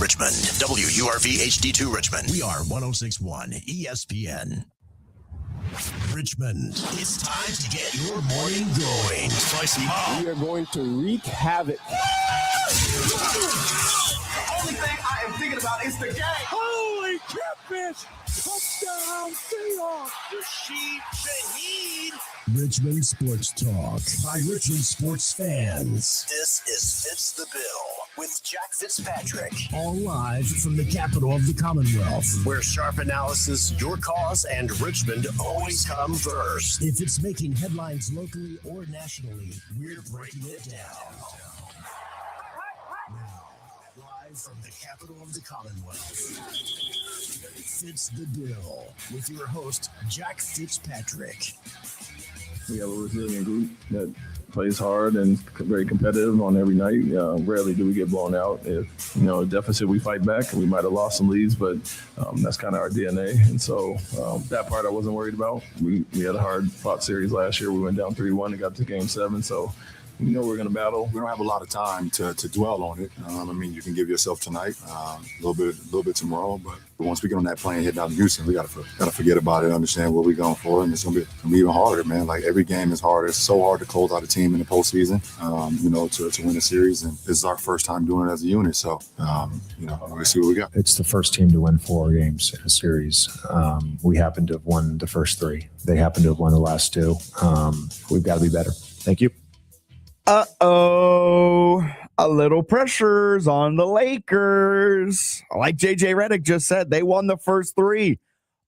Richmond. WURV HD2 Richmond. We are 106.1 ESPN. Richmond, it's time to get your morning going. Spicy Mom. We are going to wreak havoc. The only thing I am thinking about is the game. Holy catfish! Touchdown, Seahawks! Rashid Shaheed. Richmond Sports Talk by Richmond sports fans. This is Fitz the Bill with Jack Fitzpatrick. All live from the capital of the Commonwealth, where sharp analysis, your cause, and Richmond always come first. If it's making headlines locally or nationally, we're breaking it down. Now, live from the capital of the Commonwealth, Fitz the Bill with your host, Jack Fitzpatrick. We have a resilient group that plays hard and very competitive on every night. Rarely do we get blown out. If, a deficit, we fight back. We might have lost some leads, but that's kind of our DNA. And so that part I wasn't worried about. We had a hard-fought series last year. We went down 3-1 and got to Game 7. So we're going to battle. We don't have a lot of time to dwell on it. You can give yourself tonight, a little bit tomorrow, but once we get on that plane heading out to Houston, we got to forget about it, understand what we're going for, and it's going to be even harder, man. Like, every game is hard. It's so hard to close out a team in the postseason, to win a series, and this is our first time doing it as a unit, so, we'll see what we got. It's the first team to win 4 games in a series. We happen to have won the first 3. They happen to have won the last 2. We've got to be better. Thank you. A little pressure's on the Lakers. Like JJ Redick just said, they won the first 3.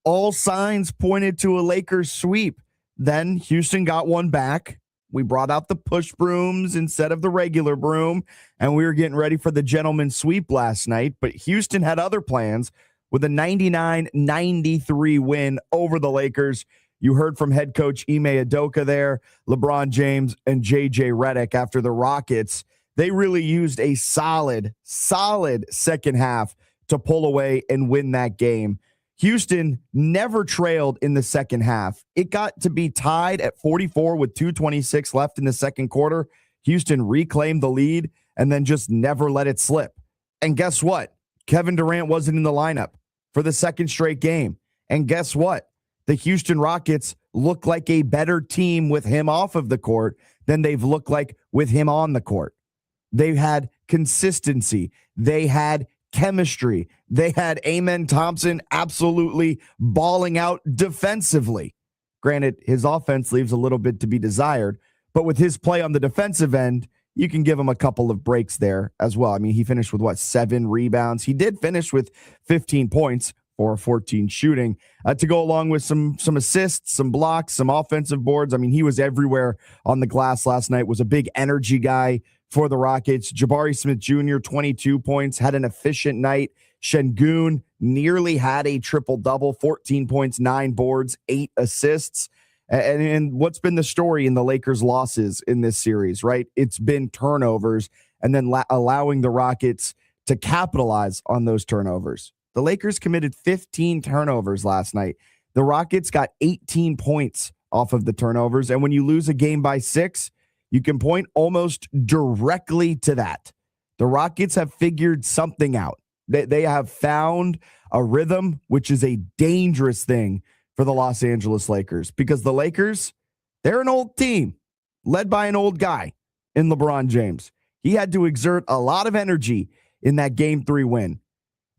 All signs pointed to a Lakers sweep. Then Houston got one back. We brought out the push brooms instead of the regular broom, and we were getting ready for the gentleman's sweep last night. But Houston had other plans with a 99-93 win over the Lakers. You heard from head coach Ime Udoka there, LeBron James, and JJ Redick after the Rockets. They really used a solid second half to pull away and win that game. Houston never trailed in the second half. It got to be tied at 44 with 2:26 left in the second quarter. Houston reclaimed the lead and then just never let it slip. And guess what? Kevin Durant wasn't in the lineup for the second straight game. And guess what? The Houston Rockets look like a better team with him off of the court than they've looked like with him on the court. They've had consistency. They had chemistry. They had Amen Thompson absolutely balling out defensively. Granted, his offense leaves a little bit to be desired, but with his play on the defensive end, you can give him a couple of breaks there as well. I mean, he finished with 7 rebounds. He did finish with 15 points or 14 shooting to go along with some assists, some blocks, some offensive boards. I mean, he was everywhere on the glass last night, was a big energy guy for the Rockets. Jabari Smith Jr., 22 points, had an efficient night. Şengün nearly had a triple-double, 14 points, 9 boards, 8 assists. And what's been the story in the Lakers' losses in this series, right? It's been turnovers and then allowing the Rockets to capitalize on those turnovers. The Lakers committed 15 turnovers last night. The Rockets got 18 points off of the turnovers. And when you lose a game by 6, you can point almost directly to that. The Rockets have figured something out. They have found a rhythm, which is a dangerous thing for the Los Angeles Lakers, because the Lakers, they're an old team led by an old guy in LeBron James. He had to exert a lot of energy in that Game 3 win.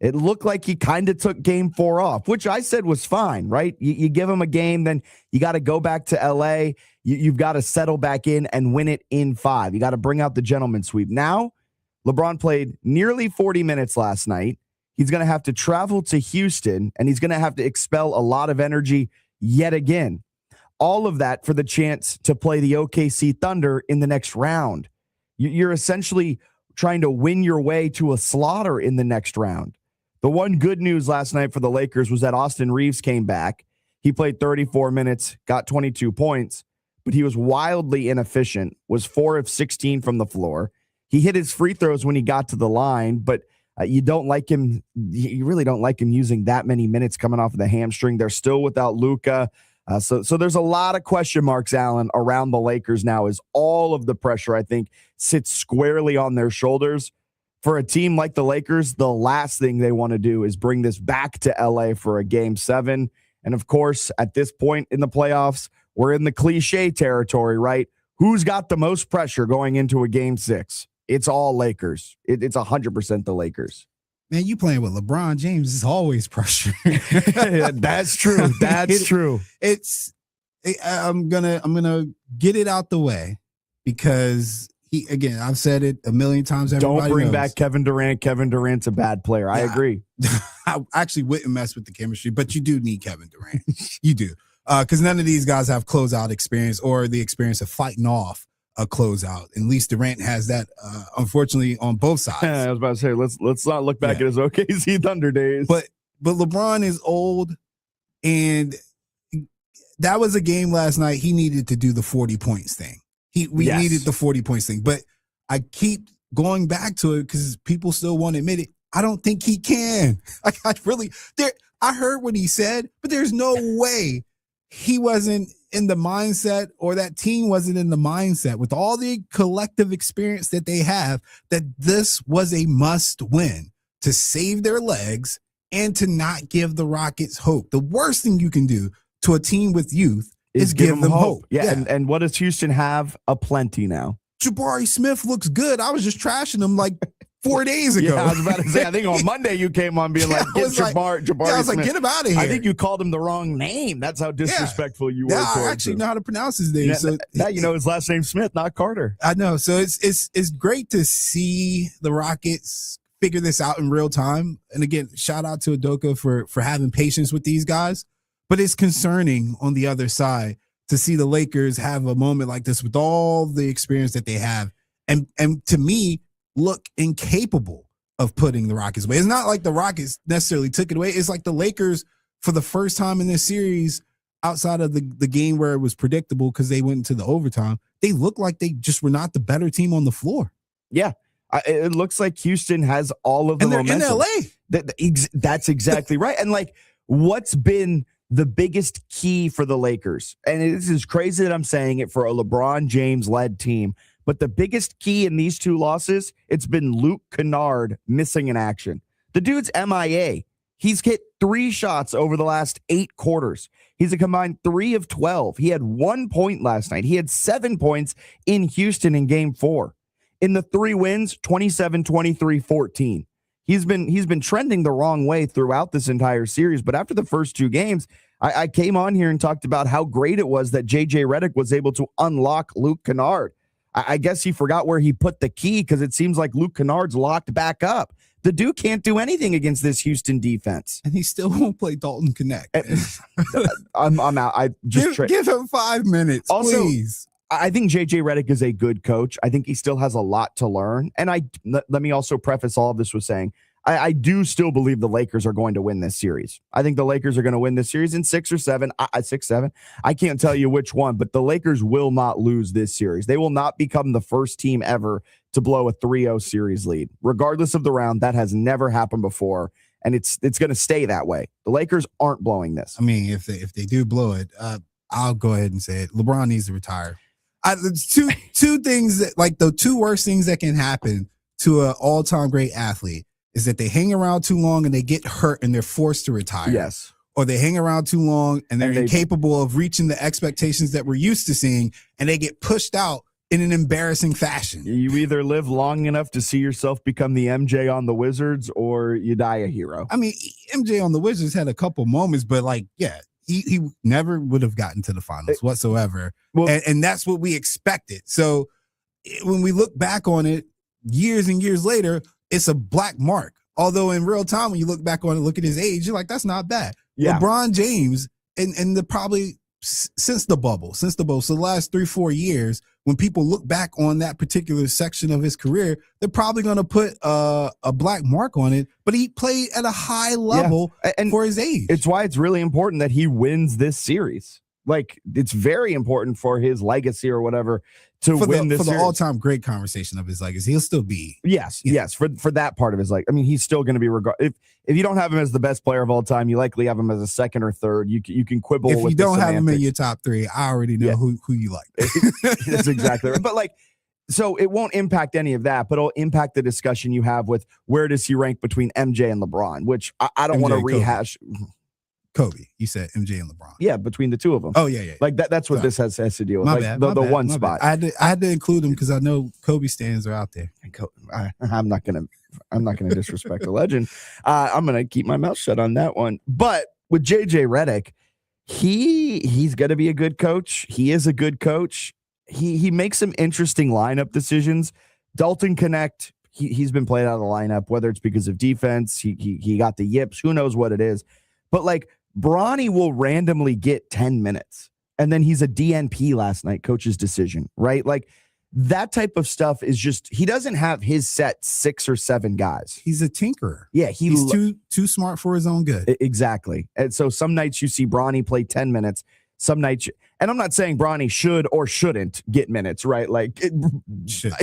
It looked like he kind of took Game 4 off, which I said was fine, right? You give him a game, then you got to go back to L.A. You've got to settle back in and win it in 5. You got to bring out the gentleman's sweep. Now, LeBron played nearly 40 minutes last night. He's going to have to travel to Houston, and he's going to have to expel a lot of energy yet again. All of that for the chance to play the OKC Thunder in the next round. You're essentially trying to win your way to a slaughter in the next round. The one good news last night for the Lakers was that Austin Reeves came back. He played 34 minutes, got 22 points, but he was wildly inefficient, was 4 of 16 from the floor. He hit his free throws when he got to the line, but you don't like him. You really don't like him using that many minutes coming off of the hamstring. They're still without Luka. So there's a lot of question marks, Alan, around the Lakers now, as all of the pressure, I think, sits squarely on their shoulders for a team like the Lakers, the last thing they want to do is bring this back to LA for a game 7. And of course, at this point in the playoffs, we're in the cliche territory, right? Who's got the most pressure going into a game 6? It's all Lakers. It's 100% the Lakers. Man, you playing with LeBron James is always pressure. That's true. That's true. I'm gonna get it out the way because again, I've said it a million times. Don't bring back Kevin Durant. Kevin Durant's a bad player. I agree. I actually wouldn't mess with the chemistry, but you do need Kevin Durant. You do. Because none of these guys have closeout experience or the experience of fighting off a closeout. At least Durant has that, unfortunately, on both sides. I was about to say, let's not look back at his OKC Thunder days. But LeBron is old, and that was a game last night. He needed to do the 40 points thing. We needed the 40 points thing. But I keep going back to it because people still won't admit it. I don't think he can. I heard what he said, but there's no way he wasn't in the mindset, or that team wasn't in the mindset with all the collective experience that they have, that this was a must win to save their legs and to not give the Rockets hope. The worst thing you can do to a team with youth is give them hope. Yeah. And what does Houston have? Aplenty now. Jabari Smith looks good. I was just trashing him like 4 days ago. Yeah, I was about to say, I think on Monday you came on being like, get Jabari I was Smith. like, get him out of here. I think you called him the wrong name. That's how disrespectful you were. Yeah, I actually know how to pronounce his name. So now you know his last name's Smith, not Carter. I know. So it's great to see the Rockets figure this out in real time. And again, shout out to Udoka for having patience with these guys. But it's concerning on the other side to see the Lakers have a moment like this with all the experience that they have. And to me, look incapable of putting the Rockets away. It's not like the Rockets necessarily took it away. It's like the Lakers, for the first time in this series, outside of the game where it was predictable because they went into the overtime, they look like they just were not the better team on the floor. Yeah. It looks like Houston has all of the momentum. In LA. That's exactly right. And like, what's been the biggest key for the Lakers? And this is crazy that I'm saying it for a LeBron James led team, but the biggest key in these 2 losses, it's been Luke Kennard missing in action. The dude's MIA. He's hit 3 shots over the last 8 quarters. He's a combined 3 of 12. He had 1 point last night. He had 7 points in Houston in game 4. In the 3 wins, 27, 23, 14. He's been trending the wrong way throughout this entire series. But after the first 2 games, I came on here and talked about how great it was that JJ Redick was able to unlock Luke Kennard. I guess he forgot where he put the key because it seems like Luke Kennard's locked back up. The dude can't do anything against this Houston defense. And he still won't play Dalton Connect. I'm out. I just give him 5 minutes, also, please. I think JJ Redick is a good coach. I think he still has a lot to learn. And let me also preface all of this with saying, I do still believe the Lakers are going to win this series. I think the Lakers are going to win this series in 6 or 7. 6, 7. I can't tell you which one, but the Lakers will not lose this series. They will not become the first team ever to blow a 3-0 series lead. Regardless of the round, that has never happened before, and it's going to stay that way. The Lakers aren't blowing this. I mean, if they do blow it, I'll go ahead and say it. LeBron needs to retire. There's two things that, like, the 2 worst things that can happen to an all-time great athlete is that they hang around too long and they get hurt and they're forced to retire. Yes. Or they hang around too long and they're incapable of reaching the expectations that we're used to seeing, and they get pushed out in an embarrassing fashion. You either live long enough to see yourself become the MJ on the Wizards, or you die a hero. I mean, MJ on the Wizards had a couple moments, but like, yeah, he never would have gotten to the finals whatsoever. Well, and that's what we expected. So when we look back on it years and years later, it's a black mark. Although in real time, when you look back on it, look at his age, you're like, that's not bad. Yeah. LeBron James, and the probably since the bubble, so the last 3-4 years, when people look back on that particular section of his career, they're probably going to put a black mark on it. But he played at a high level and for his age. It's why it's really important that he wins this series. Like, it's very important for his legacy or whatever to win this series. The all-time great conversation of his legacy, he'll still be. Yes, for that part of his life. I mean, he's still going to be regarded. If you don't have him as the best player of all time, you likely have him as a second or third. You can quibble with. If you don't have him in your top 3, I already know who you like. That's exactly right. But like, So it won't impact any of that, but it'll impact the discussion you have with where does he rank between MJ and LeBron, which I don't want to rehash. Kobe. You said MJ and LeBron. Yeah, between the two of them. Oh, yeah. Like that's what this has to deal with. My like bad, the my bad, one my spot. bad. I had to include him because I know Kobe stands are out there. I'm not gonna disrespect the legend. I'm gonna keep my mouth shut on that one. But with JJ Redick, he's gonna be a good coach. He is a good coach. He makes some interesting lineup decisions. Dalton Connect, he's been played out of the lineup, whether it's because of defense, he got the yips, who knows what it is. But like Bronny will randomly get 10 minutes. And then he's a DNP last night, coach's decision, right? Like that type of stuff is just, he doesn't have his set 6 or 7 guys. He's a tinkerer. Yeah. He's too smart for his own good. Exactly. And so some nights you see Bronny play 10 minutes. Some nights, and I'm not saying Bronny should or shouldn't get minutes, right? Like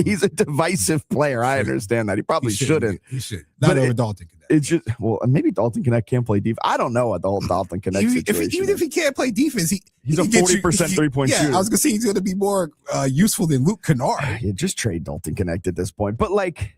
he's a divisive player. I understand that. He probably shouldn't. He should. Not over Dalton Connect. It's just, well, maybe Dalton Connect can't play defense. I don't know what the whole Dalton Connect situation even if he can't play defense, he's a 40% 3-point shooter. I was going to say he's going to be more useful than Luke Kennard. Yeah, just trade Dalton Connect at this point. But like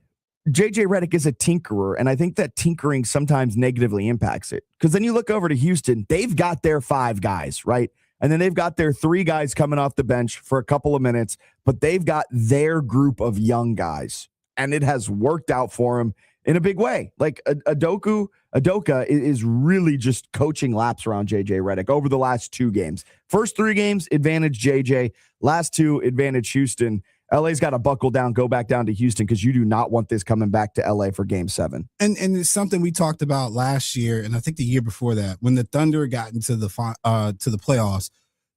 JJ Redick is a tinkerer, and I think that tinkering sometimes negatively impacts it. Because then you look over to Houston, they've got their 5 guys, right? And then they've got their 3 guys coming off the bench for a couple of minutes, but they've got their group of young guys, and it has worked out for them in a big way. Like Udoka is really just coaching laps around JJ Redick over the last 2 games. First 3 games, advantage JJ. Last 2, advantage Houston. LA's got to buckle down, go back down to Houston because you do not want this coming back to LA for game 7. And it's something we talked about last year, and I think the year before that, when the Thunder got into the playoffs,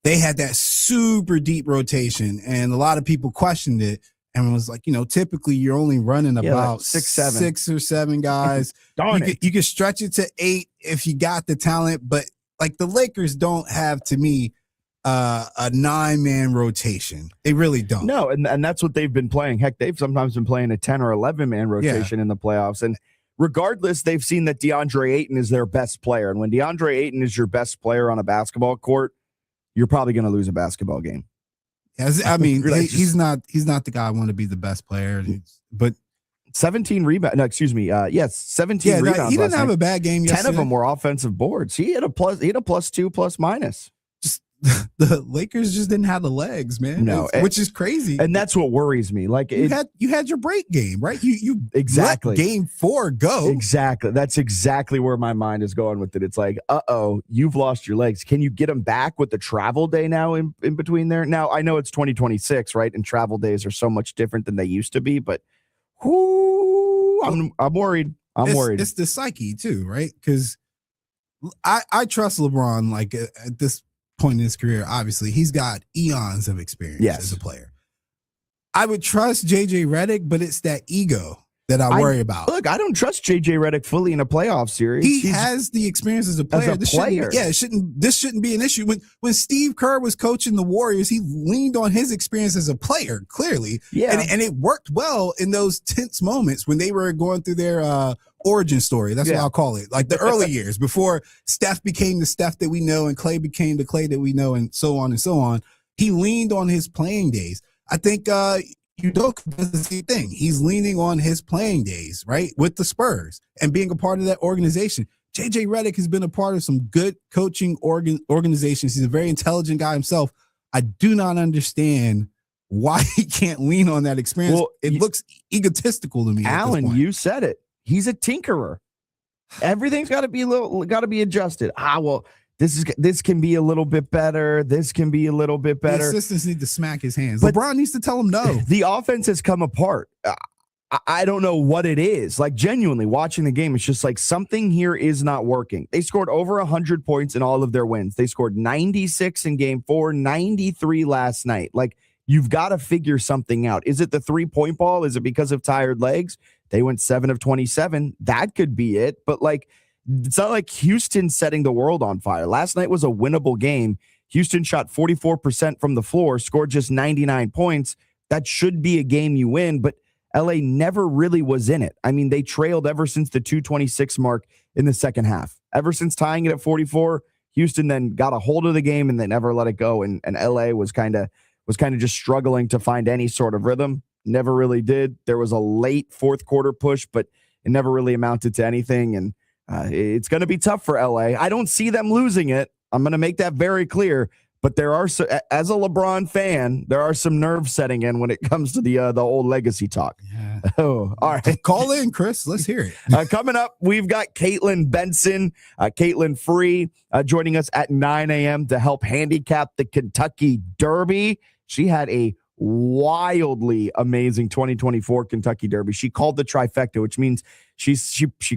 they had that super deep rotation, and a lot of people questioned it and was like, typically you're only running about like 6 or 7 guys. You can stretch it to 8 if you got the talent, but like the Lakers don't have, to me, a 9-man rotation. They really don't. No, and that's what they've been playing. Heck, they've sometimes been playing a 10 or 11-man rotation in the playoffs. And regardless, they've seen that DeAndre Ayton is their best player. And when DeAndre Ayton is your best player on a basketball court, you're probably going to lose a basketball game. I mean, he's not the guy I want to be the best player, but 17 rebounds. No, excuse me. Yes, 17 rebounds. He didn't have a bad game yesterday. 10 of them were offensive boards. He had a +2 +-. Just the Lakers just didn't have the legs, man. No, which is crazy. And that's what worries me. Like you had your break game, right? You exactly let game 4 go. Exactly. That's exactly where my mind is going with it. It's like, you've lost your legs. Can you get them back with the travel day now in between there? Now I know it's 2026, right? And travel days are so much different than they used to be, but I'm worried. I'm worried. It's the psyche too, right? Because I trust LeBron. Like at this point in his career, obviously he's got eons of experience as a player. I would trust JJ Redick, but it's that ego that I worry about. Look, I don't trust JJ Redick fully in a playoff series. He has the experience as a player. This shouldn't be an issue. When Steve Kerr was coaching the Warriors, he leaned on his experience as a player, clearly. Yeah. And it worked well in those tense moments when they were going through their origin story. That's what I'll call it. Like the early years before Steph became the Steph that we know and Clay became the Clay that we know and so on and so on. He leaned on his playing days. I think Udoka does the same thing. He's leaning on his playing days, right, with the Spurs and being a part of that organization. JJ Redick has been a part of some good coaching organizations. He's a very intelligent guy himself. I do not understand why he can't lean on that experience. Well, it looks egotistical to me. Alan, you said it. He's a tinkerer. Everything's got to be adjusted. This can be a little bit better. This can be a little bit better. The assistants need to smack his hands. But LeBron needs to tell him no. The offense has come apart. I don't know what it is. Like genuinely watching the game, it's just like something here is not working. They scored over 100 points in all of their wins. They scored 96 in game 4, 93 last night. Like you've got to figure something out. Is it the 3-point ball? Is it because of tired legs? They went 7 of 27. That could be it. But like, it's not like Houston setting the world on fire. Last night was a winnable game. Houston shot 44% from the floor, scored just 99 points. That should be a game you win, but LA never really was in it. I mean, they trailed ever since the 2:26 mark in the second half. Ever since tying it at 44, Houston then got a hold of the game and they never let it go. And LA was kind of just struggling to find any sort of rhythm. never really did. There was a late fourth quarter push, but it never really amounted to anything. And it's going to be tough for LA. I don't see them losing it. I'm going to make that very clear. But there are, as a LeBron fan, there are some nerves setting in when it comes to the old legacy talk. Yeah. Oh, all right. Call in, Chris. Let's hear it. Coming up, we've got Caitlin Benson, Caitlin Free, joining us at 9 a.m. to help handicap the Kentucky Derby. She had a wildly amazing 2024 Kentucky Derby. She called the trifecta, which means she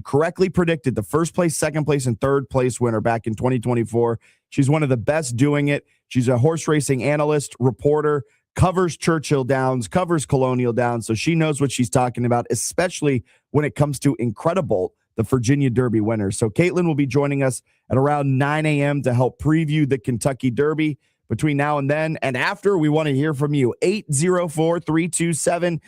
correctly predicted the first place, second place, and third place winner back in 2024. She's one of the best doing it. She's a horse racing analyst, reporter, covers Churchill Downs, covers Colonial Downs, so she knows what she's talking about, especially when it comes to Incredible, the Virginia Derby winner. So Caitlin will be joining us at around 9 a.m. to help preview the Kentucky Derby. Between now and then and after, we want to hear from you. 804-327-0888.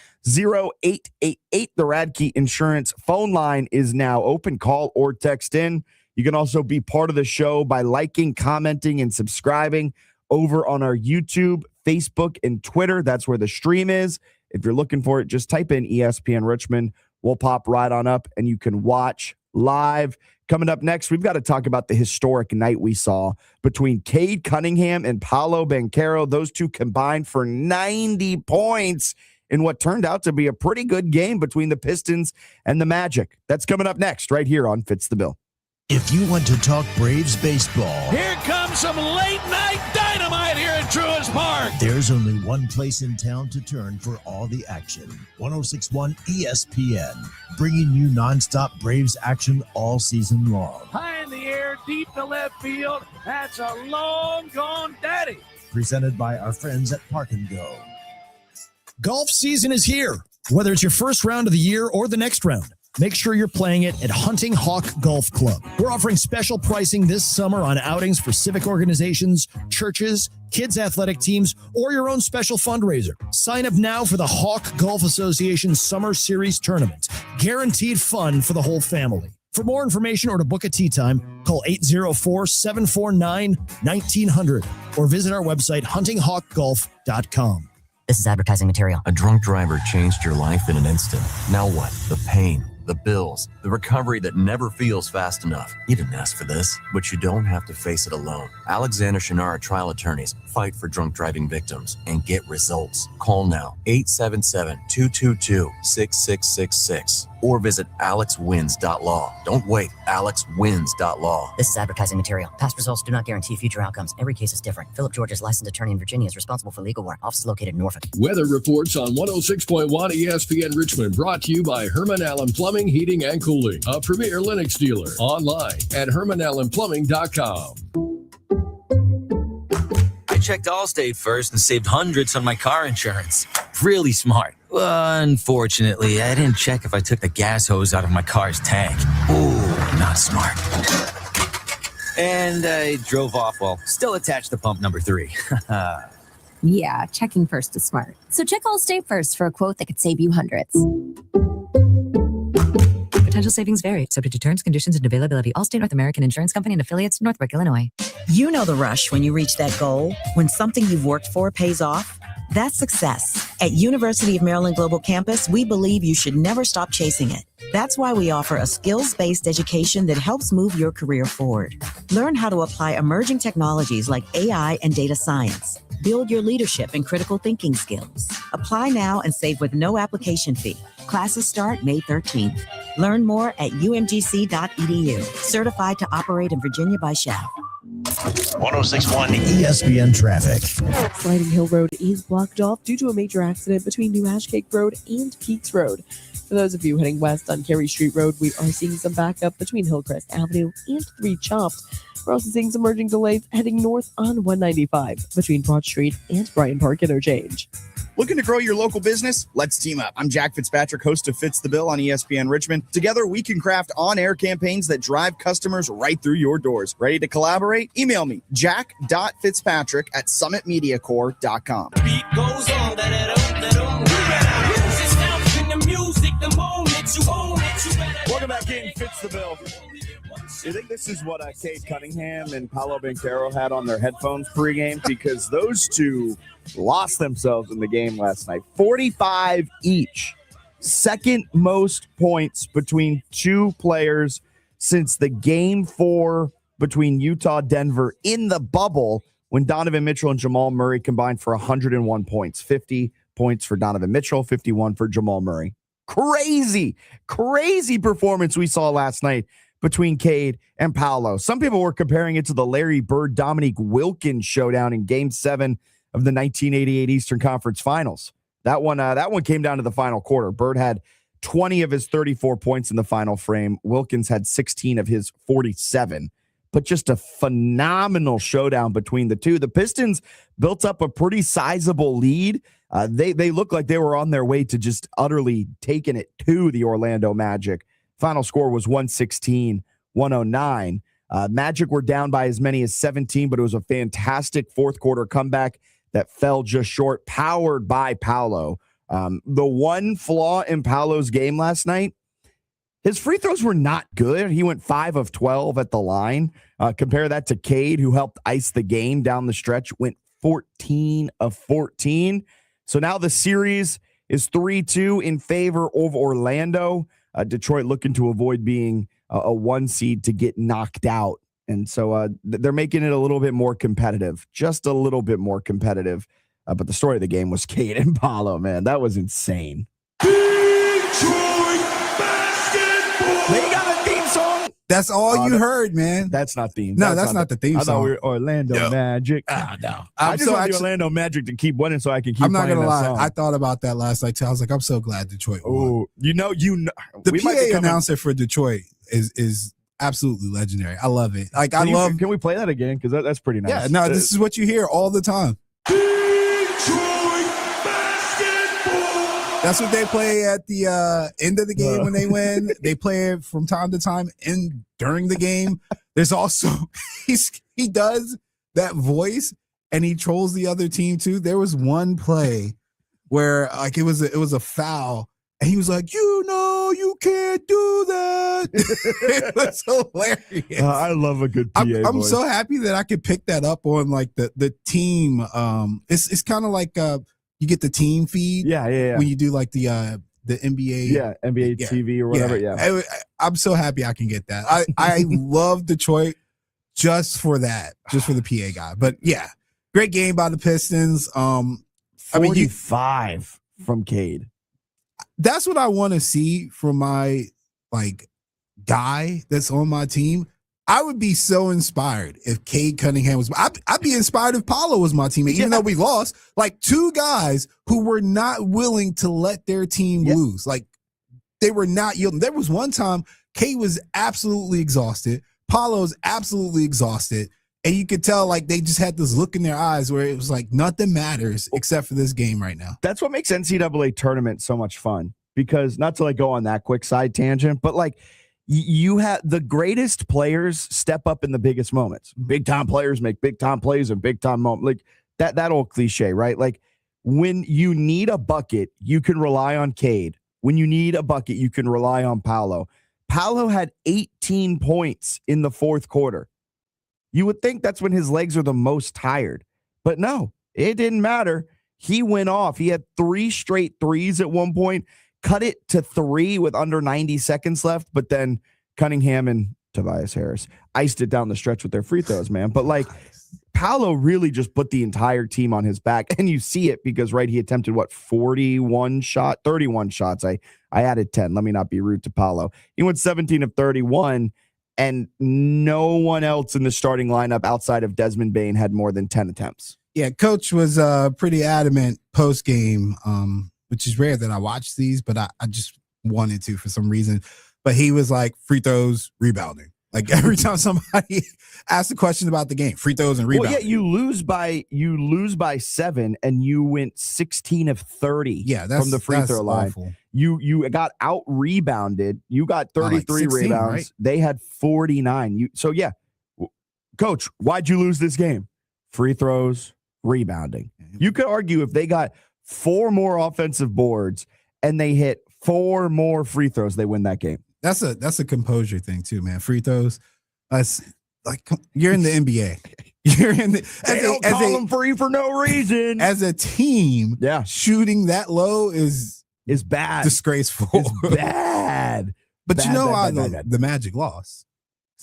The Radke Insurance phone line is now open. Call or text in. You can also be part of the show by liking, commenting, and subscribing over on our YouTube, Facebook, and Twitter. That's where the stream is. If you're looking for it, just type in ESPN Richmond. We'll pop right on up, and you can watch live. Coming up next, we've got to talk about the historic night we saw between Cade Cunningham and Paolo Banchero. Those two combined for 90 points in what turned out to be a pretty good game between the Pistons and the Magic. That's coming up next right here on Fitz the Bill. If you want to talk Braves baseball, Here comes some late-night dynamite here at Truist Park. there's only one place in town to turn for all the action. 106.1 ESPN, bringing you nonstop Braves action all season long. High in the air, deep to left field. That's a long gone daddy. Presented by our friends at Park & Go. Golf season is here. Whether it's your first round of the year or the next round, make sure you're playing it at Hunting Hawk Golf Club. We're offering special pricing this summer on outings for civic organizations, churches, kids' athletic teams, or your own special fundraiser. Sign up now for the Hawk Golf Association Summer Series Tournament. Guaranteed fun for the whole family. For more information or to book a tee time, call 804-749-1900 or visit our website, huntinghawkgolf.com. This is advertising material. A drunk driver changed your life in an instant. Now what? The pain, the bills, the recovery that never feels fast enough. You didn't ask for this, but you don't have to face it alone. Alexander Shinara trial attorneys fight for drunk driving victims and get results. Call now, 877-222-6666. Or visit alexwins.law. Don't wait, alexwins.law. This is advertising material. Past results do not guarantee future outcomes. Every case is different. Philip George's licensed attorney in Virginia is responsible for legal work. Office is located in Norfolk. Weather reports on 106.1 ESPN Richmond, brought to you by Herman Allen Plumbing, Heating, and Cooling, a premier Lennox dealer. Online at hermanallenplumbing.com. I checked Allstate first and saved hundreds on my car insurance. Really smart. Unfortunately, I didn't check if I took the gas hose out of my car's tank. Ooh, not smart. And I drove off while still attached to pump number 3. Yeah, checking first is smart. So check Allstate first for a quote that could save you hundreds. Potential savings vary, subject to terms, conditions, and availability. Allstate North American Insurance Company and affiliates, Northbrook, Illinois. You know the rush when you reach that goal, when something you've worked for pays off. That's success. At University of Maryland Global Campus, we believe you should never stop chasing it. That's why we offer a skills-based education that helps move your career forward. Learn how to apply emerging technologies like AI and data science. Build your leadership and critical thinking skills. Apply now and save with no application fee. Classes start May 13th. Learn more at umgc.edu. Certified to operate in Virginia by SHAP. 106.1 ESPN traffic. Sliding Hill Road is blocked off due to a major accident between New Ashcake Road and Keats Road. For those of you heading west on Cary Street Road, we are seeing some backup between Hillcrest Avenue and 3 Chopped. We're also seeing some merging delays heading north on 195 between Broad Street and Bryan Park Interchange. Looking to grow your local business? Let's team up. I'm Jack Fitzpatrick, host of Fitz the Bill on ESPN Richmond. Together, we can craft on-air campaigns that drive customers right through your doors. Ready to collaborate? Email me, jack.fitzpatrick@summitmediacorp.com. Beat goes on. Welcome Welcome back in, Fitz the Bill. You think this is what Cade Cunningham and Paolo Banchero had on their headphones pregame? Because those two lost themselves in the game last night. 45 each. Second most points between two players since the game 4 between Utah Denver in the bubble when Donovan Mitchell and Jamal Murray combined for 101 points. 50 points for Donovan Mitchell, 51 for Jamal Murray. Crazy performance we saw last night between Cade and Paolo. Some people were comparing it to the Larry Bird, Dominique Wilkins showdown in Game 7 of the 1988 Eastern Conference Finals. That one came down to the final quarter. Bird had 20 of his 34 points in the final frame. Wilkins had 16 of his 47. But just a phenomenal showdown between the two. The Pistons built up a pretty sizable lead. They looked like they were on their way to just utterly taking it to the Orlando Magic. Final score was 116-109. Magic were down by as many as 17, but it was a fantastic fourth quarter comeback that fell just short, powered by Paolo. The one flaw in Paolo's game last night, his free throws were not good. He went 5 of 12 at the line. Compare that to Cade, who helped ice the game down the stretch, went 14 of 14. So now the series is 3-2 in favor of Orlando. Detroit looking to avoid being a 1 seed to get knocked out. And so they're making it a little bit more competitive, just a little bit more competitive. But the story of the game was Cade and Paolo, man. That was insane. Detroit basketball. They got a theme song. That's all you heard, man. That's not theme. No, that's not the theme I song. thought we were Orlando Magic. No. I just want the Orlando Magic to keep winning so I can keep I'm not playing gonna that lie. song. I thought about that last night too. I was like, I'm so glad Detroit won. Oh, you know, The we might be PA coming- announcer for Detroit is absolutely legendary. I love it. Like Can we play that again? Because that's pretty nice. Yeah, no, this is what you hear all the time. Detroit basketball. That's what they play at the end of the game when they win. They play it from time to time and during the game. There's also he does that voice and he trolls the other team too. There was one play where like it was a foul and he was like, you can't do that. It was hilarious. I love a good PA I'm voice. so happy that I could pick that up on like the team. It's kind of like you get the team feed. Yeah. When you do like the NBA. NBA TV or whatever. Yeah. I'm so happy I can get that. I love Detroit just for that, just for the PA guy. But yeah, great game by the Pistons. 45 from Cade. That's what I want to see from my like guy that's on my team. I would be so inspired if Cade Cunningham was. I'd be inspired if Paolo was my teammate, even though we lost. Like two guys who were not willing to let their team lose. Like they were not yielding. There was one time Cade was absolutely exhausted. Paolo's absolutely exhausted. And you could tell like they just had this look in their eyes where it was like nothing matters except for this game right now. That's what makes NCAA tournament so much fun, because not to like go on that quick side tangent, but like you have the greatest players step up in the biggest moments. Big time players make big time plays and big time moments. Like that old cliche, right? Like when you need a bucket, you can rely on Cade. When you need a bucket, you can rely on Paolo. Paolo had 18 points in the fourth quarter. You would think that's when his legs are the most tired, but no, it didn't matter. He went off. He had 3 straight threes at one point, cut it to 3 with under 90 seconds left, but then Cunningham and Tobias Harris iced it down the stretch with their free throws, man. But like Paolo really just put the entire team on his back, and you see it because, right, he attempted 31 shots. I added 10. Let me not be rude to Paolo. He went 17 of 31. And no one else in the starting lineup outside of Desmond Bane had more than 10 attempts. Yeah, Coach was pretty adamant post game, which is rare that I watch these, but I just wanted to for some reason. But he was like, free throws, rebounding. Like every time somebody asked a question about the game, free throws and rebounding. Well, yeah, you lose by 7, and you went 16 of 30 from the free throw line. Awful. You got out rebounded. You got 33 16, rebounds. right? They had 49. Coach, why'd you lose this game? Free throws, rebounding. You could argue if they got 4 more offensive boards and they hit 4 more free throws, they win that game. That's a composure thing too, man. Free throws. Like you're in the NBA. You're in the. They don't call them free for no reason. As a team, shooting that low is bad, disgraceful, it's bad. But bad, you know bad, how bad. the Magic lost.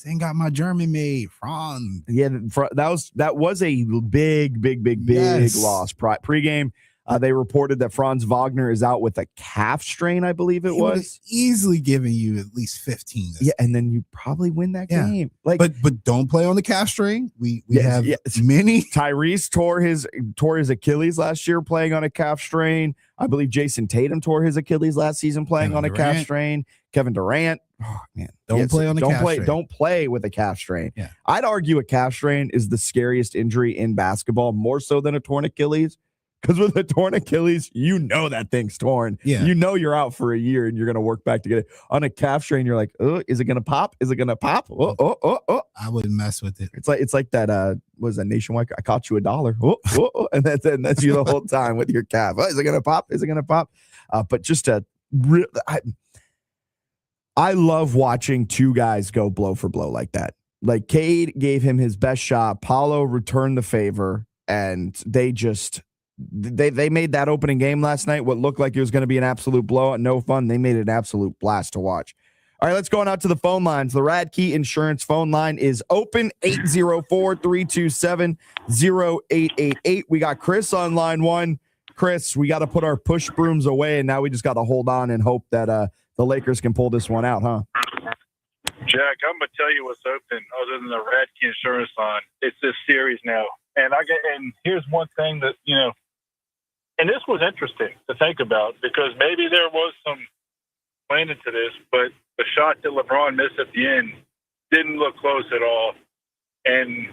They ain't got my German made Franz. Yeah, that was a big loss. Pre-game, they reported that Franz Wagner is out with a calf strain, I believe it was. Easily giving you at least 15. Yeah, and then you probably win that game. Like, but don't play on the calf strain. We have many. Tyrese tore his Achilles last year playing on a calf strain. I believe Jason Tatum tore his Achilles last season playing on a calf strain. Kevin Durant. Oh man, don't play on the calf strain. Don't play with a calf strain. Yeah. I'd argue a calf strain is the scariest injury in basketball, more so than a torn Achilles. Because with a torn Achilles, you know that thing's torn. Yeah. You know you're out for a year and you're going to work back to get it. On a calf strain, you're like, oh, is it going to pop? Is it going to pop? Oh. I wouldn't mess with it. It's like that, was that Nationwide? I caught you $1. Oh. And that's you the whole time with your calf. Oh, is it going to pop? Is it going to pop? But just I love watching two guys go blow for blow like that. Like Cade gave him his best shot. Paulo returned the favor, and they made that opening game last night what looked like it was going to be an absolute blowout. No fun. They made it an absolute blast to watch. All right, let's go on out to the phone lines. The Radkey Insurance phone line is open, 804-327-0888. We got Chris on line one. Chris, we got to put our push brooms away, and now we just got to hold on and hope that the Lakers can pull this one out, huh? Jack, I'm going to tell you what's open other than the Radkey Insurance line. It's this series now. And here's one thing that, and this was interesting to think about because maybe there was some planning to this, but the shot that LeBron missed at the end didn't look close at all. And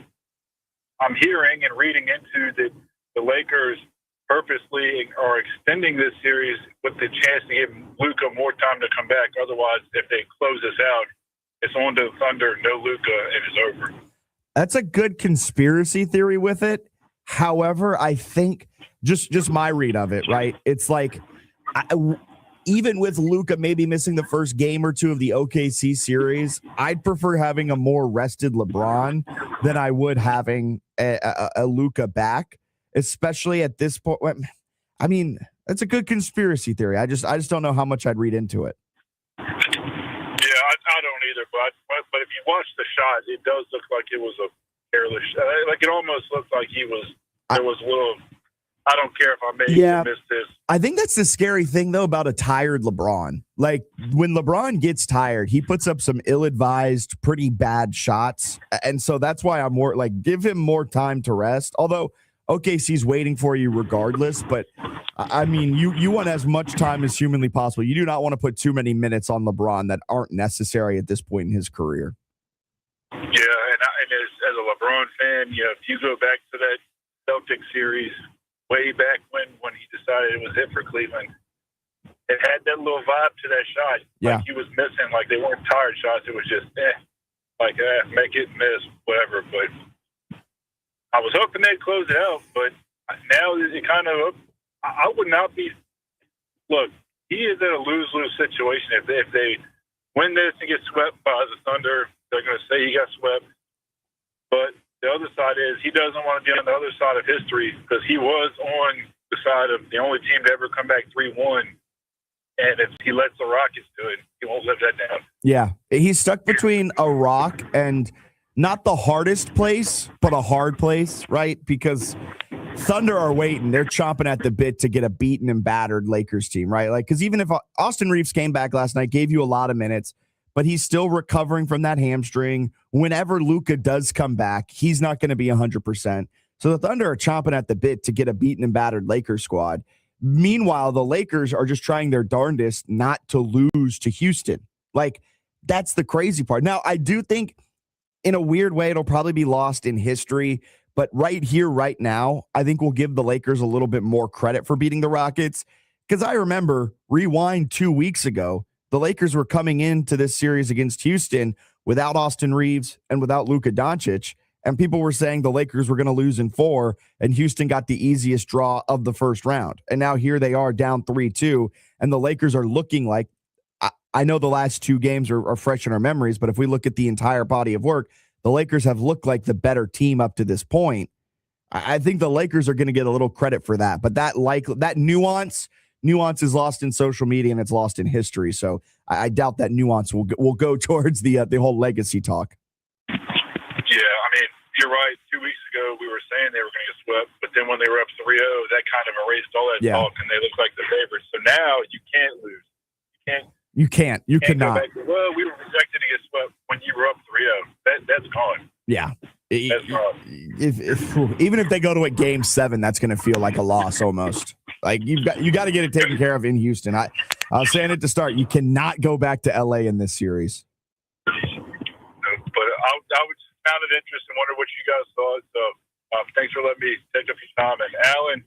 I'm hearing and reading into that the Lakers purposely are extending this series with the chance to give Luka more time to come back. Otherwise, if they close this out, it's on to Thunder, no Luka, and it's over. That's a good conspiracy theory with it. However, I think just my read of it, right? It's like even with Luka maybe missing the first game or two of the OKC series, I'd prefer having a more rested LeBron than I would having a Luka back, especially at this point. I mean, that's a good conspiracy theory. I just don't know how much I'd read into it. Yeah, I don't either. But if you watch the shot, it does look like it was a careless shot. Like it almost looked like there was a little. I don't care if I missed this. I think that's the scary thing, though, about a tired LeBron. Like, when LeBron gets tired, he puts up some ill-advised, pretty bad shots. And so that's why I'm more like, give him more time to rest. Although, OKC's waiting for you regardless. But, I mean, you want as much time as humanly possible. You do not want to put too many minutes on LeBron that aren't necessary at this point in his career. Yeah, and as a LeBron fan, if you go back to that Celtics series way back when he decided it was it for Cleveland, it had that little vibe to that shot. Yeah. Like he was missing, like they weren't tired shots. It was just, make it, miss, whatever. But I was hoping they'd close it out. But now it kind of, I would not be, look, he is in a lose-lose situation. If they win this and get swept by the Thunder, they're going to say he got swept. But the other side is he doesn't want to be on the other side of history because he was on the side of the only team to ever come back 3-1. And if he lets the Rockets do it, he won't live that down. Yeah, he's stuck between a rock and not the hardest place, but a hard place, right? Because Thunder are waiting. They're chomping at the bit to get a beaten and battered Lakers team, right? Like, because even if Austin Reeves came back last night, gave you a lot of minutes, but he's still recovering from that hamstring. Whenever Luka does come back, he's not going to be 100%. So the Thunder are chomping at the bit to get a beaten and battered Lakers squad. Meanwhile, the Lakers are just trying their darndest not to lose to Houston. Like, that's the crazy part. Now, I do think in a weird way, it'll probably be lost in history. But right here, right now, I think we'll give the Lakers a little bit more credit for beating the Rockets. Because I remember, rewind 2 weeks ago, the Lakers were coming into this series against Houston without Austin Reeves and without Luka Doncic. And people were saying the Lakers were going to lose in 4, and Houston got the easiest draw of the first round. And now here they are down 3-2, and the Lakers are looking like, I know the last two games are fresh in our memories, but if we look at the entire body of work, the Lakers have looked like the better team up to this point. I think the Lakers are going to get a little credit for that, but that nuance is lost in social media and it's lost in history. So I doubt that nuance will go towards the whole legacy talk. Yeah, I mean, you're right. 2 weeks ago, we were saying they were going to get swept, but then when they were up 3-0, that kind of erased all that talk, and they look like the favorites. So now you can't lose. You can't. You cannot. Well, we were projected to get swept when you were up 3-0. That's gone. Yeah. That's gone. Even if they go to a game 7, that's going to feel like a loss almost. Like you got to get it taken care of in Houston. I was saying it to start. You cannot go back to LA in this series. But I would found it interesting. Wonder what you guys thought. So thanks for letting me take up your time. And Alan,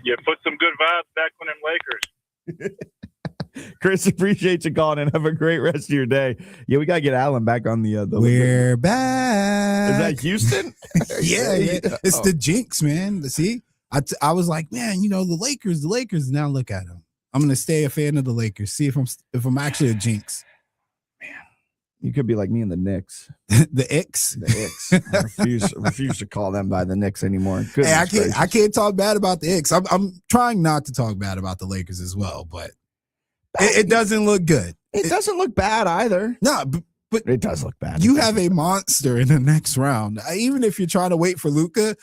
you put some good vibes back on them Lakers. Chris, appreciate you calling and have a great rest of your day. Yeah, we got to get Alan back on the We're back. Is that Houston? yeah. It's the jinx, man. See, I was like, man, the Lakers. Now look at them. I'm going to stay a fan of the Lakers. See if I'm actually a jinx. You could be like me and the Knicks. The Icks? The Icks. I refuse to call them by the Knicks anymore. Hey, I can't talk bad about the Icks. I'm trying not to talk bad about the Lakers as well, but it doesn't look good. It doesn't look bad either. No, but it does look bad. You have a monster in the next round. Even if you're trying to wait for Luka,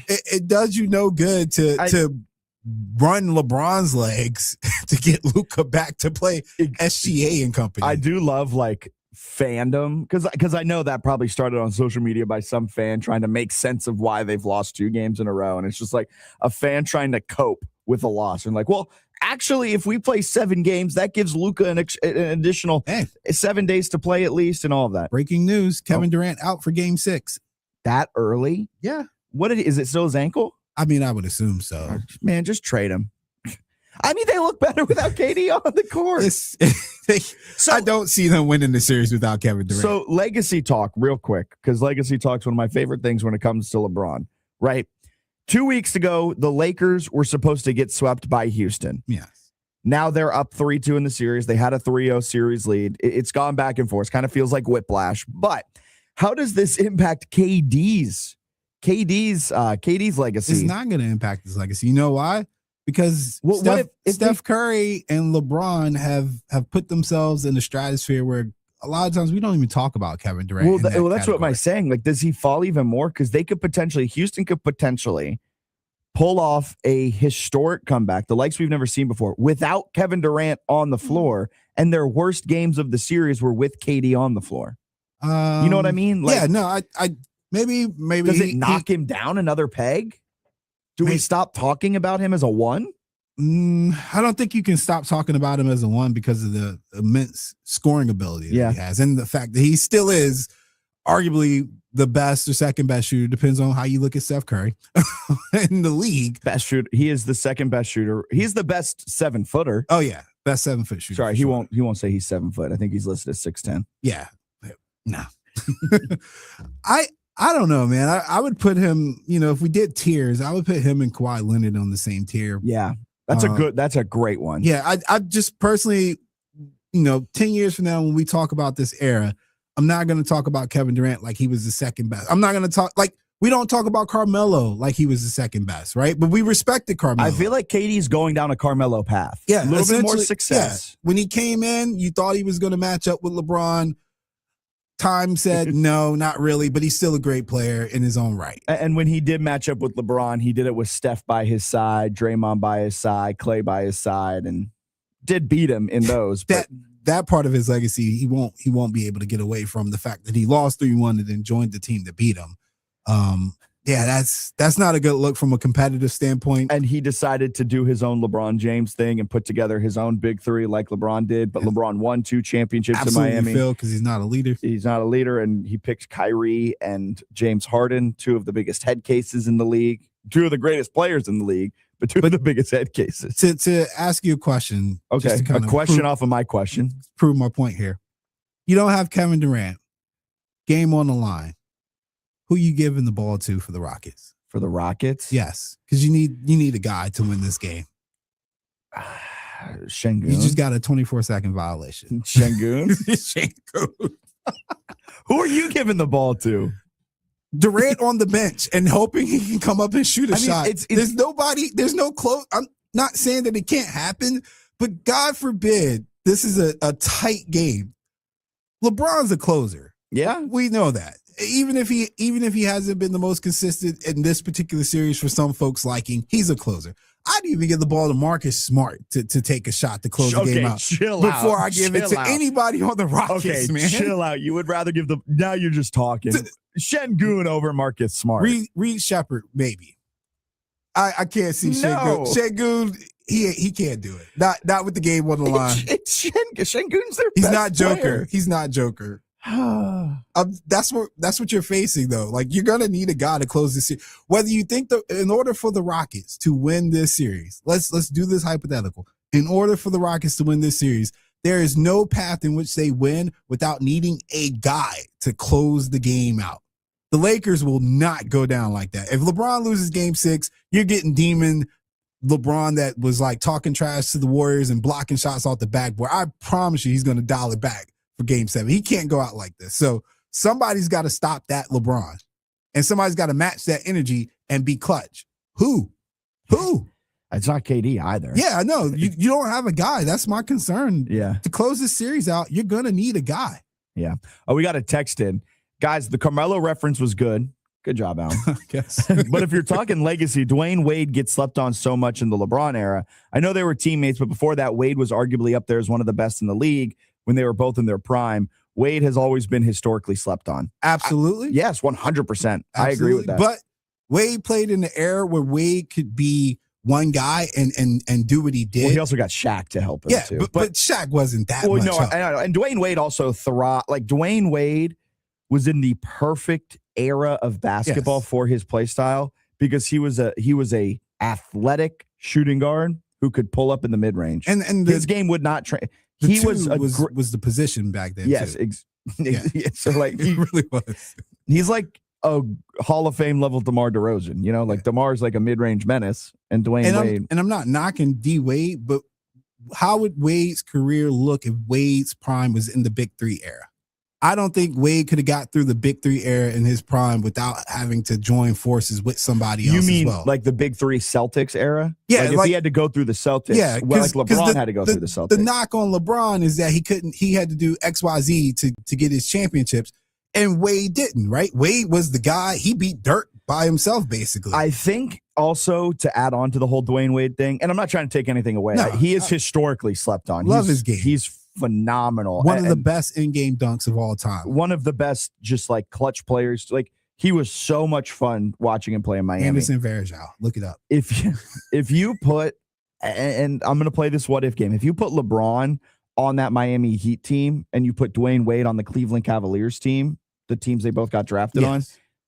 it does you no good to run LeBron's legs to get Luka back to play SGA and company. I do love fandom because I know that probably started on social media by some fan trying to make sense of why they've lost 2 games in a row, and it's just like a fan trying to cope with a loss and well, actually, if we play 7 games, that gives Luka an additional 7 days to play at least, and all of that. Breaking news: Kevin Durant out for Game 6. That early? Yeah. Is it still his ankle? I mean, I would assume so. Man, just trade him. I mean, they look better without KD on the court. I don't see them winning the series without Kevin Durant. So legacy talk real quick, because legacy talk's one of my favorite things when it comes to LeBron, right? 2 weeks ago, the Lakers were supposed to get swept by Houston. Yes. Now they're up 3-2 in the series. They had a 3-0 series lead. It's gone back and forth. Kind of feels like whiplash. But how does this impact KD's legacy? It's not going to impact his legacy. You know why? Because Steph Curry and LeBron have put themselves in the stratosphere where a lot of times we don't even talk about Kevin Durant. Well, that's what am I saying? Does he fall even more? Because Houston could potentially pull off a historic comeback, the likes we've never seen before, without Kevin Durant on the floor, and their worst games of the series were with KD on the floor. You know what I mean? I maybe does it knock him down another peg? Do we stop talking about him as a 1? I don't think you can stop talking about him as a 1 because of the immense scoring ability that he has, and the fact that he still is arguably the best or second best shooter, depends on how you look at Steph Curry in the league. Best shooter. He is the second best shooter. He's the best 7-footer. Oh yeah, best 7-foot shooter. Sorry, he won't say he's 7 foot. I think he's listed as 6'10". Yeah, no. I don't know, man. I would put him, if we did tiers, I would put him and Kawhi Leonard on the same tier. Yeah. That's a great one. Yeah. I just personally, 10 years from now, when we talk about this era, I'm not going to talk about Kevin Durant like he was the second best. I'm not going to talk we don't talk about Carmelo like he was the second best, right? But we respected Carmelo. I feel like KD's going down a Carmelo path. Yeah. A little bit more success. Yeah. When he came in, you thought he was going to match up with LeBron. Time said no, not really, but he's still a great player in his own right. And when he did match up with LeBron, he did it with Steph by his side, Draymond by his side, Clay by his side, and did beat him in those. That part of his legacy, he won't be able to get away from the fact that he lost 3-1 and then joined the team that beat him. That's not a good look from a competitive standpoint. And he decided to do his own LeBron James thing and put together his own big 3 like LeBron did. But LeBron won 2 championships in Miami. Because he's not a leader. He's not a leader, and he picked Kyrie and James Harden, 2 of the biggest head cases in the league, 2 of the greatest players in the league, but 2 of the biggest head cases. To ask you a question. Okay, a question off of my question. Prove my point here. You don't have Kevin Durant. Game on the line. Who you giving the ball to for the Rockets? For the Rockets? Yes, because you need a guy to win this game. Şengün. You just got a 24-second violation. Şengün. Şengün. Who are you giving the ball to? Durant on the bench and hoping he can come up and shoot a shot. There's no close. I'm not saying that it can't happen, but God forbid this is a tight game. LeBron's a closer. Yeah, we know that. Even if he hasn't been the most consistent in this particular series for some folks' liking, he's a closer. I'd even give the ball to Marcus Smart to take a shot to close the game out before I give it to anybody on the Rockets, man. Chill out. You would rather give now you're just talking. Şengün over Marcus Smart. Reed Shepherd, maybe. I can't see Şengün. Şengün, he can't do it. Not with the game on the line. It's Şengün's their He's best not Joker. player. He's not Joker. That's what you're facing though. Like you're gonna need a guy to close this series. Whether you think in order for the Rockets to win this series, let's do this hypothetical. In order for the Rockets to win this series, there is no path in which they win without needing a guy to close the game out. The Lakers will not go down like that. If LeBron loses game 6, you're getting demon LeBron that was like talking trash to the Warriors and blocking shots off the backboard. I promise you he's going to dial it back for game 7. He can't go out like this. So somebody's got to stop that LeBron. And somebody's got to match that energy and be clutch. Who? It's not KD either. Yeah, I know. You don't have a guy. That's my concern. Yeah. To close this series out, you're going to need a guy. Yeah. Oh, we got a text in. Guys, the Carmelo reference was good. Good job, Alan. Yes. But if you're talking legacy, Dwayne Wade gets slept on so much in the LeBron era. I know they were teammates, but before that, Wade was arguably up there as one of the best in the league when they were both in their prime. Wade has always been historically slept on. Absolutely. Yes, 100%. I agree with that. But Wade played in the era where Wade could be one guy and do what he did. Well, he also got Shaq to help him too. But Shaq wasn't that much help. I know. And Dwayne Wade also Dwayne Wade was in the perfect era of basketball for his play style because he was a athletic shooting guard who could pull up in the mid range. And his game would not train. He was the position back then. Yes, so like he really was. He's like a Hall of Fame level DeMar DeRozan. You know, like DeMar's like a mid range menace, and Dwayne Wade. I'm not knocking D Wade, but how would Wade's career look if Wade's prime was in the Big Three era? I don't think Wade could have got through the Big Three era in his prime without having to join forces with somebody else. You mean as well. like the Big Three Celtics era? Yeah, like if he had to go through the Celtics. Yeah, well, like LeBron had to go through the Celtics. The knock on LeBron is that he had to do XYZ to get his championships, and Wade didn't. Right? Wade was the guy. He beat Dirk by himself, basically. I think also to add on to the whole Dwayne Wade thing, and I'm not trying to take anything away. He is historically slept on. Love his game. He's phenomenal. One of the best in-game dunks of all time. One of the best just like clutch players. Like he was so much fun watching him play in Miami. Anderson Varejao. Look it up. If you put, and I'm going to play this what if game. If you put LeBron on that Miami Heat team and you put Dwayne Wade on the Cleveland Cavaliers team, the teams they both got drafted on,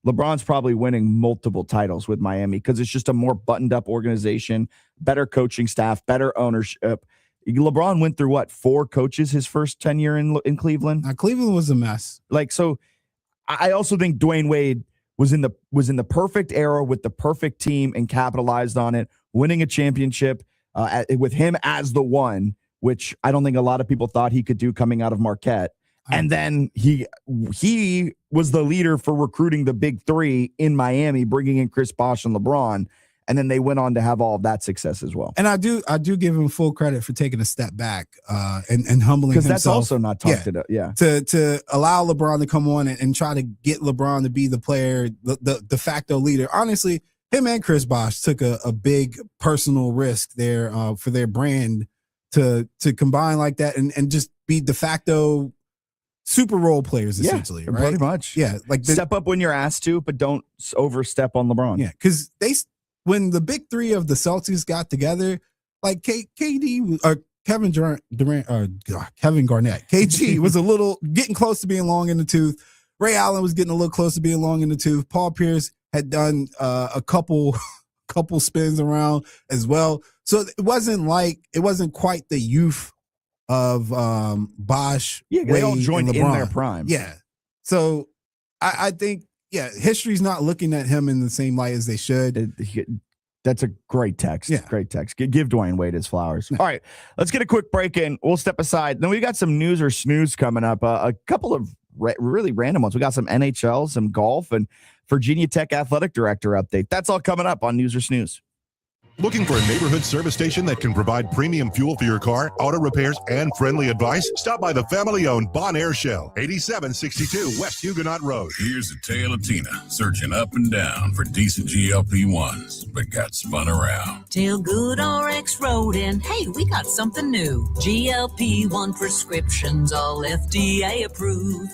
LeBron's probably winning multiple titles with Miami because it's just a more buttoned up organization, better coaching staff, better ownership. LeBron went through 4 coaches his first tenure in Cleveland. Cleveland was a mess. So I also think Dwayne Wade was in the perfect era with the perfect team and capitalized on it, winning a championship with him as the one, which I don't think a lot of people thought he could do coming out of Marquette. And then he was the leader for recruiting the Big Three in Miami, bringing in Chris Bosh and LeBron. And then they went on to have all of that success as well. And I do give him full credit for taking a step back and humbling himself. Because that's also not talked about. Yeah. To allow LeBron to come on and try to get LeBron to be the player, the de facto leader. Honestly, him and Chris Bosh took a big personal risk there for their brand to combine like that and just be de facto super role players, essentially. Right? Pretty much. Yeah. Like step up when you're asked to, but don't overstep on LeBron. Yeah. Because when the Big Three of the Celtics got together, like KD or Kevin Garnett, KG was a little getting close to being long in the tooth. Ray Allen was getting a little close to being long in the tooth. Paul Pierce had done a couple spins around as well. So it wasn't quite the youth of Bosh. Yeah, they all joined in their prime. Yeah. So I think history's not looking at him in the same light as they should. That's a great text. Yeah. Great text. Give Dwayne Wade his flowers. All right, let's get a quick break in. We'll step aside. Then we got some news or snooze coming up. A couple of really random ones. We got some NHL, some golf, and Virginia Tech athletic director update. That's all coming up on News or Snooze. Looking for a neighborhood service station that can provide premium fuel for your car, auto repairs, and friendly advice? Stop by the family-owned Bon Air Shell, 8762 West Huguenot Road. Here's a tale of Tina searching up and down for decent GLP-1s, but got spun around. Till Good RX Road, and hey, we got something new. GLP-1 prescriptions, all FDA approved.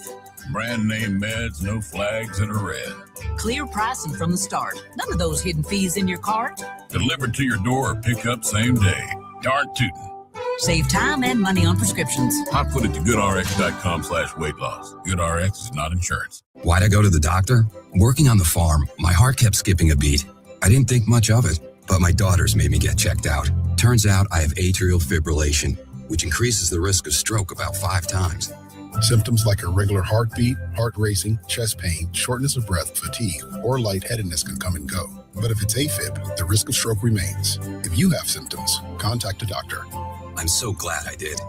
Brand name meds, no flags that are red. Clear pricing from the start. None of those hidden fees in your cart. Delivered to your door or pick up same day. Darn tootin'. Save time and money on prescriptions. Hot foot it to goodrx.com/weight loss. GoodRx is not insurance. Why'd I go to the doctor? Working on the farm, my heart kept skipping a beat. I didn't think much of it, but my daughters made me get checked out. Turns out I have atrial fibrillation, which increases the risk of stroke about 5 times. Symptoms like irregular heartbeat, heart racing, chest pain, shortness of breath, fatigue, or lightheadedness can come and go. But if it's AFib, the risk of stroke remains. If you have symptoms, contact a doctor. I'm so glad I did.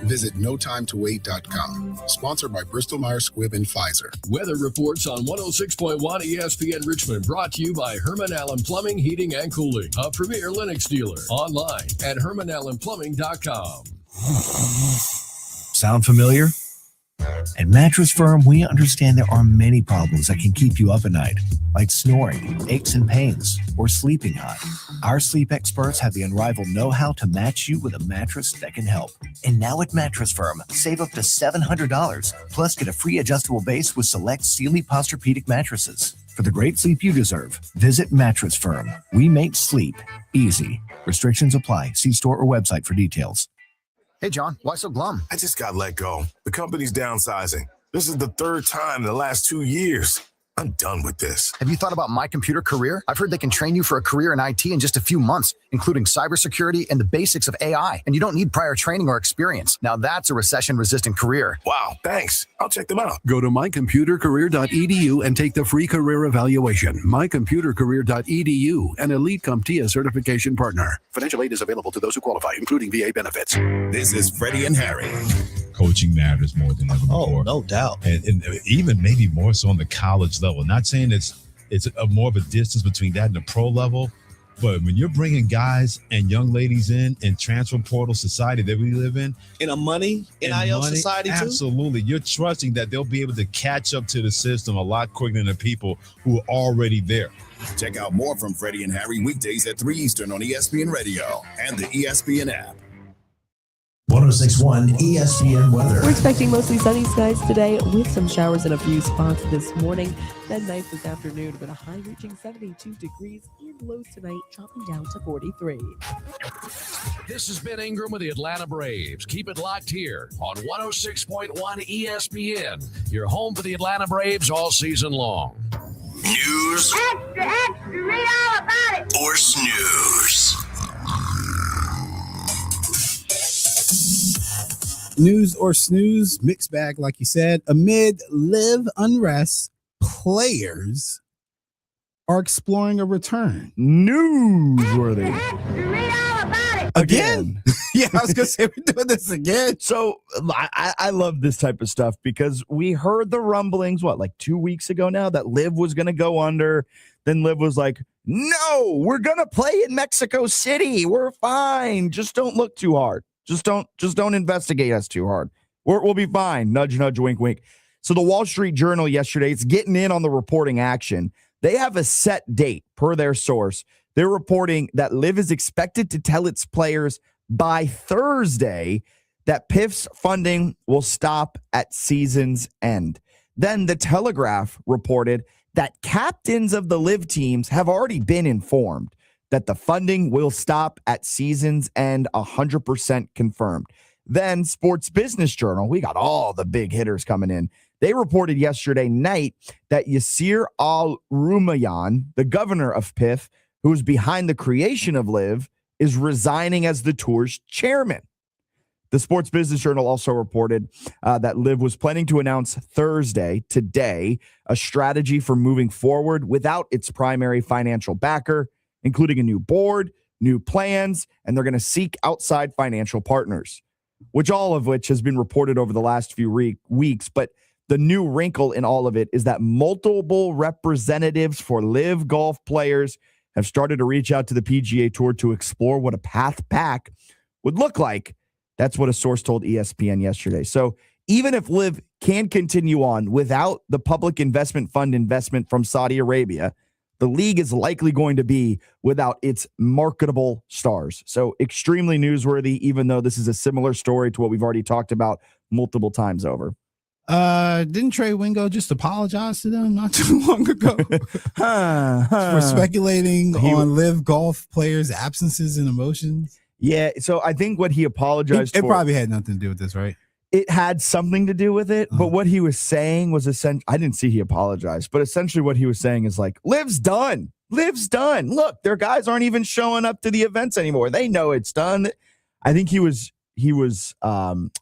Visit notimetowait.com. Sponsored by Bristol-Myers Squibb and Pfizer. Weather reports on 106.1 ESPN Richmond, brought to you by Herman Allen Plumbing, Heating, and Cooling, a premier Lennox dealer. Online at hermanallenplumbing.com. Sound familiar? At Mattress Firm, we understand there are many problems that can keep you up at night, like snoring, aches and pains, or sleeping hot. Our sleep experts have the unrivaled know-how to match you with a mattress that can help. And now at Mattress Firm, save up to $700, plus get a free adjustable base with select Sealy Posturepedic mattresses. For the great sleep you deserve, visit Mattress Firm. We make sleep easy. Restrictions apply. See store or website for details. Hey, John, why so glum? I just got let go. The company's downsizing. This is the 3rd time in the last 2 years. I'm done with this. Have you thought about My Computer Career? I've heard they can train you for a career in IT in just a few months, including cybersecurity and the basics of AI. And you don't need prior training or experience. Now that's a recession-resistant career. Wow, thanks. I'll check them out. Go to mycomputercareer.edu and take the free career evaluation. Mycomputercareer.edu, an Elite CompTIA certification partner. Financial aid is available to those who qualify, including VA benefits. This is Freddie and Harry. Coaching matters more than ever before. Oh, no doubt. And even maybe more so on the college level. Not saying it's more of a distance between that and the pro level, but when you're bringing guys and young ladies in transfer portal society that we live in a money NIL society too? Absolutely. You're trusting that they'll be able to catch up to the system a lot quicker than the people who are already there. Check out more from Freddie and Harry weekdays at 3 Eastern on ESPN Radio and the ESPN app. 106.1 ESPN weather. We're expecting mostly sunny skies today with some showers in a few spots this morning. Then nice this afternoon with a high reaching 72 degrees and lows tonight dropping down to 43. This has been Ingram with the Atlanta Braves. Keep it locked here on 106.1 ESPN, your home for the Atlanta Braves all season long. News. Extra, extra, read all about it. Or snooze. News or snooze, mixed bag, like you said. Amid live unrest, players are exploring a return. Newsworthy. Read all about it. Again. Yeah, I was going to say we're doing this again. So I love this type of stuff because we heard the rumblings, like 2 weeks ago now, that Liv was going to go under. Then Liv was like, no, we're going to play in Mexico City. We're fine. Just don't look too hard. Just don't investigate us too hard. We'll be fine. Nudge, nudge, wink, wink. So the Wall Street Journal yesterday, it's getting in on the reporting action. They have a set date per their source. They're reporting that Liv is expected to tell its players by Thursday that PIF's funding will stop at season's end. Then the Telegraph reported that captains of the Liv teams have already been informed that the funding will stop at season's end, 100% confirmed. Then Sports Business Journal, we got all the big hitters coming in. They reported yesterday night that Yasir Al-Rumayyan, the governor of PIF, who is behind the creation of Liv, is resigning as the tour's chairman. The Sports Business Journal also reported that Liv was planning to announce today, a strategy for moving forward without its primary financial backer, including a new board, new plans, and they're going to seek outside financial partners, all of which has been reported over the last few weeks. But the new wrinkle in all of it is that multiple representatives for LIV Golf players have started to reach out to the PGA Tour to explore what a path back would look like. That's what a source told ESPN yesterday. So even if LIV can continue on without the public investment fund investment from Saudi Arabia, the league is likely going to be without its marketable stars. So extremely newsworthy, even though this is a similar story to what we've already talked about multiple times over. Didn't Trey Wingo just apologize to them not too long ago for speculating on LIV Golf players' absences and emotions? Yeah, so I think what he apologized for... It probably had nothing to do with this, right? It had something to do with it, but what he was saying was essentially... I didn't see he apologized, but essentially what he was saying is like, LIV's done. LIV's done. Look, their guys aren't even showing up to the events anymore. They know it's done. I think he was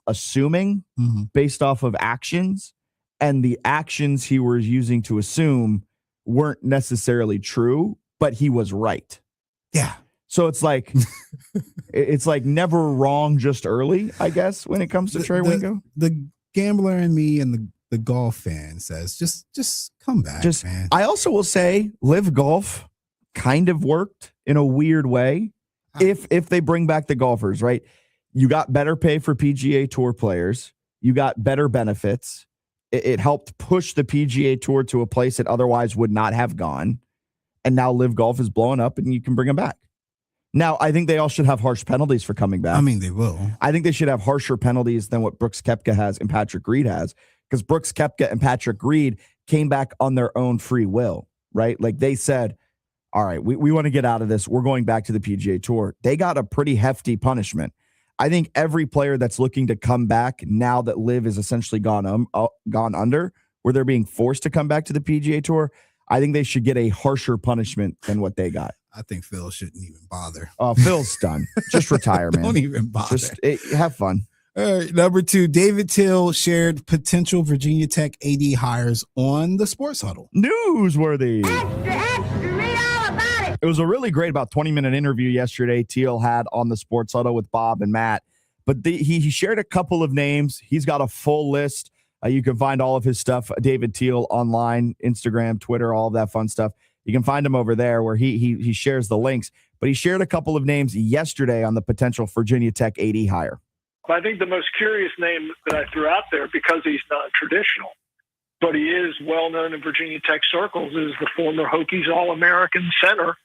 assuming based off of actions, and the actions he was using to assume weren't necessarily true, but he was right. Yeah. So it's like never wrong, just early, I guess, when it comes to Trey Wingo. The gambler in me and the golf fan says, just come back, man. I also will say LIV Golf kind of worked in a weird way. If they bring back the golfers, right? You got better pay for PGA Tour players. You got better benefits. It helped push the PGA Tour to a place it otherwise would not have gone. And now LIV Golf is blowing up and you can bring them back. Now, I think they all should have harsh penalties for coming back. I mean, they will. I think they should have harsher penalties than what Brooks Koepka has and Patrick Reed has, because Brooks Koepka and Patrick Reed came back on their own free will, right? Like they said, all right, we want to get out of this. We're going back to the PGA Tour. They got a pretty hefty punishment. I think every player that's looking to come back now that LIV is essentially gone under, where they're being forced to come back to the PGA Tour, I think they should get a harsher punishment than what they got. I think Phil shouldn't even bother. Oh, Phil's done. Just retire, man. Don't even bother. Just have fun. All right, number 2, David Till shared potential Virginia Tech AD hires on the Sports Huddle. Newsworthy. Extra, read all about it. It was a really great about 20-minute interview yesterday Teal had on the Sports Huddle with Bob and Matt. But he shared a couple of names. He's got a full list. You can find all of his stuff, David Teal, online, Instagram, Twitter, all of that fun stuff. You can find him over there where he shares the links. But he shared a couple of names yesterday on the potential Virginia Tech AD hire. I think the most curious name that I threw out there, because he's non-traditional, but he is well-known in Virginia Tech circles, is the former Hokies All-American center,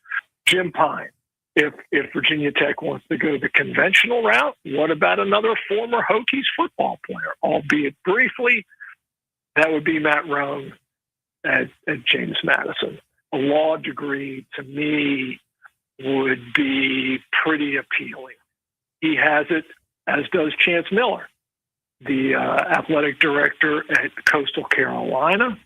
Jim Pine. If Virginia Tech wants to go the conventional route, what about another former Hokies football player, albeit briefly? That would be Matt Roan at James Madison. A law degree, to me, would be pretty appealing. He has it, as does Chance Miller, the athletic director at Coastal Carolina.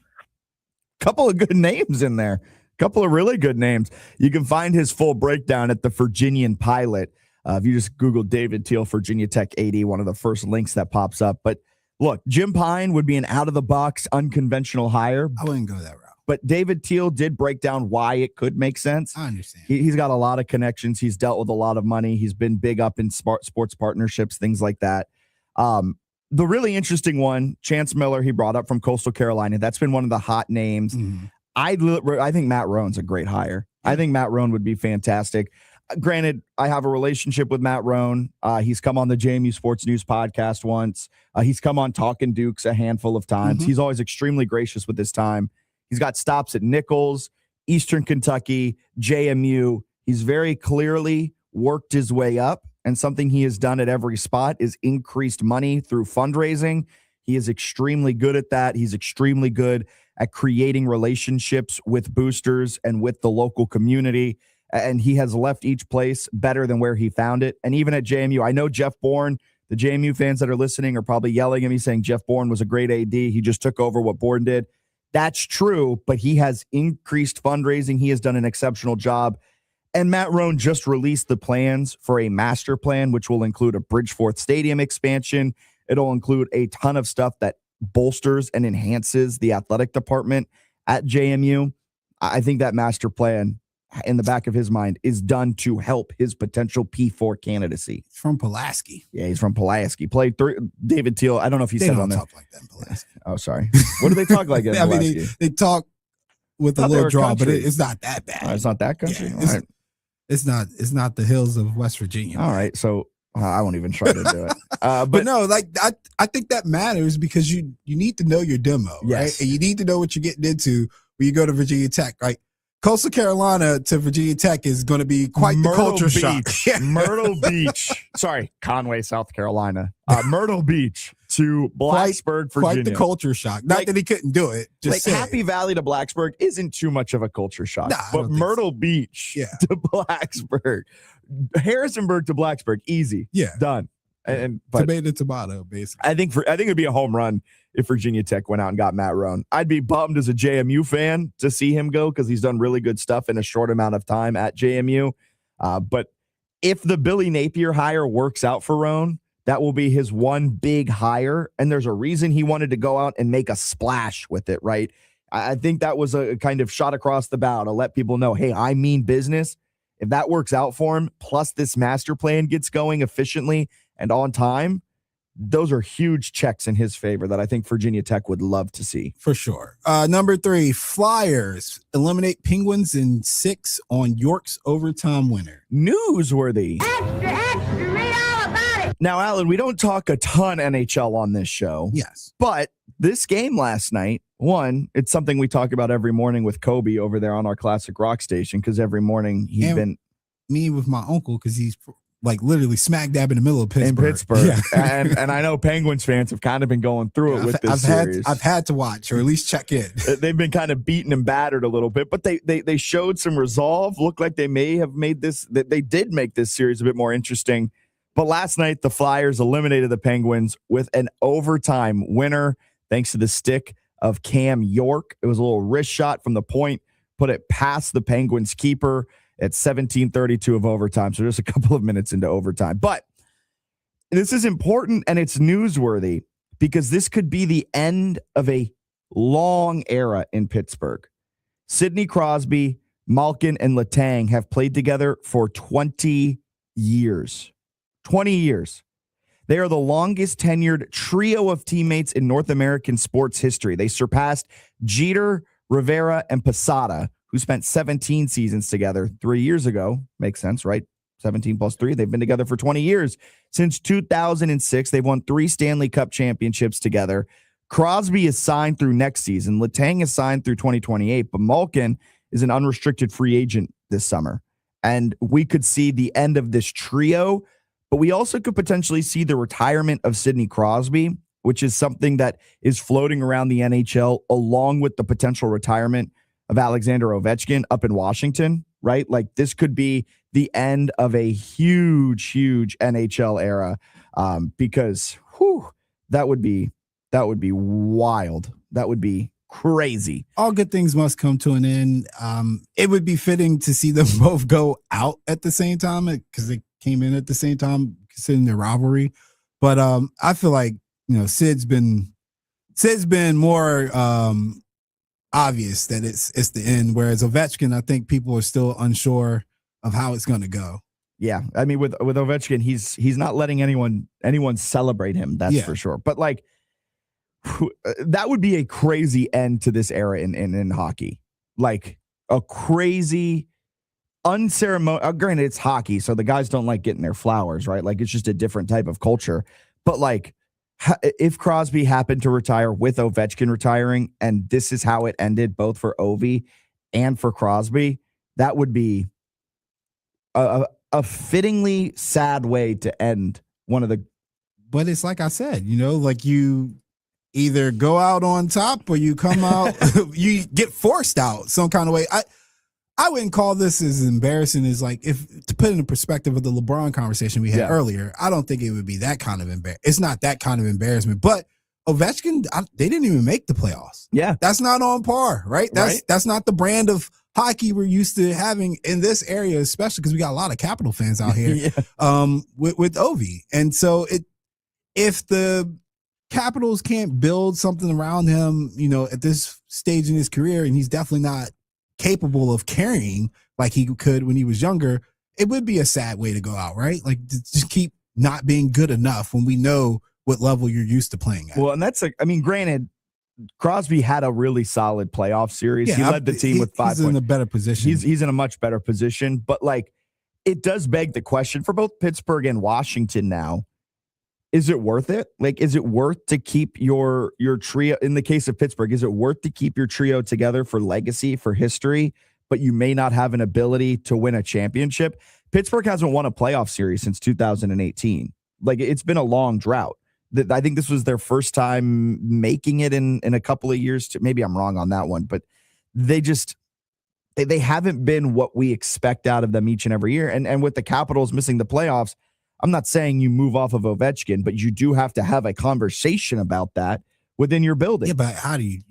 Couple of good names in there. Couple of really good names. You can find his full breakdown at the Virginian Pilot. If you just Google David Teal, Virginia Tech AD, one of the first links that pops up. But look, Jim Pine would be an out-of-the-box, unconventional hire. I wouldn't go that route. But David Teal did break down why it could make sense. I understand. He's got a lot of connections. He's dealt with a lot of money. He's been big up in sports partnerships, things like that. The really interesting one, Chance Miller, he brought up from Coastal Carolina. That's been one of the hot names. Mm-hmm. I think Matt Roan's a great hire. I think Matt Roan would be fantastic. Granted, I have a relationship with Matt Roan. He's come on the JMU Sports News podcast once. He's come on Talking Dukes a handful of times. Mm-hmm. He's always extremely gracious with his time. He's got stops at Nichols, Eastern Kentucky, JMU. He's very clearly worked his way up, and something he has done at every spot is increased money through fundraising. He is extremely good at that. He's extremely good at creating relationships with boosters and with the local community, and he has left each place better than where he found it. And even at JMU, I know Jeff Bourne, the JMU fans that are listening are probably yelling at me saying Jeff Bourne was a great AD. He just took over what Bourne did. That's true, but he has increased fundraising. He has done an exceptional job. And Matt Roan just released the plans for a master plan, which will include a Bridgeforth Stadium expansion. It'll include a ton of stuff that bolsters and enhances the athletic department at JMU. I think that master plan in the back of his mind is done to help his potential P4 candidacy. He's from Pulaski. Yeah, he's from Pulaski. Played David Teal. I don't know if he They said don't on there. talk like that in Pulaski. Oh, sorry. What do they talk like in I mean, Pulaski? they talk with a Thought they little were draw, but country. it's not that bad. Oh, it's not that country? Yeah, All right. it's not the hills of West Virginia. All right. So I won't even try to do it. But no, like I think that matters because you need to know your demo, right? Yes. And you need to know what you're getting into when you go to Virginia Tech. Like Coastal Carolina to Virginia Tech is going to be quite the culture shock. Myrtle Beach. Sorry, Conway, South Carolina. Myrtle Beach to Blacksburg, Virginia. Quite the culture shock. Not that he couldn't do it. Just saying. Happy Valley to Blacksburg isn't too much of a culture shock. Nah, I but don't think Myrtle Beach to Blacksburg. Harrisonburg to Blacksburg, easy. Yeah. Done. But tomato, basically. I think it'd be a home run if Virginia Tech went out and got Matt Roan. I'd be bummed as a JMU fan to see him go because he's done really good stuff in a short amount of time at JMU. But if the Billy Napier hire works out for Roan, that will be his one big hire. And there's a reason he wanted to go out and make a splash with it, right? I think that was a kind of shot across the bow to let people know, hey, I mean business. If that works out for him, plus this master plan gets going efficiently and on time, those are huge checks in his favor that I think Virginia Tech would love to see. For sure. Number 3, Flyers eliminate Penguins in 6 on York's overtime winner. Newsworthy. Extra, read all about it. Now, Alan, we don't talk a ton NHL on this show. Yes. But this game last night, one, it's something we talk about every morning with Kobe over there on our classic rock station because every morning he's been me with my uncle because he's like literally smack dab in the middle of Pittsburgh. In Pittsburgh. Yeah. and I know Penguins fans have kind of been going through it with this series. I've had to watch or at least check in. They've been kind of beaten and battered a little bit, but they showed some resolve. Looked like they may have made this, that they did make this series a bit more interesting. But last night, the Flyers eliminated the Penguins with an overtime winner thanks to the stick of Cam York. It was a little wrist shot from the point, put it past the Penguins keeper at 17:32 of overtime. So just a couple of minutes into overtime. But this is important and it's newsworthy because this could be the end of a long era in Pittsburgh. Sidney Crosby, Malkin, and Letang have played together for 20 years. 20 years. They are the longest tenured trio of teammates in North American sports history. They surpassed Jeter, Rivera, and Posada, who spent 17 seasons together 3 years ago. Makes sense, right? 17 plus 3. They've been together for 20 years. Since 2006, they've won 3 Stanley Cup championships together. Crosby is signed through next season. Letang is signed through 2028, but Malkin is an unrestricted free agent this summer. And we could see the end of this trio, but we also could potentially see the retirement of Sidney Crosby, which is something that is floating around the NHL along with the potential retirement of Alexander Ovechkin up in Washington, right? Like this could be the end of a huge, huge NHL era because that would be wild. That would be crazy. All good things must come to an end. It would be fitting to see them both go out at the same time because they came in at the same time, considering their rivalry. But I feel like, you know, Sid's been more obvious that it's the end, whereas Ovechkin, I think people are still unsure of how it's going to go. Yeah, I mean, with Ovechkin, he's not letting anyone celebrate him. That's for sure. But like, that would be a crazy end to this era in hockey. Like a crazy, unceremonious. Granted, it's hockey, so the guys don't like getting their flowers, right? Like it's just a different type of culture. But like, if Crosby happened to retire with Ovechkin retiring, and this is how it ended, both for Ovi and for Crosby, that would be a fittingly sad way to end one of the. But it's like I said, you know, like you either go out on top or you come out, you get forced out some kind of way. I wouldn't call this as embarrassing as like, if to put in the perspective of the LeBron conversation we had earlier, I don't think it would be that kind of it's not that kind of embarrassment, but Ovechkin, they didn't even make the playoffs. Yeah. That's not on par, right? That's not the brand of hockey we're used to having in this area, especially because we got a lot of Capital fans out here with Ovi. And so if the Capitals can't build something around him, you know, at this stage in his career, and he's definitely not capable of carrying like he could when he was younger, it would be a sad way to go out, right? Like just keep not being good enough when we know what level you're used to playing at. Well, and that's granted, Crosby had a really solid playoff series. Yeah, he led the team with 5 points. He's in a better position. He's in a much better position, but like it does beg the question for both Pittsburgh and Washington now. Is it worth it? Like, is it worth to keep your trio? In the case of Pittsburgh, is it worth to keep your trio together for legacy, for history, but you may not have an ability to win a championship? Pittsburgh hasn't won a playoff series since 2018. Like, it's been a long drought. I think this was their first time making it in a couple of years. Maybe I'm wrong on that one, but they haven't been what we expect out of them each and every year. And with the Capitals missing the playoffs, I'm not saying you move off of Ovechkin, but you do have to have a conversation about that within your building. Yeah, but how do you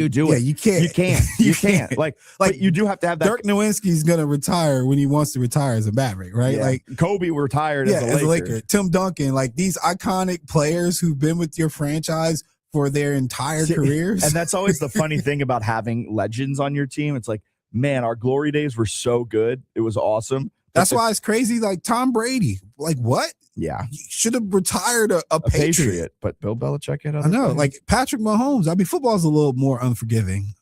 do it? You can't. You can't. Like you do have to have that. Dirk Nowitzki's going to retire when he wants to retire as a Maverick, right? Yeah. Like Kobe retired as a Laker. Tim Duncan, like these iconic players who've been with your franchise for their entire careers. And that's always the funny thing about having legends on your team. It's like, man, our glory days were so good. It was awesome. That's why it's crazy. Like Tom Brady, like what? Yeah, you should have retired a Patriot. But Bill Belichick had. I know, like Patrick Mahomes. I mean, football's a little more unforgiving.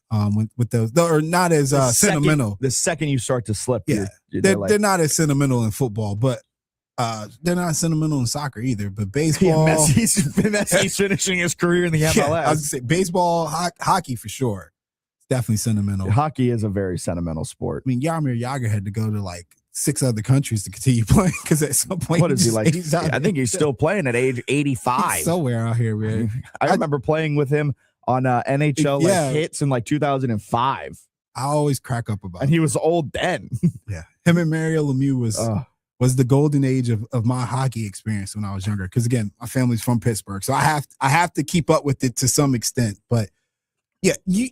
With those, or not as sentimental. The second you start to slip, they're not as sentimental in football, but they're not sentimental in soccer either. But baseball, Messi's finishing his career in the MLS. Yeah, I was gonna say baseball, hockey for sure. It's definitely sentimental. Hockey is a very sentimental sport. I mean, Jaromir Jagr had to go to like 6 other countries to continue playing because at some point, what is he like? I think he's still playing at age 85. He's somewhere out here, man. I remember playing with him on NHL hits in like 2005. I always crack up about and he was old then. Yeah. Him and Mario Lemieux was the golden age of my hockey experience when I was younger. Because again, my family's from Pittsburgh. So I have to keep up with it to some extent. But yeah, you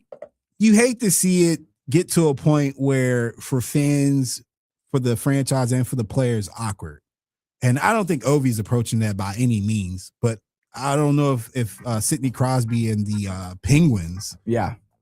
hate to see it get to a point where for fans, for the franchise and for the players, awkward. And I don't think Ovi's approaching that by any means, but I don't know if Sidney Crosby and the Penguins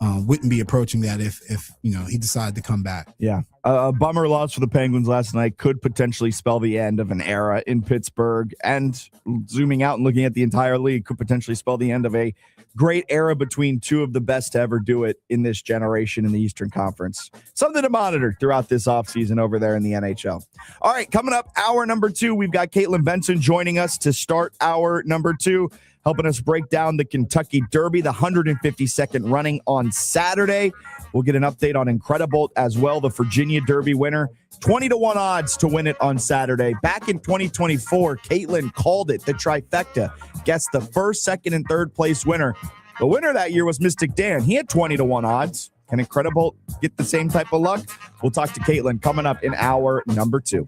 wouldn't be approaching that if he decided to come back. Yeah. A bummer loss for the Penguins last night could potentially spell the end of an era in Pittsburgh, and zooming out and looking at the entire league could potentially spell the end of a great era between two of the best to ever do it in this generation in the Eastern Conference. Something to monitor throughout this offseason over there in the NHL. All right, coming up, hour number 2, we've got Caitlin Benson joining us to start hour number 2, helping us break down the Kentucky Derby, the 152nd running on Saturday. We'll get an update on Incredibolt as well, the Virginia Derby winner. 20-1 odds to win it on Saturday. Back in 2024, Caitlin called it the trifecta. Guessed the first, second, and third place winner. The winner that year was Mystic Dan. He had 20-1 odds. Can Incredibolt get the same type of luck? We'll talk to Caitlin coming up in hour number 2.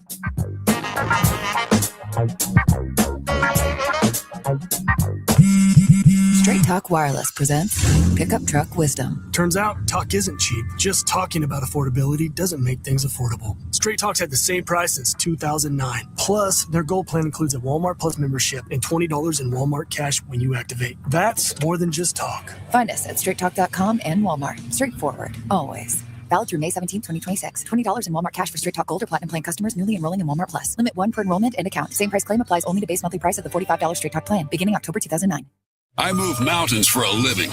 Straight Talk Wireless presents Pickup Truck Wisdom. Turns out, talk isn't cheap. Just talking about affordability doesn't make things affordable. Straight Talk's had the same price since 2009. Plus, their Gold plan includes a Walmart Plus membership and $20 in Walmart cash when you activate. That's more than just talk. Find us at straighttalk.com and Walmart. Straightforward, always. Valid through May 17, 2026. $20 in Walmart cash for Straight Talk Gold or Platinum Plan customers newly enrolling in Walmart Plus. Limit 1 per enrollment and account. Same price claim applies only to base monthly price of the $45 Straight Talk plan, beginning October 2009. I move mountains for a living.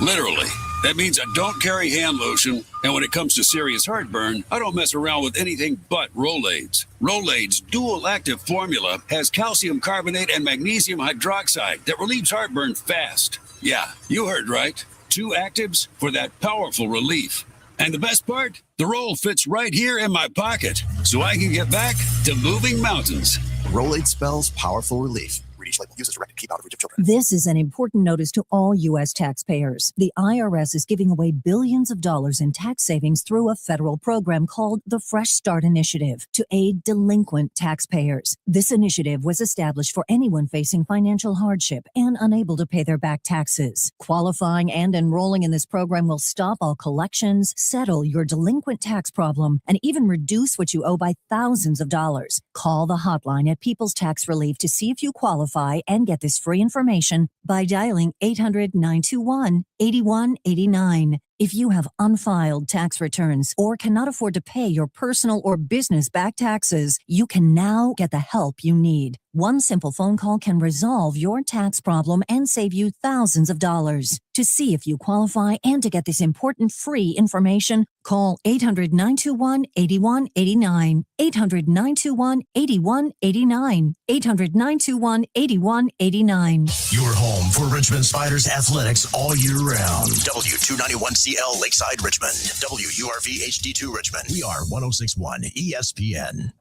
Literally. That means I don't carry hand lotion, and when it comes to serious heartburn, I don't mess around with anything but Rolaids. Rolaids' dual-active formula has calcium carbonate and magnesium hydroxide that relieves heartburn fast. Yeah, you heard right. 2 actives for that powerful relief. And the best part? The roll fits right here in my pocket, so I can get back to moving mountains. Rolaid spells powerful relief. Read each label. Use as directed. Keep out of reach of children. This is an important notice to all U.S. taxpayers. The IRS is giving away billions of dollars in tax savings through a federal program called the Fresh Start Initiative to aid delinquent taxpayers. This initiative was established for anyone facing financial hardship and unable to pay their back taxes. Qualifying and enrolling in this program will stop all collections, settle your delinquent tax problem, and even reduce what you owe by thousands of dollars. Call the hotline at People's Tax Relief to see if you qualify and get this free information by dialing 800-921-8189. If you have unfiled tax returns or cannot afford to pay your personal or business back taxes, you can now get the help you need. One simple phone call can resolve your tax problem and save you thousands of dollars. To see if you qualify and to get this important free information, call 800-921-8189. 800-921-8189. 800-921-8189. Your home for Richmond Spiders athletics all year round. W291CL Lakeside Richmond. WURV HD2 Richmond. We are 1061 ESPN.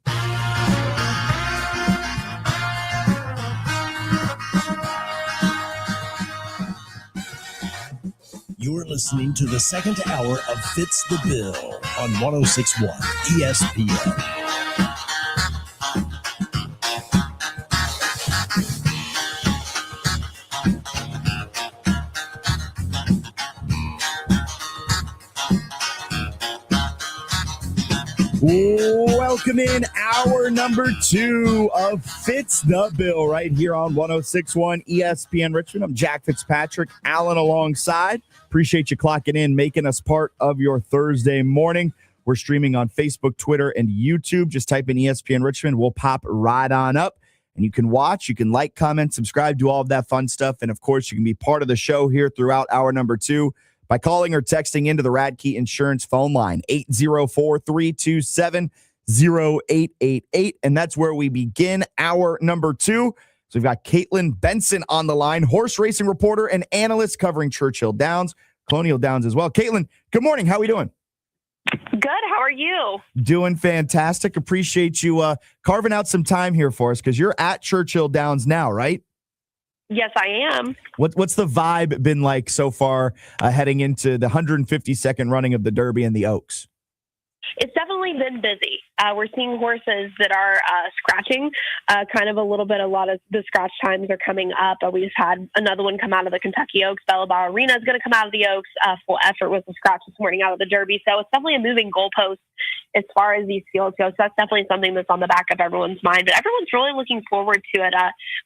You're listening to the second hour of Fitz the Bill on 1061 ESPN. Welcome in hour number 2 of Fitz the Bill right here on 1061 ESPN Richmond. I'm Jack Fitzpatrick, Alan alongside. Appreciate you clocking in, making us part of your Thursday morning. We're streaming on Facebook, Twitter, and YouTube. Just type in ESPN Richmond. We'll pop right on up, and you can watch, you can like, comment, subscribe, do all of that fun stuff. And, of course, you can be part of the show here throughout hour number 2 by calling or texting into the Radkey Insurance phone line, 804-327-0888. And that's where we begin hour number 2. So we've got Caitlin Benson on the line, horse racing reporter and analyst covering Churchill Downs, Colonial Downs as well. Caitlin, good morning. How are we doing? Good. How are you? Doing fantastic. Appreciate you carving out some time here for us because you're at Churchill Downs now, right? Yes, I am. What's the vibe been like so far heading into the 152nd running of the Derby and the Oaks? It's definitely been busy. We're seeing horses that are scratching kind of a little bit. A lot of the scratch times are coming up. We just had another one come out of the Kentucky Oaks. Bella Ballerina is going to come out of the Oaks. Full Effort was a scratch this morning out of the Derby. So it's definitely a moving goalpost as far as these fields go. So that's definitely something that's on the back of everyone's mind. But everyone's really looking forward to it.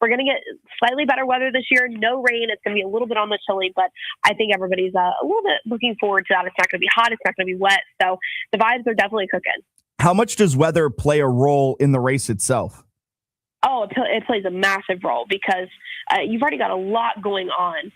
We're going to get slightly better weather this year. No rain. It's going to be a little bit on the chilly, but I think everybody's a little bit looking forward to that. It's not going to be hot. It's not going to be wet. So the vibes are definitely cooking. How much does weather play a role in the race itself? Oh, it plays a massive role because you've already got a lot going on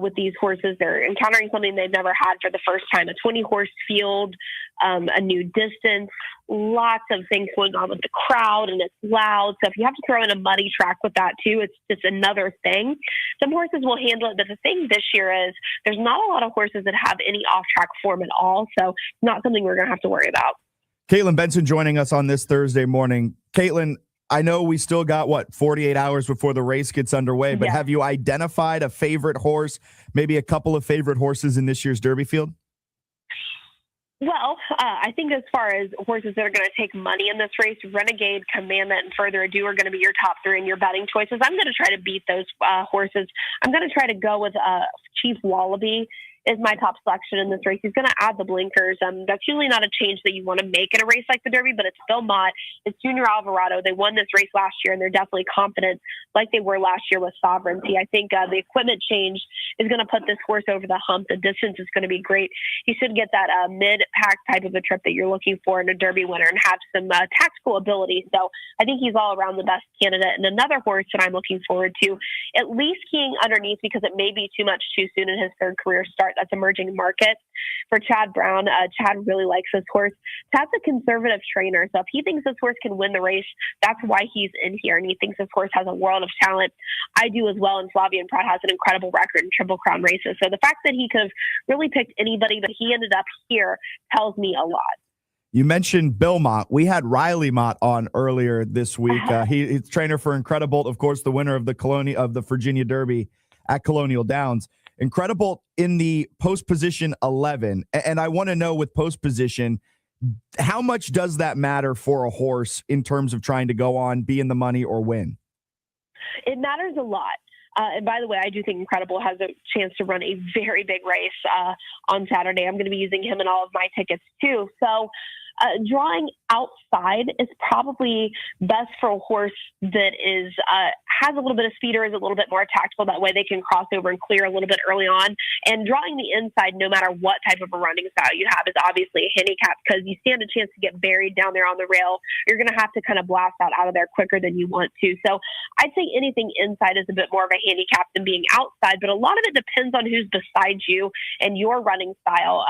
with these horses. They're encountering something they've never had for the first time, a 20-horse field, a new distance, lots of things going on with the crowd, and it's loud. So if you have to throw in a muddy track with that too, it's just another thing. Some horses will handle it, but the thing this year is there's not a lot of horses that have any off-track form at all, so not something we're going to have to worry about. Caitlin Benson joining us on this Thursday morning. Caitlin, I know we still got, 48 hours before the race gets underway, but have you identified a favorite horse, maybe a couple of favorite horses in this year's Derby field? Well, I think as far as horses that are going to take money in this race, Renegade, Commandment, and Further Ado are going to be your top 3 in your betting choices. I'm going to try to beat those horses. I'm going to try to go with Chief Wallaby is my top selection in this race. He's going to add the blinkers. That's usually not a change that you want to make in a race like the Derby, but it's Phil Mott. It's Junior Alvarado. They won this race last year, and they're definitely confident like they were last year with Sovereignty. I think the equipment change is going to put this horse over the hump. The distance is going to be great. He should get that mid-pack type of a trip that you're looking for in a Derby winner and have some tactical ability. So I think he's all around the best candidate. And another horse that I'm looking forward to, at least keying underneath because it may be too much too soon in his third career start. That's Emerging Market for Chad Brown. Chad really likes this horse. Chad's a conservative trainer, so if he thinks this horse can win the race, that's why he's in here, and he thinks this horse has a world of talent. I do as well, and Flavien Prat has an incredible record in Triple Crown races. So the fact that he could have really picked anybody, but he ended up here, tells me a lot. You mentioned Bill Mott. We had Riley Mott on earlier this week. He's trainer for Incredible, of course, the winner of the Virginia Derby at Colonial Downs. Incredible in the post position 11. And I want to know with post position, how much does that matter for a horse in terms of trying to go on, be in the money, or win? It matters a lot. And by the way, I do think Incredible has a chance to run a very big race on Saturday. I'm going to be using him in all of my tickets too. So Drawing outside is probably best for a horse that is has a little bit of speed or is a little bit more tactical. That way they can cross over and clear a little bit early on. And drawing the inside, no matter what type of a running style you have, is obviously a handicap because you stand a chance to get buried down there on the rail. You're going to have to kind of blast out of there quicker than you want to. So I'd say anything inside is a bit more of a handicap than being outside, but a lot of it depends on who's beside you and your running style.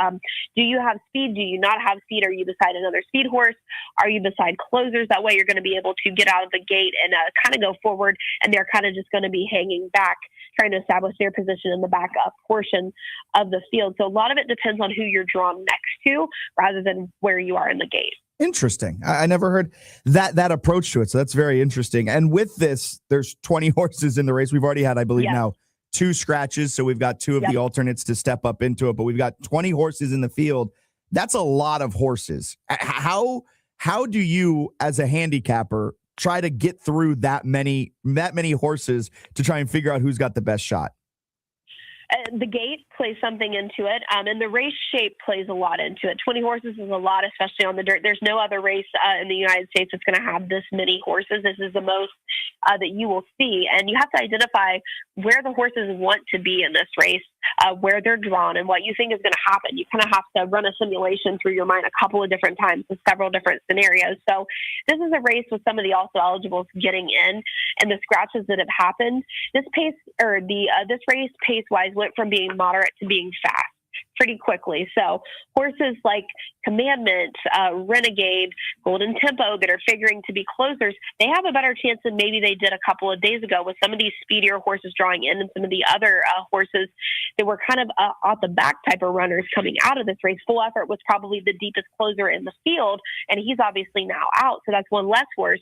Do you have speed? Do you not have speed? Are you beside another speed horse? Are you beside closers? That way you're going to be able to get out of the gate and kind of go forward, and they're kind of just going to be hanging back, trying to establish their position in the back up portion of the field. So a lot of it depends on who you're drawn next to rather than where you are in the gate. Interesting. I never heard that approach to it. So that's very interesting. And with this, there's 20 horses in the race. We've already had, I believe now, 2 scratches. So we've got 2 of the alternates to step up into it, but we've got 20 horses in the field. That's a lot of horses. How do you, as a handicapper, try to get through that many horses to try and figure out who's got the best shot? The gate plays something into it, and the race shape plays a lot into it. 20 horses is a lot, especially on the dirt. There's no other race in the United States that's going to have this many horses. This is the most that you will see, and you have to identify where the horses want to be in this race, where they're drawn, and what you think is going to happen. You kind of have to run a simulation through your mind a couple of different times with several different scenarios. So this is a race with some of the also eligibles getting in, and the scratches that have happened. This pace, or this race pace-wise, went from being moderate to being fast pretty quickly. So horses like Commandment, Renegade, Golden Tempo that are figuring to be closers, they have a better chance than maybe they did a couple of days ago with some of these speedier horses drawing in and some of the other horses that were kind of off the back type of runners coming out of this race. Full Effort was probably the deepest closer in the field, and he's obviously now out. So that's one less horse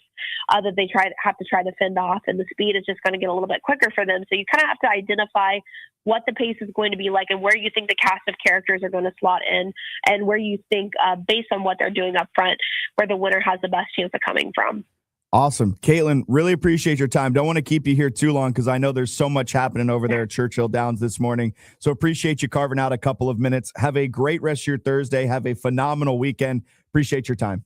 that they have to try to fend off, and the speed is just going to get a little bit quicker for them. So you kind of have to identify what the pace is going to be like and where you think the cast of characters are going to slot in, and where you think, based on what they're doing up front, where the winner has the best chance of coming from. Awesome. Caitlin, really appreciate your time. Don't want to keep you here too long because I know there's so much happening over there at Churchill Downs this morning. So appreciate you carving out a couple of minutes. Have a great rest of your Thursday. Have a phenomenal weekend. Appreciate your time.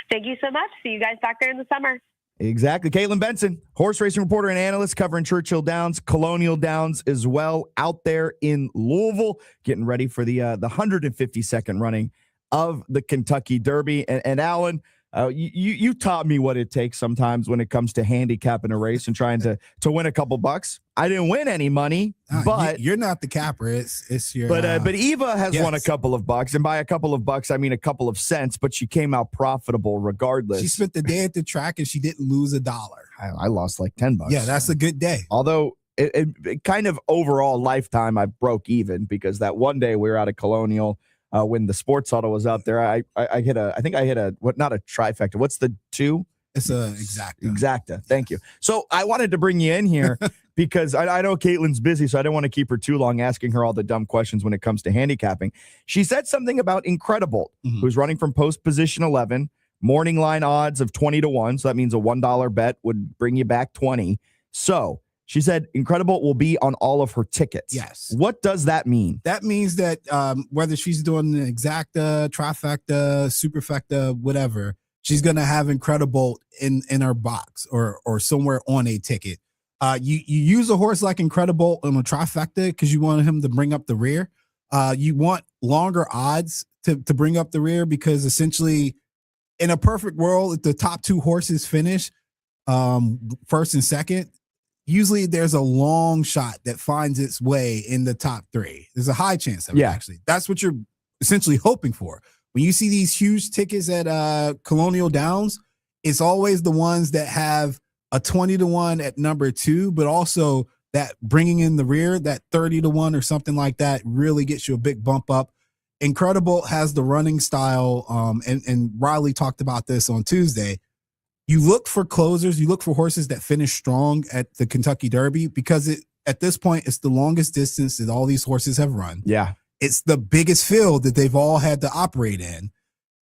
Thank you so much. See you guys back there in the summer. Exactly. Caitlin Benson, horse racing reporter and analyst covering Churchill Downs, Colonial Downs as well, out there in Louisville, getting ready for the 152nd running of the Kentucky Derby. And Alan, you taught me what it takes sometimes when it comes to handicapping a race and trying to win a couple bucks. I didn't win any money, but you're not the capper. It's your. But Eva has won a couple of bucks, and by a couple of bucks, I mean a couple of cents. But she came out profitable regardless. She spent the day at the track and she didn't lose $1. I lost like $10. Yeah, that's a good day. Although it kind of overall lifetime, I broke even because that one day we were out of Colonial. When the sports auto was out there, I hit not a trifecta. What's the 2? It's a exacta. Exacta. Thank you. So I wanted to bring you in here because I know Caitlin's busy, so I don't want to keep her too long asking her all the dumb questions when it comes to handicapping. She said something about Incredible, who's running from post position 11, morning line odds of 20-1. So that means a $1 bet would bring you back 20. So she said Incredible will be on all of her tickets. Yes. What does that mean? That means that whether she's doing the exacta, trifecta, superfecta, whatever, she's going to have Incredible in her box or somewhere on a ticket. You use a horse like Incredible on a trifecta because you want him to bring up the rear. You want longer odds to bring up the rear because essentially in a perfect world, if the top 2 horses finish first and second, usually there's a long shot that finds its way in the top 3. There's a high chance of it, actually. That's what you're essentially hoping for. When you see these huge tickets at Colonial Downs, it's always the ones that have a 20-1 at number 2, but also that bringing in the rear, that 30-1 or something like that really gets you a big bump up. Incredible has the running style, and Riley talked about this on Tuesday. You look for closers, you look for horses that finish strong at the Kentucky Derby because at this point, it's the longest distance that all these horses have run. Yeah. It's the biggest field that they've all had to operate in.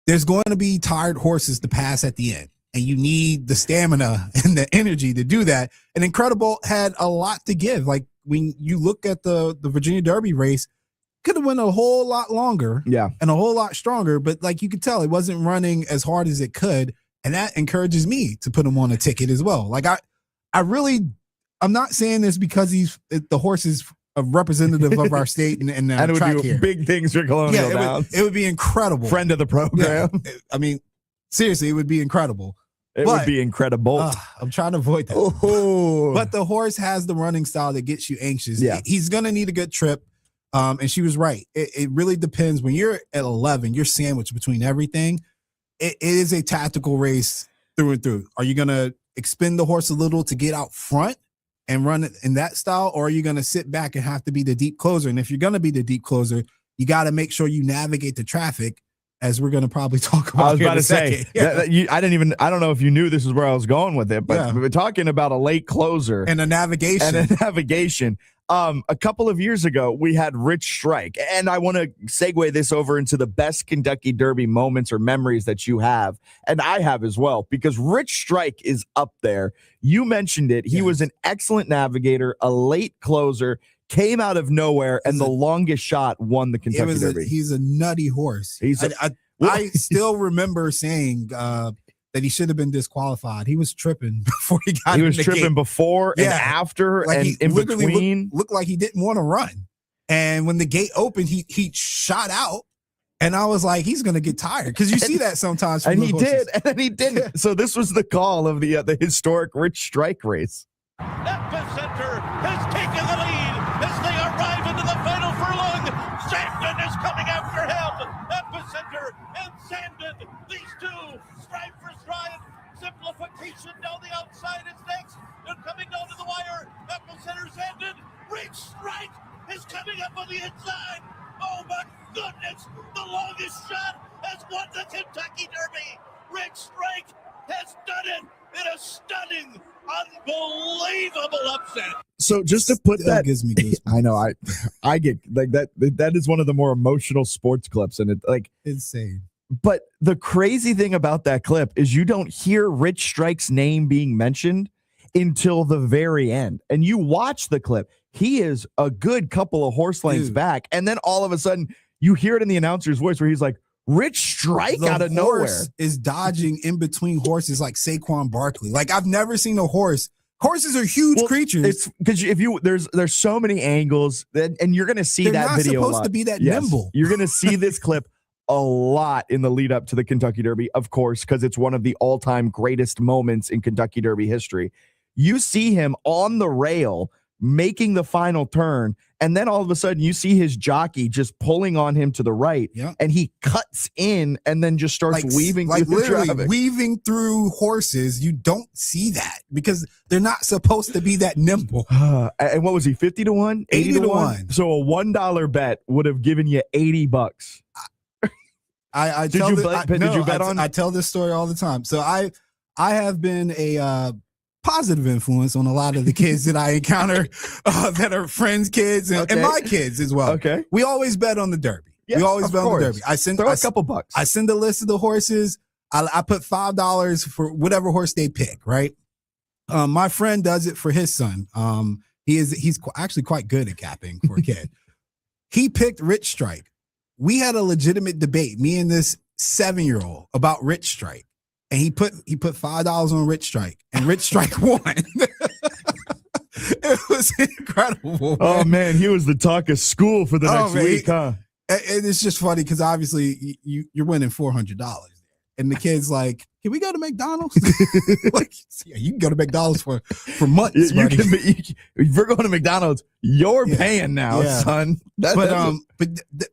There's going to be tired horses to pass at the end, and you need the stamina and the energy to do that. And Incredible had a lot to give. Like when you look at the Virginia Derby race, could have went a whole lot longer, yeah, and a whole lot stronger. But like you could tell, it wasn't running as hard as it could, and that encourages me to put him on a ticket as well. Like I'm not saying this because the horse is a representative of our state and and it would track do here. big things for Colonial Downs. It would be incredible. Friend of the program. Yeah. I mean, seriously, it would be incredible. It would be incredible. I'm trying to avoid that. Oh. But the horse has the running style that gets you anxious. Yeah. He's going to need a good trip. And she was right. It really depends. When you're at 11, you're sandwiched between everything. It is a tactical race through and through. Are you going to expend the horse a little to get out front and run it in that style? Or are you going to sit back and have to be the deep closer? And if you're going to be the deep closer, you got to make sure you navigate the traffic, as we're going to probably talk about. I was about to say, yeah. I don't know if you knew this is where I was going with it, but we're talking about a late closer and a navigation. A couple of years ago, we had Rich Strike, and I want to segue this over into the best Kentucky Derby moments or memories that you have, and I have as well, because Rich Strike is up there. You mentioned it. He was an excellent navigator, a late closer, came out of nowhere, and the longest shot won the Kentucky Derby. He's a nutty horse. I still remember saying that he should have been disqualified. He was tripping before he got. He was tripping before and after, like and in between. Looked like he didn't want to run. And when the gate opened, he shot out. And I was like, he's going to get tired, because you see that sometimes. And he did, and then he didn't. So this was the call of the historic Rich Strike race. Epicenter has taken the lead as they arrive into the final furlong. Sandon is coming after him. Epicenter and Sandon, these two, stride for stride. Simplification down the outside is next. And coming down to the wire, Epicenter, Sandon, Rich Strike is coming up on the inside. Oh my goodness, the longest shot has won the Kentucky Derby. Rich Strike has done it in a stunning, unbelievable upset. So just to put that, gives me goosebumps. I know I get like that. That is one of the more emotional sports clips, and it like insane. But the crazy thing about that clip is you don't hear Rich Strike's name being mentioned until the very end, and you watch the clip. He is a good couple of horse lengths back, and then all of a sudden you hear it in the announcer's voice where he's like, Rich Strike out of nowhere is dodging in between horses like Saquon Barkley. Like, I've never seen a horse. Horses are huge creatures. It's because there's so many angles and you're going to see that video. They're not supposed to be that nimble. You're going to see this clip a lot in the lead up to the Kentucky Derby, of course, because it's one of the all-time greatest moments in Kentucky Derby history. You see him on the rail making the final turn, and then all of a sudden you see his jockey just pulling on him to the right, and he cuts in and then just starts weaving through the traffic. Weaving through horses. You don't see that because they're not supposed to be that nimble. And what was he, 50 to 1? 80 to 1. So a $1 bet would have given you $80. I did you bet on? I tell this story all the time. So I have been a positive influence on a lot of the kids that I encounter that are friends' kids and my kids as well. Okay. We always bet on the Derby. Yes, we always bet on the course. Derby. Throw a couple bucks. I send a list of the horses. I put $5 for whatever horse they pick, right? My friend does it for his son. He's actually quite good at capping for a kid. He picked Rich Strike. We had a legitimate debate, me and this 7-year-old, about Rich Strike. And he put $5 on Rich Strike, and Rich Strike won. It was incredible. Man. Oh man, he was the talk of school for the next week, huh? And it's just funny because obviously you're winning $400, and the kid's like, "Can we go to McDonald's?" Like, yeah, you can go to McDonald's for months. If we're going to McDonald's, you're paying now, son.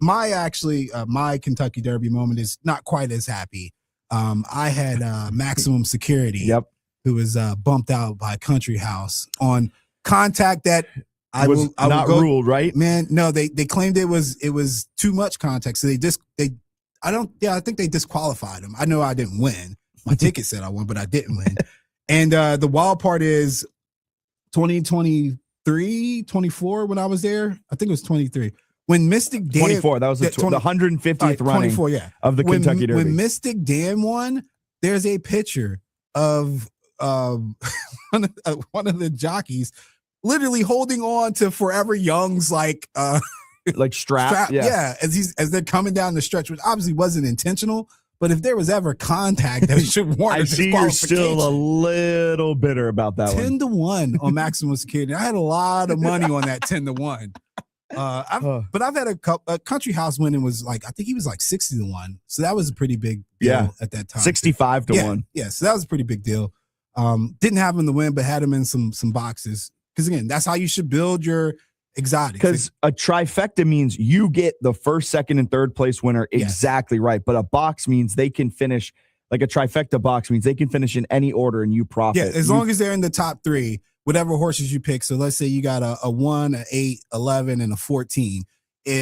My Kentucky Derby moment is not quite as happy. I had maximum security, who was bumped out by Country House on contact that I was not ruled, right? Man, no, they claimed it was too much contact, so I think they disqualified him. I know I didn't win. My ticket said I won, but I didn't win. And the wild part is 2023, 24 when I was there. I think it was 23. When Mystic Dan 24, that was the 150th running of the Kentucky Derby. When Mystic Dan won, there's a picture of one of the jockeys literally holding on to Forever Young's like strap. Yeah, as they're coming down the stretch, which obviously wasn't intentional. But if there was ever contact that should warrant I see you're still a little bitter about that 10-1 on maximum security. I had a lot of money on that 10-1. But I've had a Country House winning was like, I think he was like 60-1. So that was a pretty big deal at that time. 65-1. Yeah, so that was a pretty big deal. Didn't have him to win, but had him in some boxes. Because again, that's how you should build your exotics. Because a trifecta means you get the first, second, and third place winner exactly right. But a box means they can finish, like a trifecta box means they can finish in any order and you profit. Yeah, as long as they're in the top 3, whatever horses you pick. So let's say you got a 1, an 8, 11, and a 14.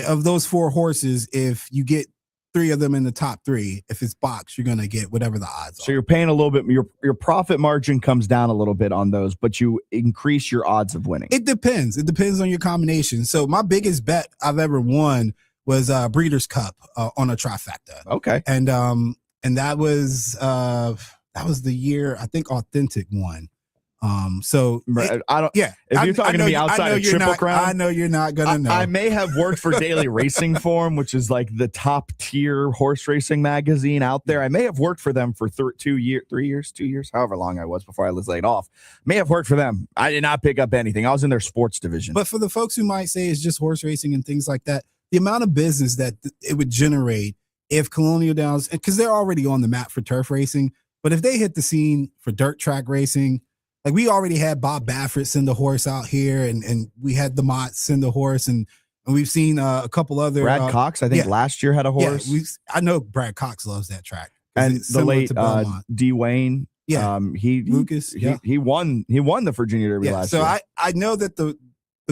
Of those 4 horses, if you get 3 of them in the top 3, if it's box, you're going to get whatever the odds are. So you're paying a little bit, your profit margin comes down a little bit on those, but you increase your odds of winning. It depends. It depends on your combination. So my biggest bet I've ever won was Breeders' Cup on a trifecta. Okay. And that was the year I think Authentic won. So I don't. Yeah, if you're talking to me outside of Triple Crown, I know you're not gonna know. I may have worked for Daily Racing Form, which is like the top tier horse racing magazine out there. I may have worked for them for 2 years, however long I was before I was laid off. May have worked for them. I did not pick up anything. I was in their sports division. But for the folks who might say it's just horse racing and things like that, the amount of business that it would generate if Colonial Downs, because they're already on the map for turf racing, but if they hit the scene for dirt track racing. Like we already had Bob Baffert send the horse out here, and we had the Mott send the horse, and we've seen a couple other. Brad Cox, I think last year had a horse. Yeah, I know Brad Cox loves that track. And the late D. Wayne, Lucas, he won the Virginia Derby last year. So I know that the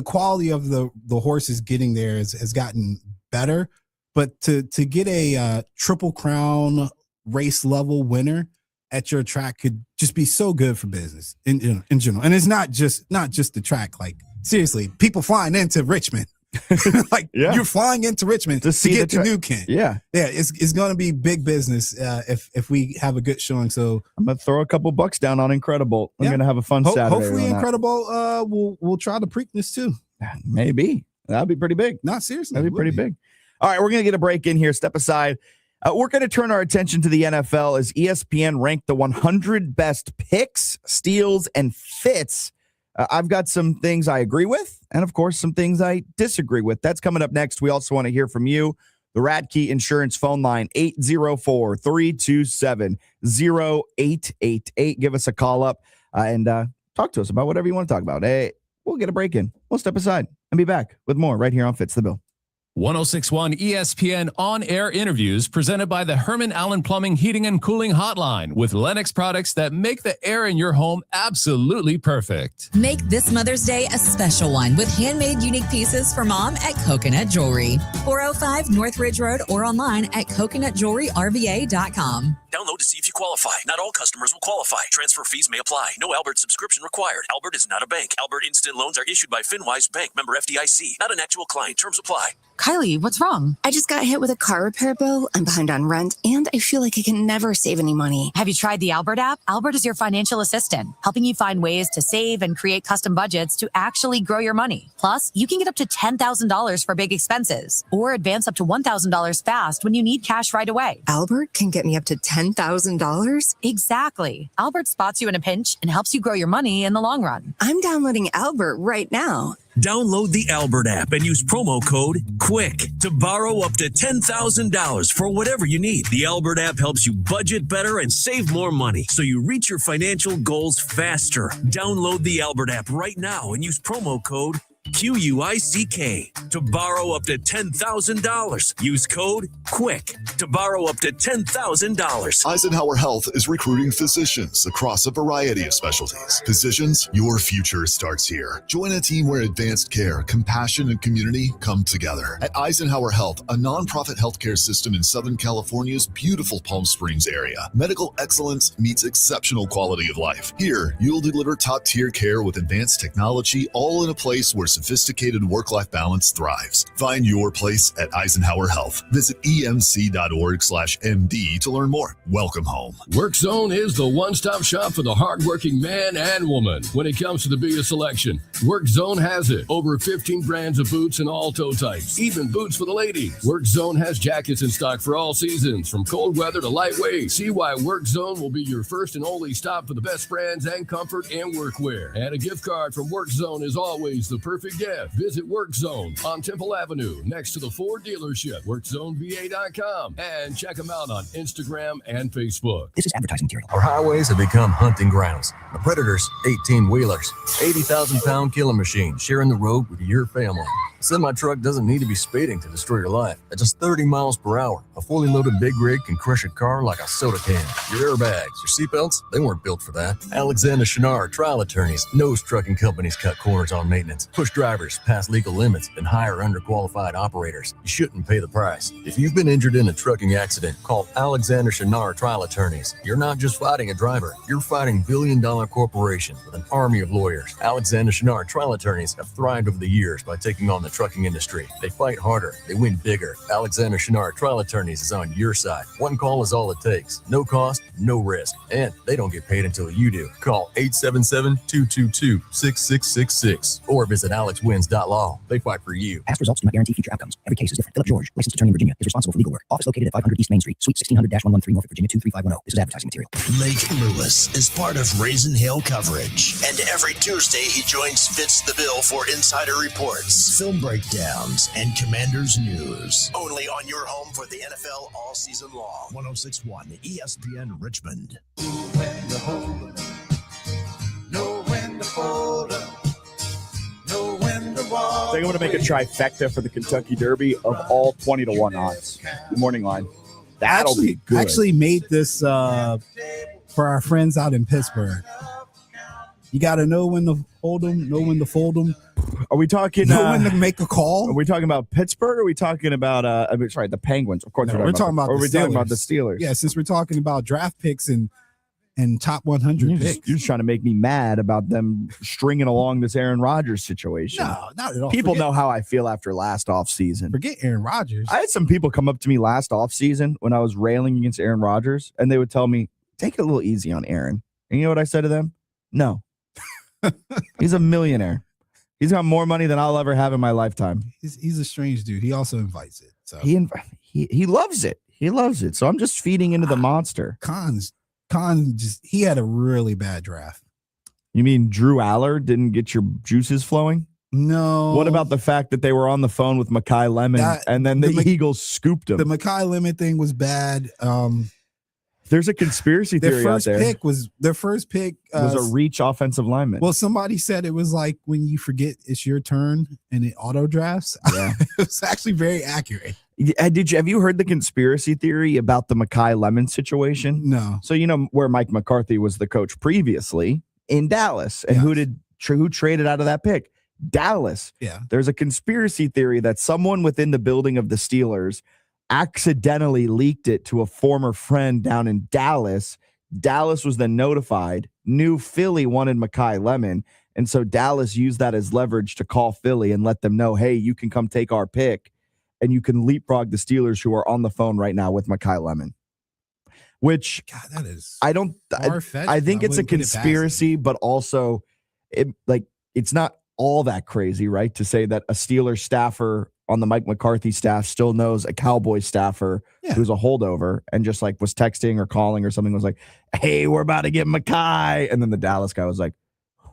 quality of the horses getting there has gotten better, but to get a Triple Crown race level winner at your track could just be so good for business in general. And it's not just the track. Like seriously, people flying into Richmond, you're flying into Richmond to get to New Kent. Yeah. It's going to be big business if we have a good showing. So I'm going to throw a couple bucks down on Incredible. I'm going to have a fun Saturday. Hopefully Incredible we'll try the Preakness too. Maybe. That'd be pretty big. Not seriously. That'd be pretty big. All right, we're going to get a break in here. Step aside. We're going to turn our attention to the NFL as ESPN ranked the 100 best picks, steals, and fits. I've got some things I agree with, and of course, some things I disagree with. That's coming up next. We also want to hear from you. The Radkey Insurance phone line, 804-327-0888. Give us a call up and talk to us about whatever you want to talk about. Hey, we'll get a break in. We'll step aside and be back with more right here on Fitz the Bill. 106.1 ESPN on-air interviews presented by the Herman Allen Plumbing Heating and Cooling Hotline with Lennox products that make the air in your home absolutely perfect. Make this Mother's Day a special one with handmade unique pieces for mom at Coconut Jewelry. 405 North Ridge Road or online at coconutjewelryrva.com. Download to see if you qualify. Not all customers will qualify. Transfer fees may apply. No Albert subscription required. Albert is not a bank. Albert Instant Loans are issued by FinWise Bank, member FDIC. Not an actual client. Terms apply. Kylie, what's wrong? I just got hit with a car repair bill. I'm behind on rent, and I feel like I can never save any money. Have you tried the Albert app? Albert is your financial assistant, helping you find ways to save and create custom budgets to actually grow your money. Plus, you can get up to $10,000 for big expenses or advance up to $1,000 fast when you need cash right away. Albert can get me up to $10,000? Exactly. Albert spots you in a pinch and helps you grow your money in the long run. I'm downloading Albert right now. Download the Albert app and use promo code QUICK to borrow up to $10,000 for whatever you need. The Albert app helps you budget better and save more money so you reach your financial goals faster. Download the Albert app right now and use promo code QUICK to borrow up to $10,000. Use code QUICK to borrow up to $10,000. Eisenhower Health is recruiting physicians across a variety of specialties. Physicians, your future starts here. Join a team where advanced care, compassion, and community come together. At Eisenhower Health, a nonprofit healthcare system in Southern California's beautiful Palm Springs area, medical excellence meets exceptional quality of life. Here, you'll deliver top-tier care with advanced technology, all in a place where sophisticated work-life balance thrives. Find your place at Eisenhower Health. Visit emc.org/MD to learn more. Welcome home. WorkZone is the one-stop shop for the hardworking man and woman. When it comes to the biggest selection, WorkZone has it. Over 15 brands of boots in all toe types, even boots for the ladies. WorkZone has jackets in stock for all seasons, from cold weather to lightweight. See why WorkZone will be your first and only stop for the best brands and comfort and workwear. And a gift card from WorkZone is always the perfect gift. Visit WorkZone on Temple Avenue next to the Ford dealership, WorkZoneVA.com, and check them out on Instagram and Facebook. This is advertising material. Our highways have become hunting grounds. The predators, 18-wheelers, 80,000-pound killing machines sharing the road with your family. A semi-truck doesn't need to be speeding to destroy your life. At just 30 miles per hour, a fully loaded big rig can crush a car like a soda can. Your airbags, your seatbelts, they weren't built for that. Alexander Chenard Trial Attorneys knows trucking companies cut corners on maintenance, push drivers past legal limits, and hire underqualified operators. You shouldn't pay the price. If you've been injured in a trucking accident, call Alexander Chenard Trial Attorneys. You're not just fighting a driver, you're fighting billion-dollar corporations with an army of lawyers. Alexander Chenard Trial Attorneys have thrived over the years by taking on the trucking industry. They fight harder, they win bigger. Alexander Chenard Trial Attorneys is on your side. One call is all it takes. No cost, no risk. And they don't get paid until you do. Call 877-222-6666 or visit alexwins.law. They fight for you. Past results do not guarantee future outcomes. Every case is different. Philip George, licensed attorney in Virginia, is responsible for legal work. Office located at 500 East Main Street, Suite 1600-113, Norfolk, Virginia 23510. This is advertising material. Lake Lewis is part of Raisin Hill coverage, and every Tuesday he joins Fitz the Bill for insider reports, film breakdowns, and Commanders news. Only on your home for the NFL all season long. 106.1 ESPN Richmond. When to hold 'em, know when to fold 'em, know when to walk. I think I'm going to make a trifecta for the Kentucky Derby of all 20-1 odds. Good morning line. That'll be good. Actually made this for our friends out in Pittsburgh. You got to know when to hold them, know when to fold them. Are we talking? Know when to make a call. Are we talking about Pittsburgh? Or are we talking about? The Penguins. Of course, no, we're talking about. Or the are we Steelers. talking about the Steelers? Yeah, since we're talking about draft picks and top 100 picks. You're just trying to make me mad about them stringing along this Aaron Rodgers situation. No, not at all. People know how I feel after last offseason. Forget Aaron Rodgers. I had some people come up to me last offseason when I was railing against Aaron Rodgers, and they would tell me, take it a little easy on Aaron. And you know what I said to them? No. He's a millionaire. He's got more money than I'll ever have in my lifetime. He's a strange dude. He also invites it. So he loves it. He loves it. So I'm just feeding into the monster. Con he had a really bad draft. You mean Drew Aller didn't get your juices flowing? No. What about the fact that they were on the phone with Mekhi Lemon and then the Eagles scooped him? The Mekhi Lemon thing was bad. There's a conspiracy theory out there. Their first pick was a reach offensive lineman. Well, somebody said it was like when you forget it's your turn and it auto drafts. Yeah. It's actually very accurate. Have you heard the conspiracy theory about the Mekhi Lemon situation? No. So you know where Mike McCarthy was the coach previously in Dallas, and who traded out of that pick? Dallas. Yeah. There's a conspiracy theory that someone within the building of the Steelers accidentally leaked it to a former friend down in Dallas. Dallas was then notified, knew Philly wanted Mekhi Lemon, and so Dallas used that as leverage to call Philly and let them know, hey, you can come take our pick, and you can leapfrog the Steelers who are on the phone right now with Mekhi Lemon. Which, God, that is I think it's a conspiracy, but also it's not all that crazy, right? To say that a Steelers staffer on the Mike McCarthy staff still knows a Cowboys staffer who's a holdover and just like was texting or calling or something, was like, hey, we're about to get Mekhi. And then the Dallas guy was like,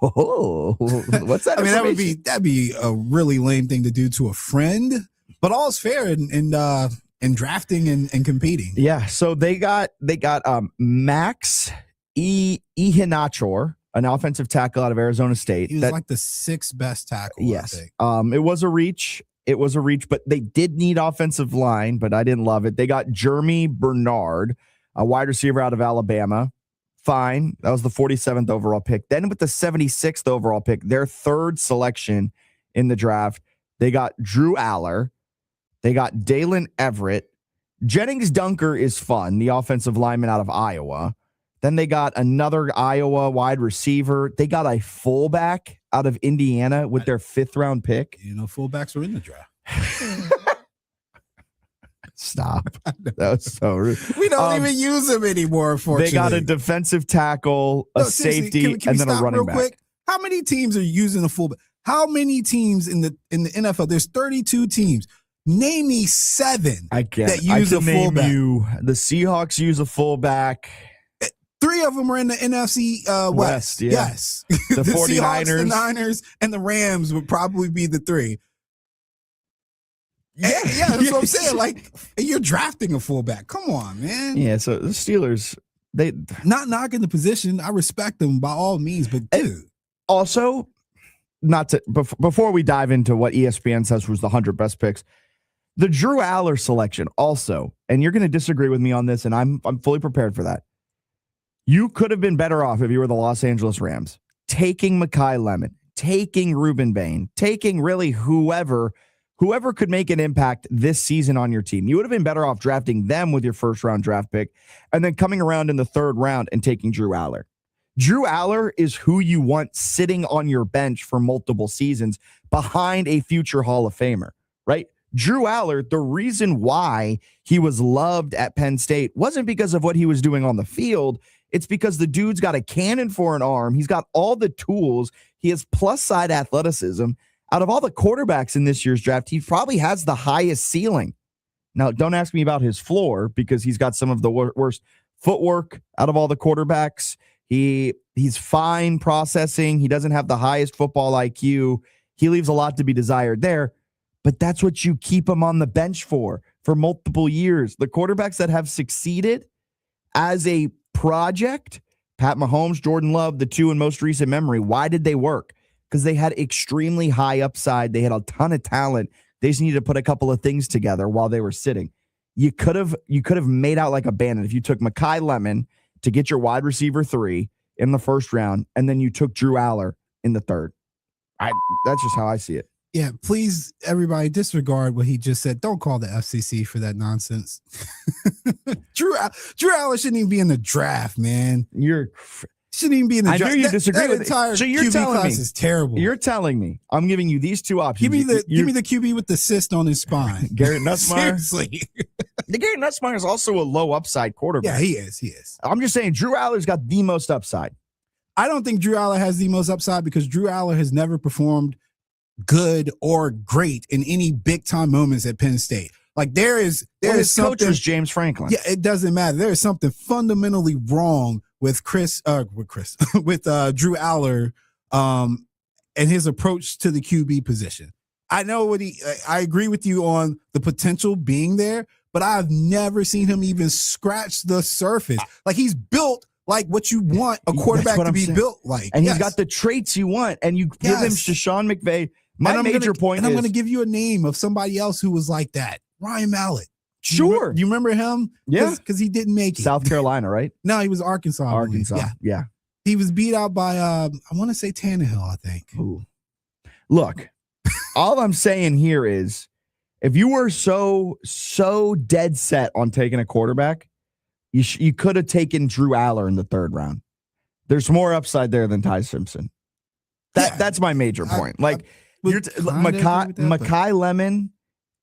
oh, what's that? I mean, that'd be a really lame thing to do to a friend, but all's fair in drafting and competing. Yeah. So they got Max Ihenachor, an offensive tackle out of Arizona State. He was like the sixth best tackle. Yes. I think. It was a reach. But they did need offensive line, but I didn't love it. They got Jeremy Bernard, a wide receiver out of Alabama. Fine. That was the 47th overall pick. Then with the 76th overall pick, their third selection in the draft, they got Drew Aller. They got Dalen Everett. Jennings Dunker is fun, the offensive lineman out of Iowa. Then they got another Iowa wide receiver. They got a fullback out of Indiana with their 5th round pick. Fullbacks were in the draft. Stop. That was so rude. We don't even use them anymore, unfortunately. They got a defensive tackle, a safety, and then a running back. Quick? How many teams are using a fullback? How many teams in the NFL? There's 32 teams. Name me 7 that use a fullback. The Seahawks use a fullback. 3 of them are in the NFC West. Yeah. Yes. The 49ers. Seahawks, the Niners, and the Rams would probably be the 3. Yeah, that's what I'm saying. Like, you're drafting a fullback. Come on, man. Yeah, so the Steelers, they not knocking the position. I respect them by all means, but dude. Also, not to before we dive into what ESPN says was the 100 best picks, the Drew Aller selection also, and you're going to disagree with me on this, and I'm fully prepared for that. You could have been better off if you were the Los Angeles Rams, taking Mekhi Lemon, taking Reuben Bain, taking really whoever could make an impact this season on your team. You would have been better off drafting them with your 1st round draft pick and then coming around in the 3rd round and taking Drew Aller. Drew Aller is who you want sitting on your bench for multiple seasons behind a future Hall of Famer, right? Drew Aller, the reason why he was loved at Penn State wasn't because of what he was doing on the field. It's because the dude's got a cannon for an arm. He's got all the tools. He has plus side athleticism. Out of all the quarterbacks in this year's draft, he probably has the highest ceiling. Now, don't ask me about his floor because he's got some of the worst footwork out of all the quarterbacks. He's fine processing. He doesn't have the highest football IQ. He leaves a lot to be desired there, but that's what you keep him on the bench for multiple years. The quarterbacks that have succeeded as a project, Pat Mahomes, Jordan Love, the 2 in most recent memory, why did they work? Because they had extremely high upside. They had a ton of talent. They just needed to put a couple of things together while they were sitting. You could have made out like a bandit if you took Mekhi Lemon to get your wide receiver 3 in the 1st round, and then you took Drew Aller in the 3rd. That's just how I see it. Yeah, please, everybody, disregard what he just said. Don't call the FCC for that nonsense. Drew Aller shouldn't even be in the draft, man. Shouldn't even be in the draft. I knew you disagree with entire it. So you're QB telling class me is terrible. You're telling me I'm giving you these 2 options. Give me the QB with the cyst on his spine. Garrett Nussmeier. Seriously. The Garrett Nussmeier is also a low upside quarterback. Yeah, he is. I'm just saying Drew Aller's got the most upside. I don't think Drew Aller has the most upside because Drew Aller has never performed good or great in any big time moments at Penn State. Like there is coach was James Franklin. Yeah, it doesn't matter. There is something fundamentally wrong with Drew Aller and his approach to the QB position. I know I agree with you on the potential being there, but I've never seen him even scratch the surface. Like he's built like what you want a quarterback to be built like. And he's got the traits you want, and you give him to Sean McVay. My major point is, I'm going to give you a name of somebody else who was like that. Ryan Mallett. Sure. You remember him? Yeah. Because he didn't make it. South Carolina, right? No, he was Arkansas. Yeah. He was beat out by, I want to say Tannehill, I think. Ooh. Look, all I'm saying here is if you were so dead set on taking a quarterback, you could have taken Drew Aller in the 3rd round. There's more upside there than Ty Simpson. That's my major point. Mekhi Lemon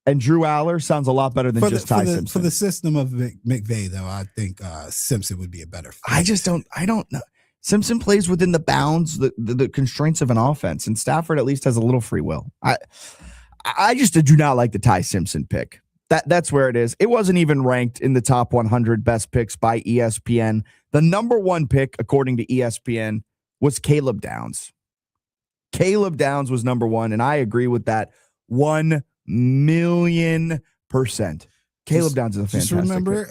and Drew Aller sounds a lot better than Ty Simpson. For the system of McVay, though, I think Simpson would be a better fit. I don't know. Simpson plays within the bounds, the constraints of an offense, and Stafford at least has a little free will. I just do not like the Ty Simpson pick. That's where it is. It wasn't even ranked in the top 100 best picks by ESPN. The number 1 pick, according to ESPN, was Caleb Downs. Caleb Downs was number 1, and I agree with that 1,000,000%. Caleb Downs is a fantastic Just remember,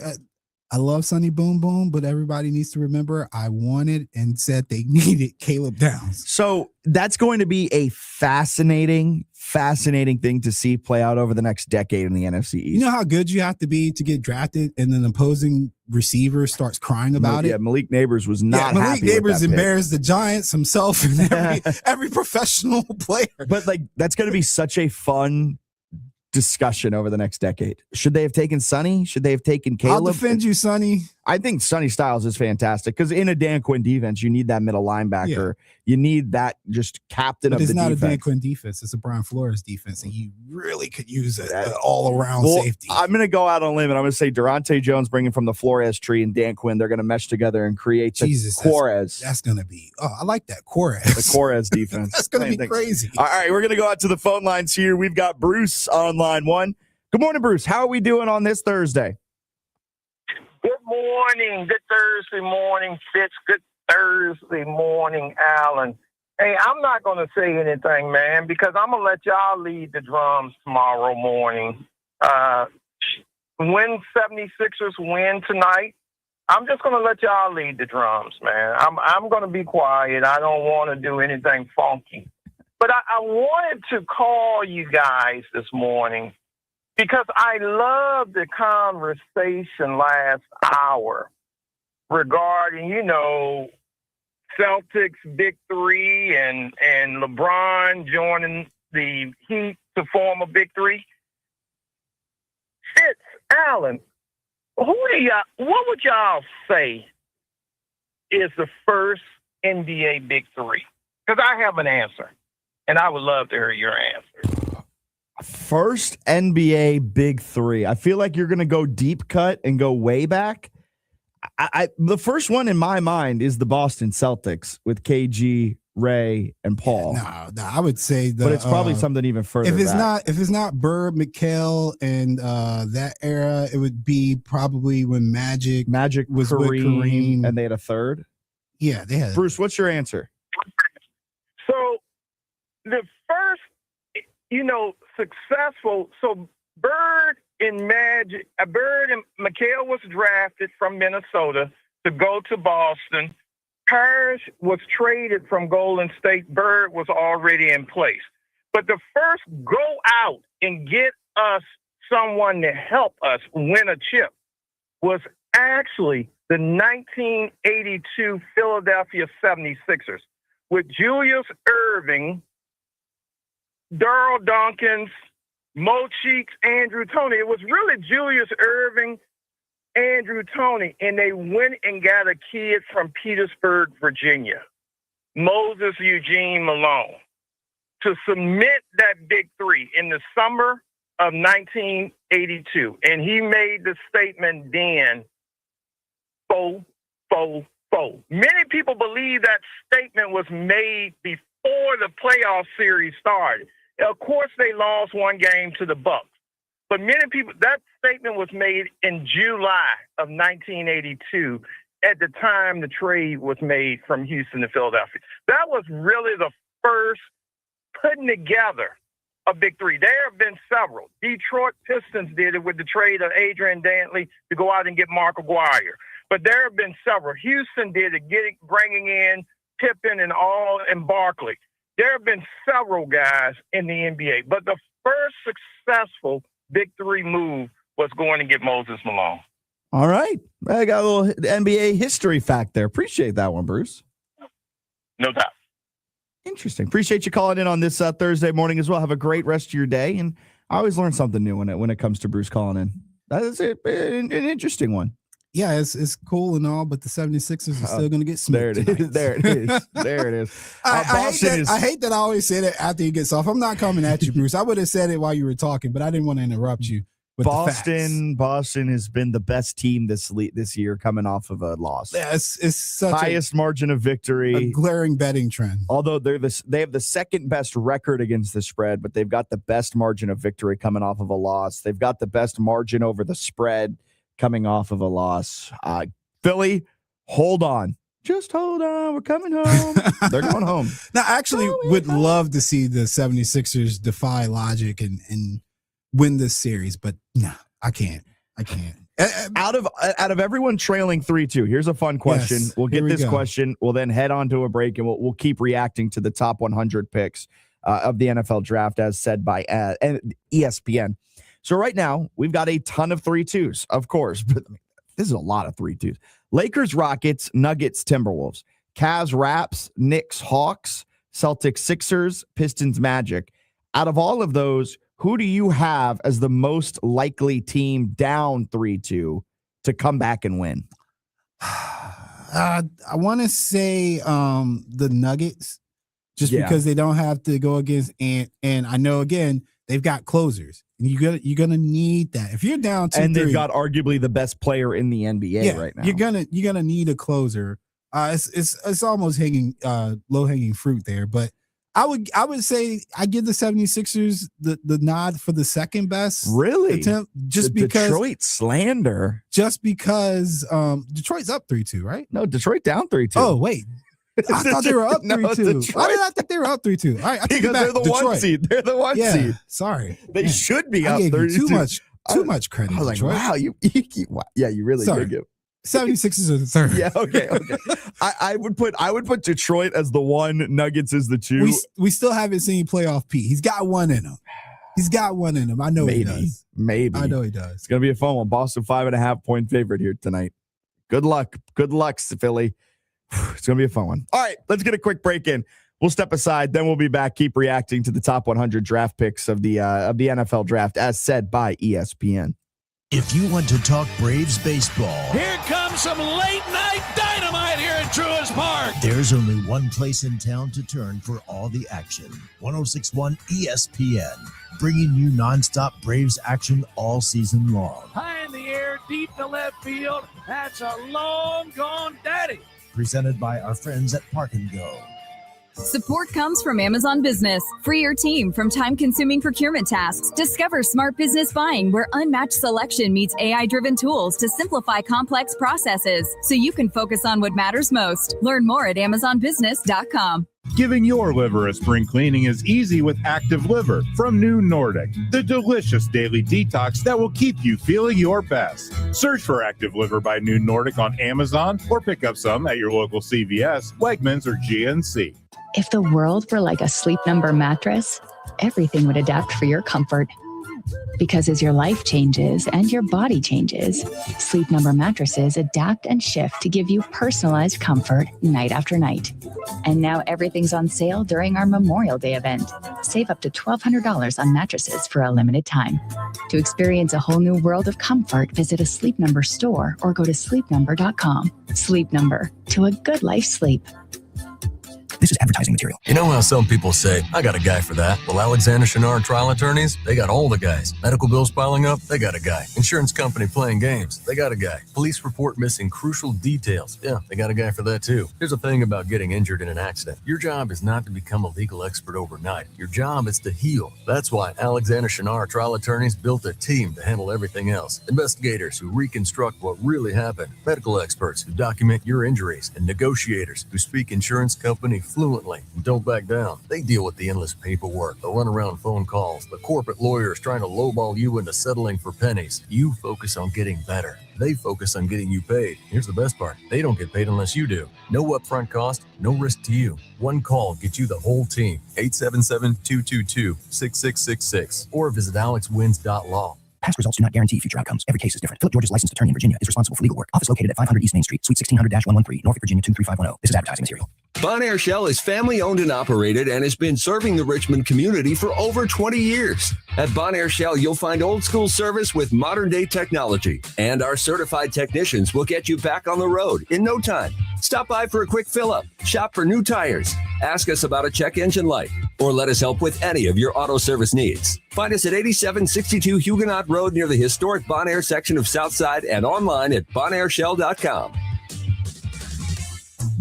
I love Sonny Boom Boom, but everybody needs to remember I wanted and said they needed Caleb Downs. So that's going to be a fascinating thing to see play out over the next decade in the NFC East. You know how good you have to be to get drafted and then the opposing receiver starts crying about it? Yeah, Malik Neighbors was not happy. Malik Neighbors embarrassed the Giants himself and every professional player. But that's going to be such a fun discussion over the next decade. Should they have taken Sonny? Should they have taken Caleb? I'll defend you, Sonny. I think Sonny Styles is fantastic because in a Dan Quinn defense, you need that middle linebacker. Yeah. You need that just captain but of the defense. It's not a Dan Quinn defense. It's a Brian Flores defense, and you really could use an all-around safety. I'm going to go out on a limb, and I'm going to say Durante Jones bringing from the Flores tree and Dan Quinn, they're going to mesh together and create the Juarez. That's going to be, I like that, Juarez. The Juarez defense. That's going to be crazy. All right, we're going to go out to the phone lines here. We've got Bruce on line one. Good morning, Bruce. How are we doing on this Thursday? Good morning. Good Thursday morning, Fitz. Good Thursday morning, Alan. Hey, I'm not going to say anything, man, because I'm going to let y'all lead the drums tomorrow morning. When 76ers win tonight, I'm just going to let y'all lead the drums, man. I'm going to be quiet. I don't want to do anything funky. But I wanted to call you guys this morning because I love the conversation last hour regarding, Celtics big three and LeBron joining the Heat to form a big three. Fitz, Allen, what would y'all say is the first NBA big three? Because I have an answer, and I would love to hear your answer. First NBA big three. I feel like you're going to go deep cut and go way back. The first one in my mind is the Boston Celtics with KG, Ray, and Paul. No, I would say but it's probably something even further. If it's not Bird, McHale, and that era, it would be probably when Magic was with Kareem, and they had a third. Yeah, they had. Bruce, what's your answer? So the first, successful. So Bird and McHale was drafted from Minnesota to go to Boston. Parrish was traded from Golden State. Bird was already in place. But the first go out and get us someone to help us win a chip was actually the 1982 Philadelphia 76ers with Julius Erving, Darryl Dawkins, Mo Cheeks, Andrew Toney. It was really Julius Erving, Andrew Toney, and they went and got a kid from Petersburg, Virginia, Moses Eugene Malone, to submit that big three in the summer of 1982. And he made the statement then, fo, fo, fo. Many people believe that statement was made before the playoff series started. Of course, they lost one game to the Bucks. But many people, that statement was made in July of 1982 at the time the trade was made from Houston to Philadelphia. That was really the first putting together a big three. There have been several. Detroit Pistons did it with the trade of Adrian Dantley to go out and get Mark Aguirre. But there have been several. Houston did it, bringing in Pippen and Barkley. There have been several guys in the NBA. But the first successful big three move was going to get Moses Malone. All right. I got a little NBA history fact there. Appreciate that one, Bruce. No doubt. Interesting. Appreciate you calling in on this Thursday morning as well. Have a great rest of your day. And I always learn something new when it comes to Bruce calling in. That is an interesting one. Yeah, it's cool and all, but the 76ers are still going to get smoked. There it is. There it is. I hate that I always say that after he gets off. I'm not coming at you, Bruce. I would have said it while you were talking, but I didn't want to interrupt you. With Boston has been the best team this year coming off of a loss. Yeah, it's such highest margin of victory. A glaring betting trend. Although they have the second best record against the spread, but they've got the best margin of victory coming off of a loss. They've got the best margin over the spread coming off of a loss. Philly, hold on. Just hold on. We're coming home. They're going home. Now, I actually would love to see the 76ers defy logic and win this series, but no, I can't. Out of everyone trailing 3-2, here's a fun question. Yes, we'll get this question. We'll then head on to a break, and we'll keep reacting to the top 100 picks of the NFL draft, as said by ESPN. So right now, we've got a ton of 3-2s, of course, but this is a lot of 3-2s. Lakers, Rockets, Nuggets, Timberwolves, Cavs, Raps, Knicks, Hawks, Celtics, Sixers, Pistons, Magic. Out of all of those, who do you have as the most likely team down 3-2 to come back and win? I want to say the Nuggets, just because they don't have to go against and I know again they've got closers. And you're gonna need that if you're down 2-3. And they've got arguably the best player in the NBA right now. You're gonna need a closer. It's almost low hanging fruit there, but I would say I give the 76ers the nod for the second best attempt because Detroit slander. Just because Detroit's up 3-2, right? No, Detroit down 3-2. Oh, wait. I thought they were up 3-2. Why did I think they were up 3-2? All right, I because they're the Detroit. 1 seed. They're the 1 seed. Sorry. They should be up I gave 32. you too much credit. I was like, Detroit. wow, you really did give. 76ers are the third. Yeah, okay. I would put Detroit as the 1, Nuggets as the 2. We still haven't seen playoff Pete. He's got one in him. I know he does. Maybe. I know he does. It's gonna be a fun one. Boston 5.5 point favorite here tonight. Good luck, Philly. It's gonna be a fun one. All right, let's get a quick break in. We'll step aside, then we'll be back. Keep reacting to the top 100 draft picks of the NFL draft, as said by ESPN. If you want to talk Braves baseball, Here comes some late night dynamite here at Truist Park. there's only one place in town to turn for all the action. 106.1 ESPN, bringing you nonstop Braves action all season long. High in the air, deep to left field. That's a long gone daddy. Presented by our friends at Park & Go. Support comes from Amazon Business. Free your team from time-consuming procurement tasks. Discover smart business buying where unmatched selection meets AI-driven tools to simplify complex processes so you can focus on what matters most. Learn more at amazonbusiness.com. Giving your liver a spring cleaning is easy with Active Liver from New Nordic, the delicious daily detox that will keep you feeling your best. Search for Active Liver by New Nordic on Amazon or pick up some at your local CVS, Wegmans, or GNC. If the world were like a Sleep Number mattress, everything would adapt for your comfort. Because as your life changes and your body changes, Sleep Number mattresses adapt and shift to give you personalized comfort night after night. And now everything's on sale during our Memorial Day event. Save up to $1,200 on mattresses for a limited time. To experience a whole new world of comfort, visit a Sleep Number store or go to sleepnumber.com. Sleep Number, to a good life sleep. This is advertising material. You know how some people say, I got a guy for that. Well, Alexander Chenard Trial Attorneys, they got all the guys. Medical bills piling up, they got a guy. Insurance company playing games, they got a guy. Police report missing crucial details. Yeah, they got a guy for that too. Here's the thing about getting injured in an accident. Your job is not to become a legal expert overnight. Your job is to heal. That's why Alexander Chenard Trial Attorneys built a team to handle everything else. Investigators who reconstruct what really happened. Medical experts who document your injuries. And negotiators who speak insurance company fluently and don't back down. They deal with the endless paperwork, the runaround phone calls, the corporate lawyers trying to lowball you into settling for pennies. You focus on getting better. They focus on getting you paid. Here's the best part. They don't get paid unless you do. No upfront cost, no risk to you. One call gets you the whole team. 877-222-6666 or visit alexwins.law. Past results do not guarantee future outcomes. Every case is different. Philip George's licensed attorney in Virginia is responsible for legal work. Office located at 500 East Main Street, Suite 1600-113, Norfolk, Virginia 23510. This is advertising material. Bonaire Shell is family owned and operated and has been serving the Richmond community for over 20 years. At Bonaire Shell, you'll find old school service with modern day technology. And our certified technicians will get you back on the road in no time. Stop by for a quick fill up, shop for new tires, ask us about a check engine light, or let us help with any of your auto service needs. Find us at 8762 Huguenot Road near the historic Bonaire section of Southside and online at bonaireshell.com.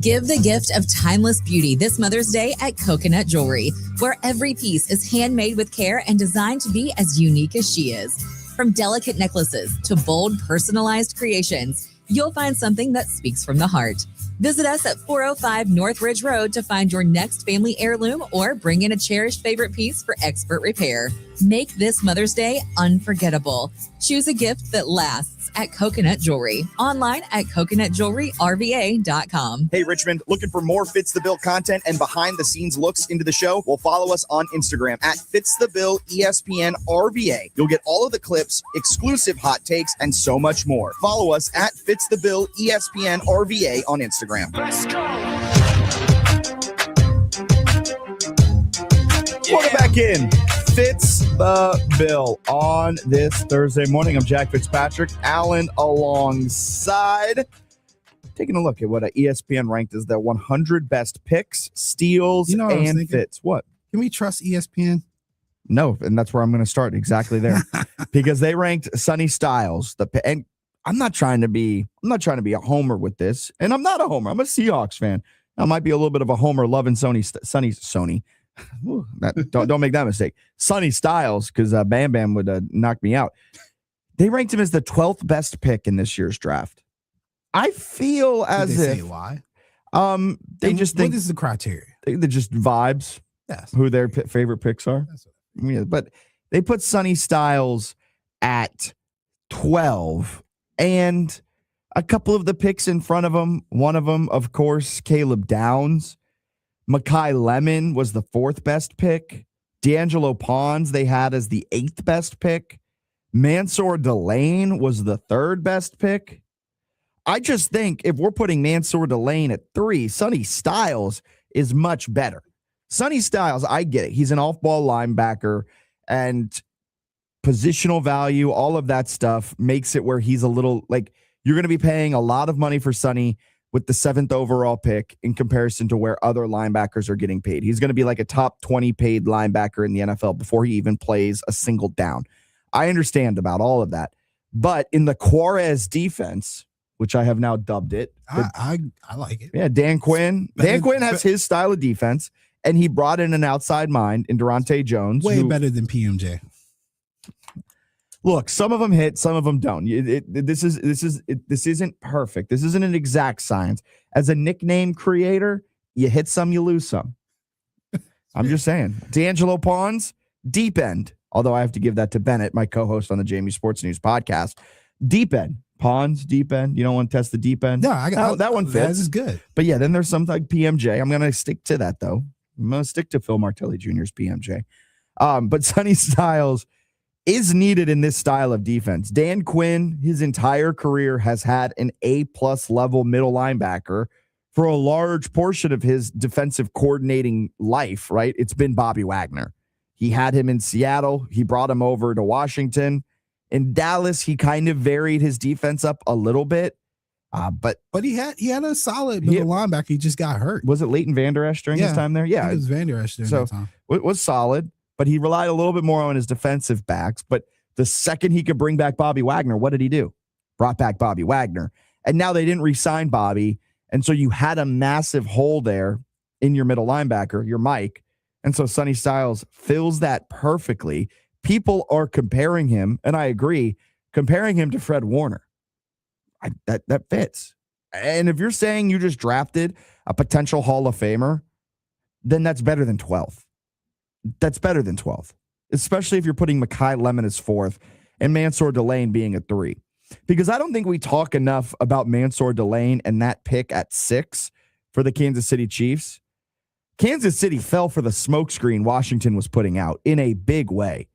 Give the gift of timeless beauty this Mother's Day at Coconut Jewelry, where every piece is handmade with care and designed to be as unique as she is. From delicate necklaces to bold, personalized creations, you'll find something that speaks from the heart. Visit us at 405 North Ridge Road to find your next family heirloom or bring in a cherished favorite piece for expert repair. Make this Mother's Day unforgettable. Choose a gift that lasts at Coconut Jewelry. Online at coconutjewelryrva.com. Hey, Richmond, looking for more Fitz the Bill content and behind-the-scenes looks into the show? Well, follow us on Instagram at Fitz the Bill ESPN RVA. You'll get all of the clips, exclusive hot takes, and so much more. Follow us at Fitz the Bill ESPN RVA on Instagram. Let's go. Welcome back in. Fitz the Bill on this Thursday morning. I'm Jack Fitzpatrick. Alan alongside. taking a look at what ESPN ranked as the 100 best picks, steals, You know what I was and thinking? fits. What? Can we trust ESPN? No, and that's where I'm going to start exactly there, because they ranked Sonny Styles. And I'm not trying to be a homer with this, and I'm not a homer. I'm a Seahawks fan. I might be a little bit of a homer loving Sonny. Ooh, don't make that mistake. Sonny Styles, because Bam Bam would knock me out. They ranked him as the 12th best pick in this year's draft. I feel as Did they if say why? They just think what is the criteria? they're just vibes. Yes. Who their favorite picks are. Yeah, but they put Sonny Styles at 12, and a couple of the picks in front of him. One of them, of course, Caleb Downs. Mekhi Lemon was the 4th best pick. D'Angelo Pons they had as the 8th best pick. Mansour Delane was the 3rd best pick. I just think if we're putting Mansour Delane at 3, Sonny Styles is much better. Sonny Styles, I get it. He's an off-ball linebacker, and positional value, all of that stuff makes it where he's a little like you're going to be paying a lot of money for Sonny with the 7th overall pick in comparison to where other linebackers are getting paid. He's going to be like a top 20 paid linebacker in the NFL before he even plays a single down. I understand about all of that. But in the Juarez defense, which I have now dubbed it. I like it. Yeah, Dan Quinn. Dan Quinn has his style of defense, and he brought in an outside mind in Durante Jones. Way better than PMJ. Look, some of them hit, some of them don't. This isn't perfect. This isn't an exact science. As a nickname creator, you hit some, you lose some. I'm just saying. D'Angelo Pons, deep end. Although I have to give that to Bennett, my co-host on the Jamie Sports News podcast. Deep end. Pons, deep end. You don't want to test the deep end? No, I got that one fits. That is good. But yeah, then there's some like PMJ. I'm going to stick to that, though. I'm going to stick to Phil Martelli Jr.'s PMJ. But Sonny Styles is needed in this style of defense. Dan Quinn, his entire career, has had an A-plus level middle linebacker for a large portion of his defensive coordinating life, right? It's been Bobby Wagner. He had him in Seattle. He brought him over to Washington. In Dallas, he kind of varied his defense up a little bit. But he had a solid middle linebacker. He just got hurt. Was it Leighton Vander Esch during his time there? Yeah. It was Vander Esch during that time. It was solid, but he relied a little bit more on his defensive backs. But the second he could bring back Bobby Wagner, what did he do? Brought back Bobby Wagner. And now they didn't re-sign Bobby. And so you had a massive hole there in your middle linebacker, your Mike. And so Sonny Styles fills that perfectly. People are comparing him, and I agree, comparing him to Fred Warner. That fits. And if you're saying you just drafted a potential Hall of Famer, then that's better than 12th. That's better than 12th, especially if you're putting Mekhi Lemon as 4th and Mansour Delane being a 3. Because I don't think we talk enough about Mansour Delane and that pick at 6 for the Kansas City Chiefs. Kansas City fell for the smokescreen Washington was putting out in a big way.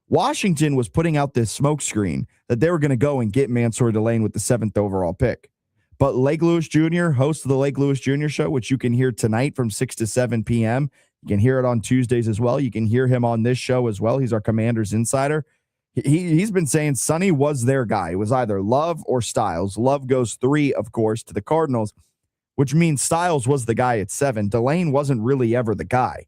Washington was putting out this smokescreen that they were going to go and get Mansour Delane with the 7th overall pick. But Lake Lewis Jr., host of the Lake Lewis Jr. show, which you can hear tonight from 6 to 7 p.m. You can hear it on Tuesdays as well. You can hear him on this show as well. He's our Commanders insider. He's been saying Sonny was their guy. It was either Love or Styles. Love goes 3, of course, to the Cardinals, which means Styles was the guy at 7. Delane wasn't really ever the guy.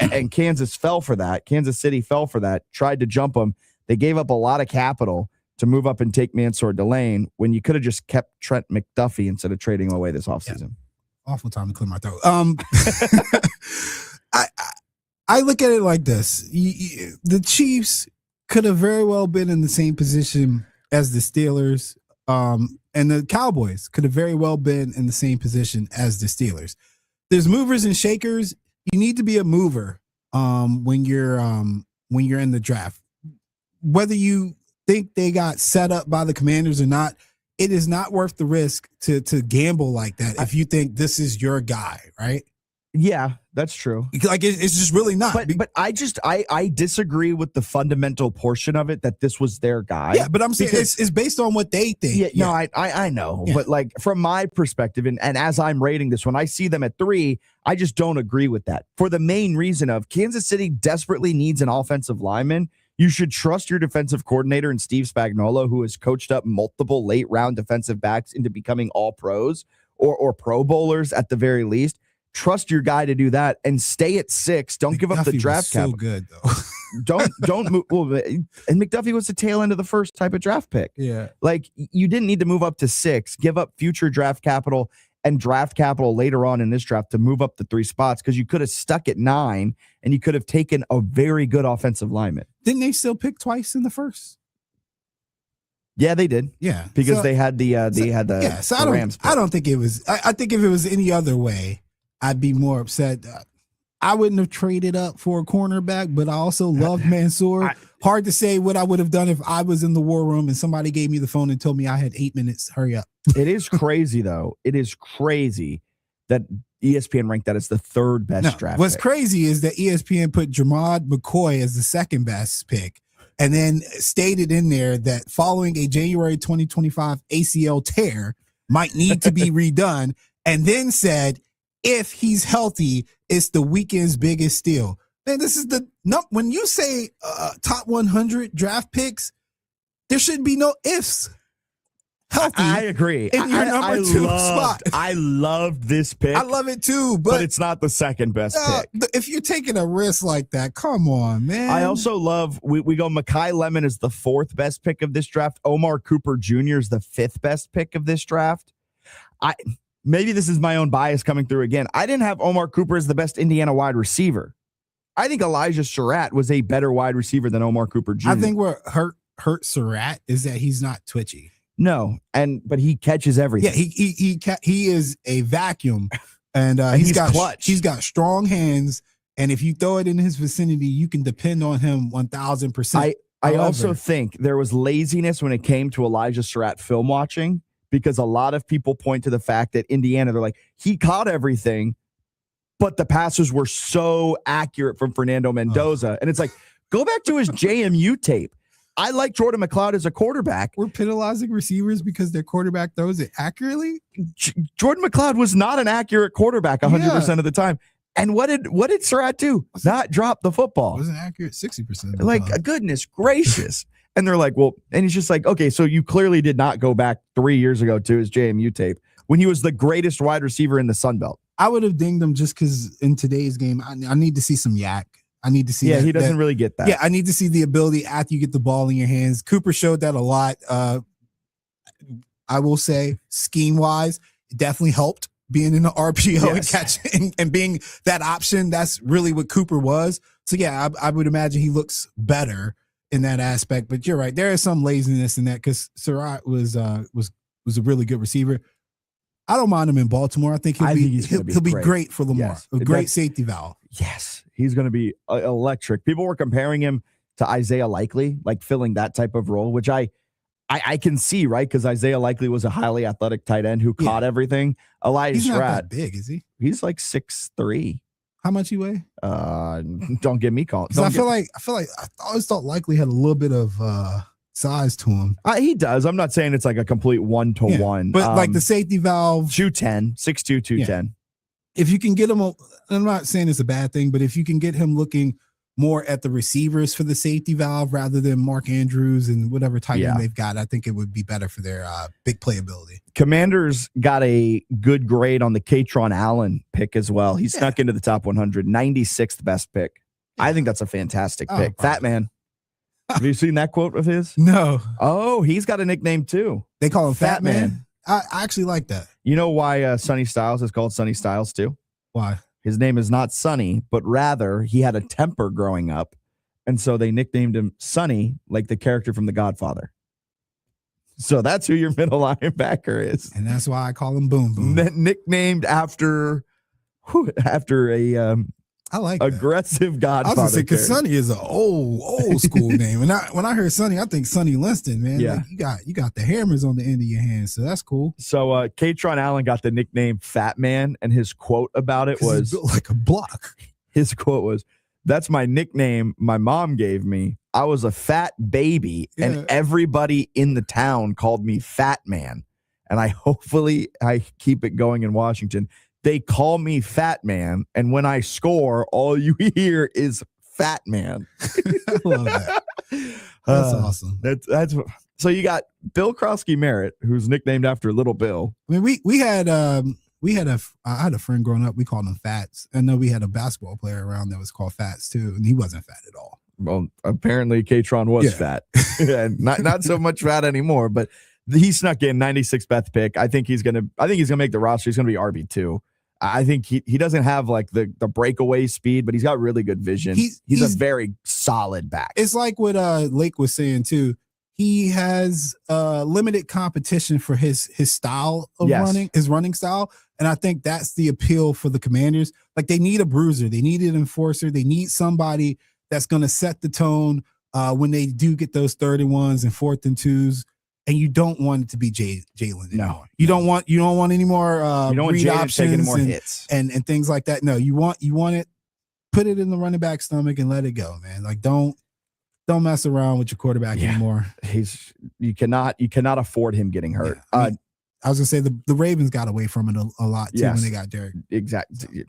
And Kansas fell for that. Kansas City fell for that, tried to jump him. They gave up a lot of capital to move up and take Mansour Delane when you could have just kept Trent McDuffie instead of trading him away this offseason. Yeah. Awful time to clear my throat. I look at it like this. The Chiefs could have very well been in the same position as the Steelers, and the Cowboys could have very well been in the same position as the Steelers. There's movers and shakers. You need to be a mover when you're in the draft. Whether you think they got set up by the Commanders or not, it is not worth the risk to gamble like that if you think this is your guy, right? Yeah, that's true. Like it's just really not. But I disagree with the fundamental portion of it that this was their guy. Yeah, but I'm saying it's based on what they think. Yeah, no, I know. Yeah. But like from my perspective, and as I'm rating this, when I see them at 3, I just don't agree with that. For the main reason of Kansas City desperately needs an offensive lineman. You should trust your defensive coordinator and Steve Spagnuolo, who has coached up multiple late round defensive backs into becoming all pros or pro bowlers at the very least. Trust your guy to do that and stay at 6. Don't give up the draft cap. So good though. don't move. Well, and McDuffie was the tail end of the first type of draft pick. Yeah. Like you didn't need to move up to 6, give up future draft capital and draft capital later on in this draft to move up the 3 spots, because you could have stuck at 9 and you could have taken a very good offensive lineman. Didn't they still pick twice in the first? Yeah, they did. Yeah. Because So- they had the So Rams pick. I don't think it was. I think if it was any other way, I'd be more upset. I wouldn't have traded up for a cornerback, but I also loved Mansour. Hard to say what I would have done if I was in the war room and somebody gave me the phone and told me I had 8 minutes. Hurry up. It is crazy, though. It is crazy that ESPN ranked that as the 3rd best draft What's pick. crazy is that ESPN put Jermod McCoy as the 2nd best pick, and then stated in there that following a January 2025 ACL tear might need to be redone, and then said, if he's healthy, it's the weekend's biggest steal. Man, this is when you say top 100 draft picks, there should be no ifs. Healthy. I agree. In your number 2 spot. I loved this pick. I love it too, but but it's not the 2nd best pick. if you're taking a risk like that, come on, man. I also love, we go Mekhi Lemon is the 4th best pick of this draft. Omar Cooper Jr. is the 5th best pick of this draft. Maybe this is my own bias coming through again. I didn't have Omar Cooper as the best Indiana wide receiver. I think Elijah Surratt was a better wide receiver than Omar Cooper Jr. I think what hurt Surratt is that he's not twitchy. No, but he catches everything. Yeah, he is a vacuum, and he's got clutch. He's got strong hands, and if you throw it in his vicinity, you can depend on him 1,000%. I also think there was laziness when it came to Elijah Surratt film watching, because a lot of people point to the fact that Indiana, they're like, he caught everything, but the passes were so accurate from Fernando Mendoza. And it's like, go back to his JMU tape. I like Jordan McLeod as a quarterback. We're penalizing receivers because their quarterback throws it accurately. Jordan McLeod was not an accurate quarterback 100% of the time. And what did Surratt do? Not drop the football. Wasn't accurate 60%. Like, goodness gracious. And they're like, well, and he's just like, okay, so you clearly did not go back 3 years ago to his JMU tape when he was the greatest wide receiver in the Sun Belt. I would have dinged him just because in today's game, I need to see some yak. I need to see. Yeah, he doesn't really get that. Yeah, I need to see the ability after you get the ball in your hands. Cooper showed that a lot. I will say, scheme wise, it definitely helped being in the RPO and catching and being that option. That's really what Cooper was. So yeah, I would imagine he looks better in that aspect. But you're right, there is some laziness in that because Surratt was a really good receiver. I don't mind him in Baltimore. I think he'll be great for Lamar. Yes. A great safety valve. Yes, he's going to be electric. People were comparing him to Isaiah Likely, like filling that type of role, which I can see, right? Because Isaiah Likely was a highly athletic tight end who caught everything. Elijah He's not Surratt, that big, is he? He's like 6'3". How much he weigh? Don't get me called. I feel like I always thought Likely had a little bit of size to him. He does. I'm not saying it's like a complete 1-to-1. But like the safety valve, 210, 6'2", 210. If you can get him, I'm not saying it's a bad thing, but if you can get him looking more at the receivers for the safety valve rather than Mark Andrews and whatever tight end they've got, I think it would be better for their big playability. Commanders got a good grade on the Katron Allen pick as well. He snuck into the top 100, 96th best pick. I think that's a fantastic pick. Fat Man. Have you seen that quote of his? No. Oh, he's got a nickname too. They call him Fat Man? I actually like that. You know why Sonny Styles is called Sonny Styles too? Why? His name is not Sonny, but rather he had a temper growing up. And so they nicknamed him Sonny, like the character from The Godfather. So that's who your middle linebacker is. And that's why I call him Boom Boom. Nicknamed after a I like aggressive Godfather. I was gonna say because Sonny is an old school name. And when I heard Sonny, I think Sonny Liston, man. Yeah. Like you got the hammers on the end of your hands, so that's cool. So Katron Allen got the nickname Fat Man, and his quote about it was he's built like a block. His quote was, "That's my nickname my mom gave me. I was a fat baby, and everybody in the town called me Fat Man. And I keep it going in Washington. They call me Fat Man, and when I score, all you hear is Fat Man." I love that. That's awesome. That's so you got Bill Krosky Merritt, who's nicknamed after Little Bill. I mean, I had a friend growing up. We called him Fats. I know we had a basketball player around that was called Fats too, and he wasn't fat at all. Well, apparently Katron was fat. not so much fat anymore, but he snuck in 96th best pick. I think he's gonna make the roster. He's gonna be RB2. I think he doesn't have like the breakaway speed, but he's got really good vision. He's a very solid back. It's like what Lake was saying too. He has limited competition for his style of running, his running style. And I think that's the appeal for the Commanders. Like they need a bruiser. They need an enforcer. They need somebody that's going to set the tone when they do get those 31s and 4th and 2s. And you don't want it to be Jalen anymore. No. You don't want any more read options any more hits and things like that. No, you want it, put it in the running back stomach and let it go, man. Like don't mess around with your quarterback anymore. You cannot afford him getting hurt. Yeah. I was gonna say the Ravens got away from it a lot too when they got Derek. Exactly.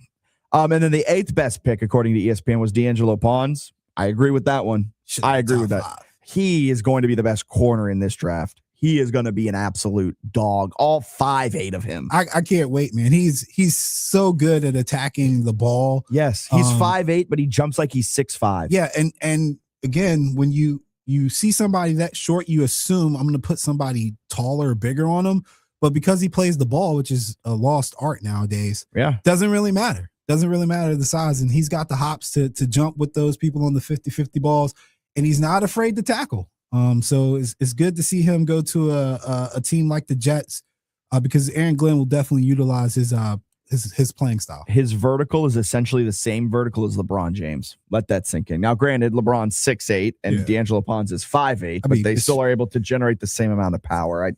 And then the 8th best pick, according to ESPN, was D'Angelo Pons. I agree with that one. I agree with that. 5. He is going to be the best corner in this draft. He is going to be an absolute dog. All 5'8" of him. I can't wait, man. He's so good at attacking the ball. Yes, he's 5'8", but he jumps like he's 6'5". Yeah, and again, when you see somebody that short, you assume I'm going to put somebody taller or bigger on him. But because he plays the ball, which is a lost art nowadays, doesn't really matter. Doesn't really matter the size. And he's got the hops to jump with those people on the 50-50 balls, and he's not afraid to tackle. So it's good to see him go to a team like the Jets because Aaron Glenn will definitely utilize his playing style. His vertical is essentially the same vertical as LeBron James. Let that sink in. Now, granted, LeBron's 6'8" and D'Angelo Pons is 5'8", but they still are able to generate the same amount of power.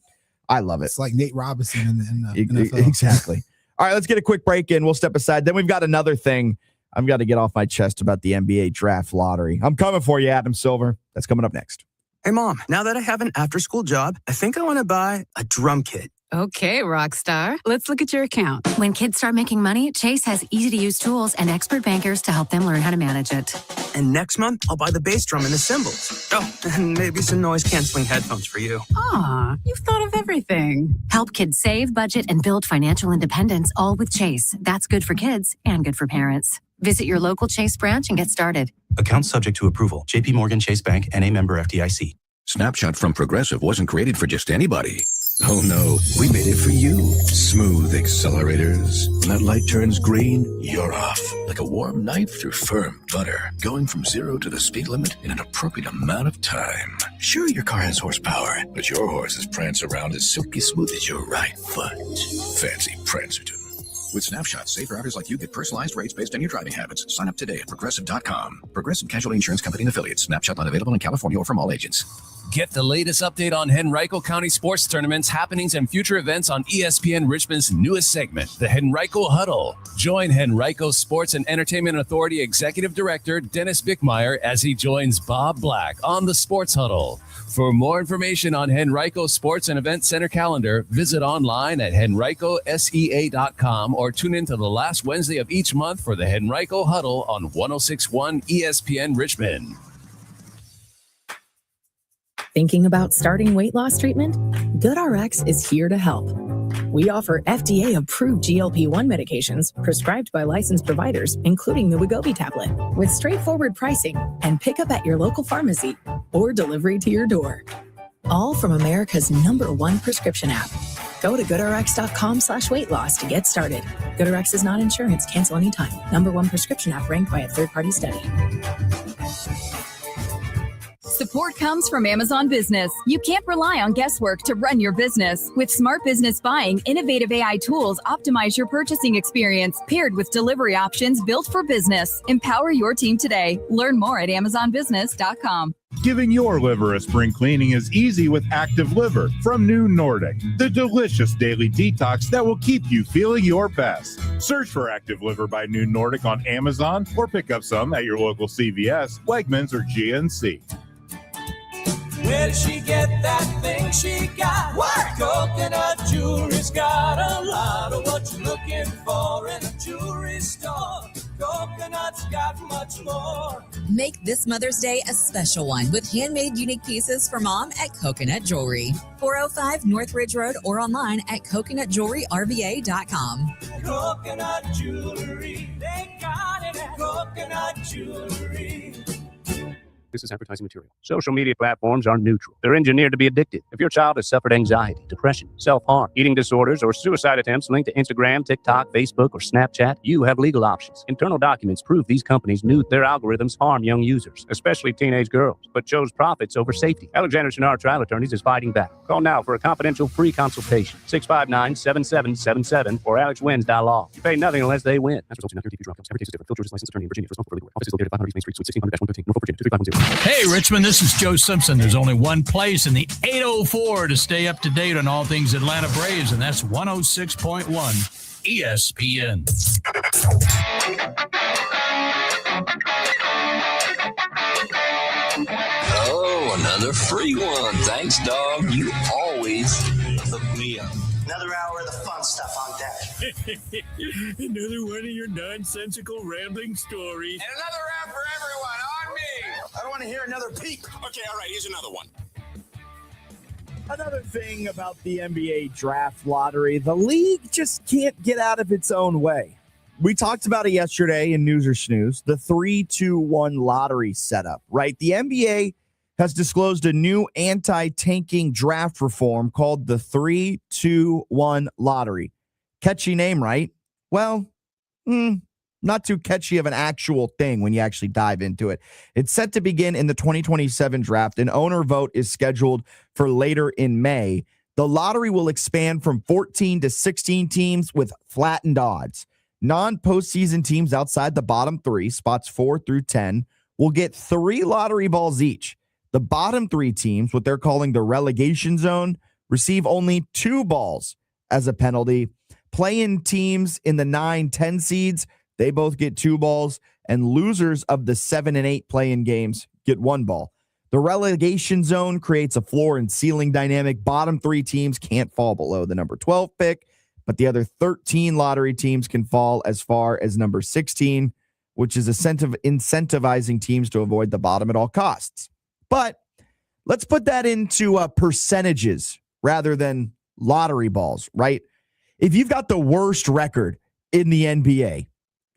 I love it. It's like Nate Robinson in the NFL. Exactly. All right, let's get a quick break in. We'll step aside. Then we've got another thing I've got to get off my chest about the NBA draft lottery. I'm coming for you, Adam Silver. That's coming up next. Hey, Mom, now that I have an after-school job, I think I want to buy a drum kit. Okay, rock star. Let's look at your account. When kids start making money, Chase has easy-to-use tools and expert bankers to help them learn how to manage it. And next month, I'll buy the bass drum and the cymbals. Oh, and maybe some noise-canceling headphones for you. Aw, you've thought of everything. Help kids save, budget, and build financial independence, all with Chase. That's good for kids and good for parents. Visit your local Chase branch and get started. Account subject to approval. JP Morgan Chase Bank, N.A. member FDIC. Snapshot from Progressive wasn't created for just anybody. Oh no, we made it for you. Smooth accelerators. When that light turns green, you're off. Like a warm knife through firm butter. Going from 0 to the speed limit in an appropriate amount of time. Sure, your car has horsepower, but your horses prance around as silky smooth as your right foot. Fancy Prancerton. With Snapshot, safe drivers like you get personalized rates based on your driving habits. Sign up today at Progressive.com. Progressive Casualty Insurance Company and Affiliates. Snapshot not available in California or from all agents. Get the latest update on Henrico County sports tournaments, happenings, and future events on ESPN Richmond's newest segment, the Henrico Huddle. Join Henrico Sports and Entertainment Authority Executive Director Dennis Bickmeyer as he joins Bob Black on the Sports Huddle. For more information on Henrico Sports and Event Center calendar, visit online at henricosea.com or tune in to the last Wednesday of each month for the Henrico Huddle on 106.1 ESPN Richmond. Thinking about starting weight loss treatment? GoodRx is here to help. We offer FDA-approved GLP-1 medications prescribed by licensed providers, including the Wegovy tablet, with straightforward pricing and pickup at your local pharmacy or delivery to your door. All from America's #1 prescription app. Go to GoodRx.com/weight loss to get started. GoodRx is not insurance. Cancel anytime. #1 prescription app ranked by a third-party study. Support comes from Amazon Business. You can't rely on guesswork to run your business. With Smart Business Buying, innovative AI tools optimize your purchasing experience, paired with delivery options built for business. Empower your team today. Learn more at AmazonBusiness.com. Giving your liver a spring cleaning is easy with Active Liver from New Nordic, the delicious daily detox that will keep you feeling your best. Search for Active Liver by New Nordic on Amazon or pick up some at your local CVS, Wegmans, or GNC. Where did she get that thing she got? What? Coconut Jewelry's got a lot of what you're looking for in a jewelry store. Coconut's got much more. Make this Mother's Day a special one with handmade unique pieces for mom at Coconut Jewelry. 405 North Ridge Road or online at coconutjewelryrva.com. Coconut jewelry, they got it at Coconut Jewelry. This is advertising material. Social media platforms are neutral. They're engineered to be addictive. If your child has suffered anxiety, depression, self-harm, eating disorders, or suicide attempts linked to Instagram, TikTok, Facebook, or Snapchat, you have legal options. Internal documents prove these companies knew their algorithms harm young users, especially teenage girls, but chose profits over safety. Alexander Chenard Trial Attorneys is fighting back. Call now for a confidential free consultation. 659-7777 or alexwins.law. You pay nothing unless they win. That's resulting in future outcomes. Every case is different. Phil George is licensed attorney in Virginia. Responsible for legal work. Office is located at 500 East Main Street, Suite 1600-113, Norfolk, Virginia, 23510. Hey, Richmond, this is Joe Simpson. There's only one place in the 804 to stay up to date on all things Atlanta Braves, and that's 106.1 ESPN. Oh, another free one. Thanks, dog. You always hook me up. Another hour of the fun stuff on deck. Another one of your nonsensical rambling stories. And another round for everyone on me. I don't want to hear another peep. Okay, all right, here's another one. Another thing about the NBA draft lottery, the league just can't get out of its own way. We talked about it yesterday in News or Snooze, the 3-2-1 lottery setup, right? The NBA has disclosed a new anti-tanking draft reform called the 3-2-1 lottery. Catchy name, right? Well, not too catchy of an actual thing when you actually dive into it. It's set to begin in the 2027 draft. An owner vote is scheduled for later in May. The lottery will expand from 14 to 16 teams with flattened odds. Non-postseason teams outside the bottom three, spots 4 through 10, will get 3 lottery balls each. The bottom 3 teams, what they're calling the relegation zone, receive only 2 balls as a penalty. Play-in teams in the 9-10 seeds, they both get 2 balls, and losers of the 7 and 8 play-in games get 1 ball. The relegation zone creates a floor and ceiling dynamic. Bottom 3 teams can't fall below the number 12 pick, but the other 13 lottery teams can fall as far as number 16, which is incentivizing teams to avoid the bottom at all costs. But let's put that into percentages rather than lottery balls, right? If you've got the worst record in the NBA,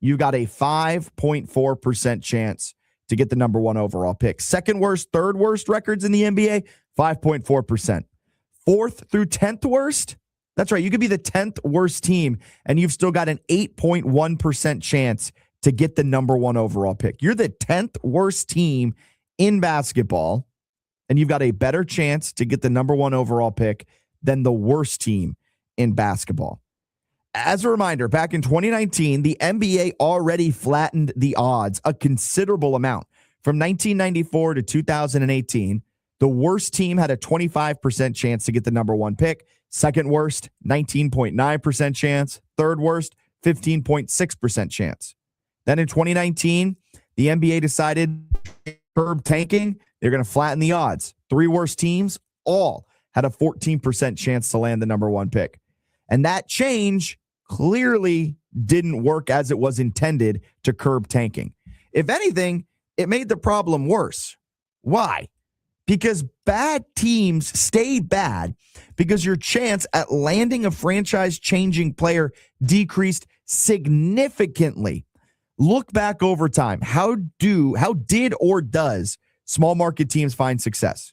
you've got a 5.4% chance to get the number 1 overall pick. Second worst, third worst records in the NBA, 5.4%. 4th through 10th worst, that's right. You could be the 10th worst team, and you've still got an 8.1% chance to get the number 1 overall pick. You're the 10th worst team in basketball, and you've got a better chance to get the number 1 overall pick than the worst team in basketball. As a reminder, back in 2019, the NBA already flattened the odds a considerable amount. From 1994 to 2018, the worst team had a 25% chance to get the number 1 pick. Second worst, 19.9% chance. Third worst, 15.6% chance. Then in 2019, the NBA decided to curb tanking. They're going to flatten the odds. 3 worst teams all had a 14% chance to land the number 1 pick. And that change clearly didn't work as it was intended to curb tanking. If anything, it made the problem worse. Why? Because bad teams stay bad because your chance at landing a franchise-changing player decreased significantly. Look back over time. How did or does small market teams find success?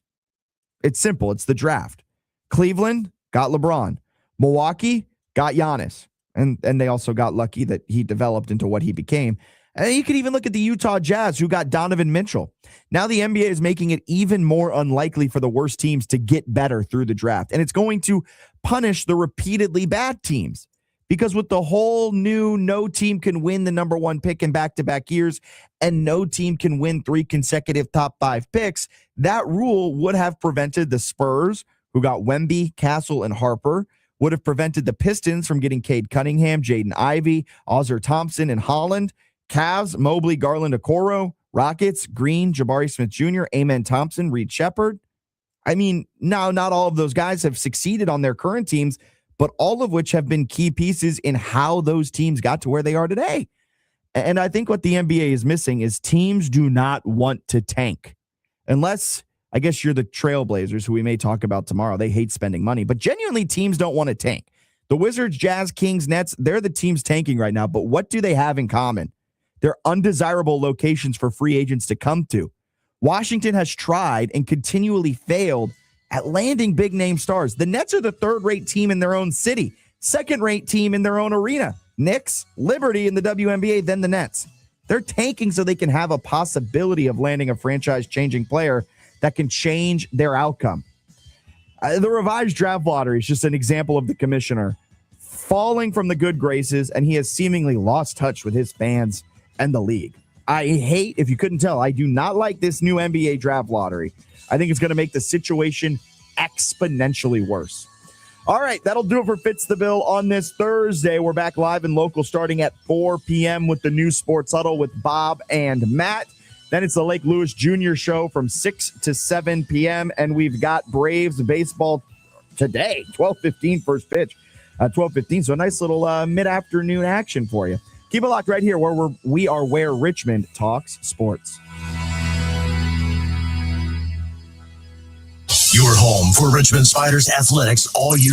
It's simple. It's the draft. Cleveland got LeBron. Milwaukee got Giannis. And they also got lucky that he developed into what he became. And you could even look at the Utah Jazz, who got Donovan Mitchell. Now the NBA is making it even more unlikely for the worst teams to get better through the draft. And it's going to punish the repeatedly bad teams. Because with the whole new no team can win the number 1 pick in back-to-back years and no team can win 3 consecutive top 5 picks, that rule would have prevented the Spurs, who got Wemby, Castle, and Harper, would have prevented the Pistons from getting Cade Cunningham, Jaden Ivey, Ozzer Thompson, and Holland, Cavs, Mobley, Garland, Okoro, Rockets, Green, Jabari Smith Jr., Amen Thompson, Reed Shepard. I mean, now not all of those guys have succeeded on their current teams, but all of which have been key pieces in how those teams got to where they are today. And I think what the NBA is missing is teams do not want to tank. Unless, I guess you're the Trailblazers, who we may talk about tomorrow. They hate spending money. But genuinely, teams don't want to tank. The Wizards, Jazz, Kings, Nets, they're the teams tanking right now. But what do they have in common? They're undesirable locations for free agents to come to. Washington has tried and continually failed at landing big-name stars. The Nets are the third-rate team in their own city, second-rate team in their own arena. Knicks, Liberty in the WNBA, then the Nets. They're tanking so they can have a possibility of landing a franchise-changing player that can change their outcome. The revised draft lottery is just an example of the commissioner falling from the good graces, and he has seemingly lost touch with his fans and the league. I hate, if you couldn't tell, I do not like this new NBA draft lottery. I think it's going to make the situation exponentially worse. All right, that'll do it for Fitz the Bill on this Thursday. We're back live and local starting at 4 p.m. with the new Sports Huddle with Bob and Matt. Then it's the Lake Lewis Jr. show from 6 to 7 p.m. And we've got Braves baseball today, 12:15 first pitch, 12:15. So a nice little mid-afternoon action for you. Keep it locked right here where we are where Richmond talks sports. Your home for Richmond Spiders athletics all year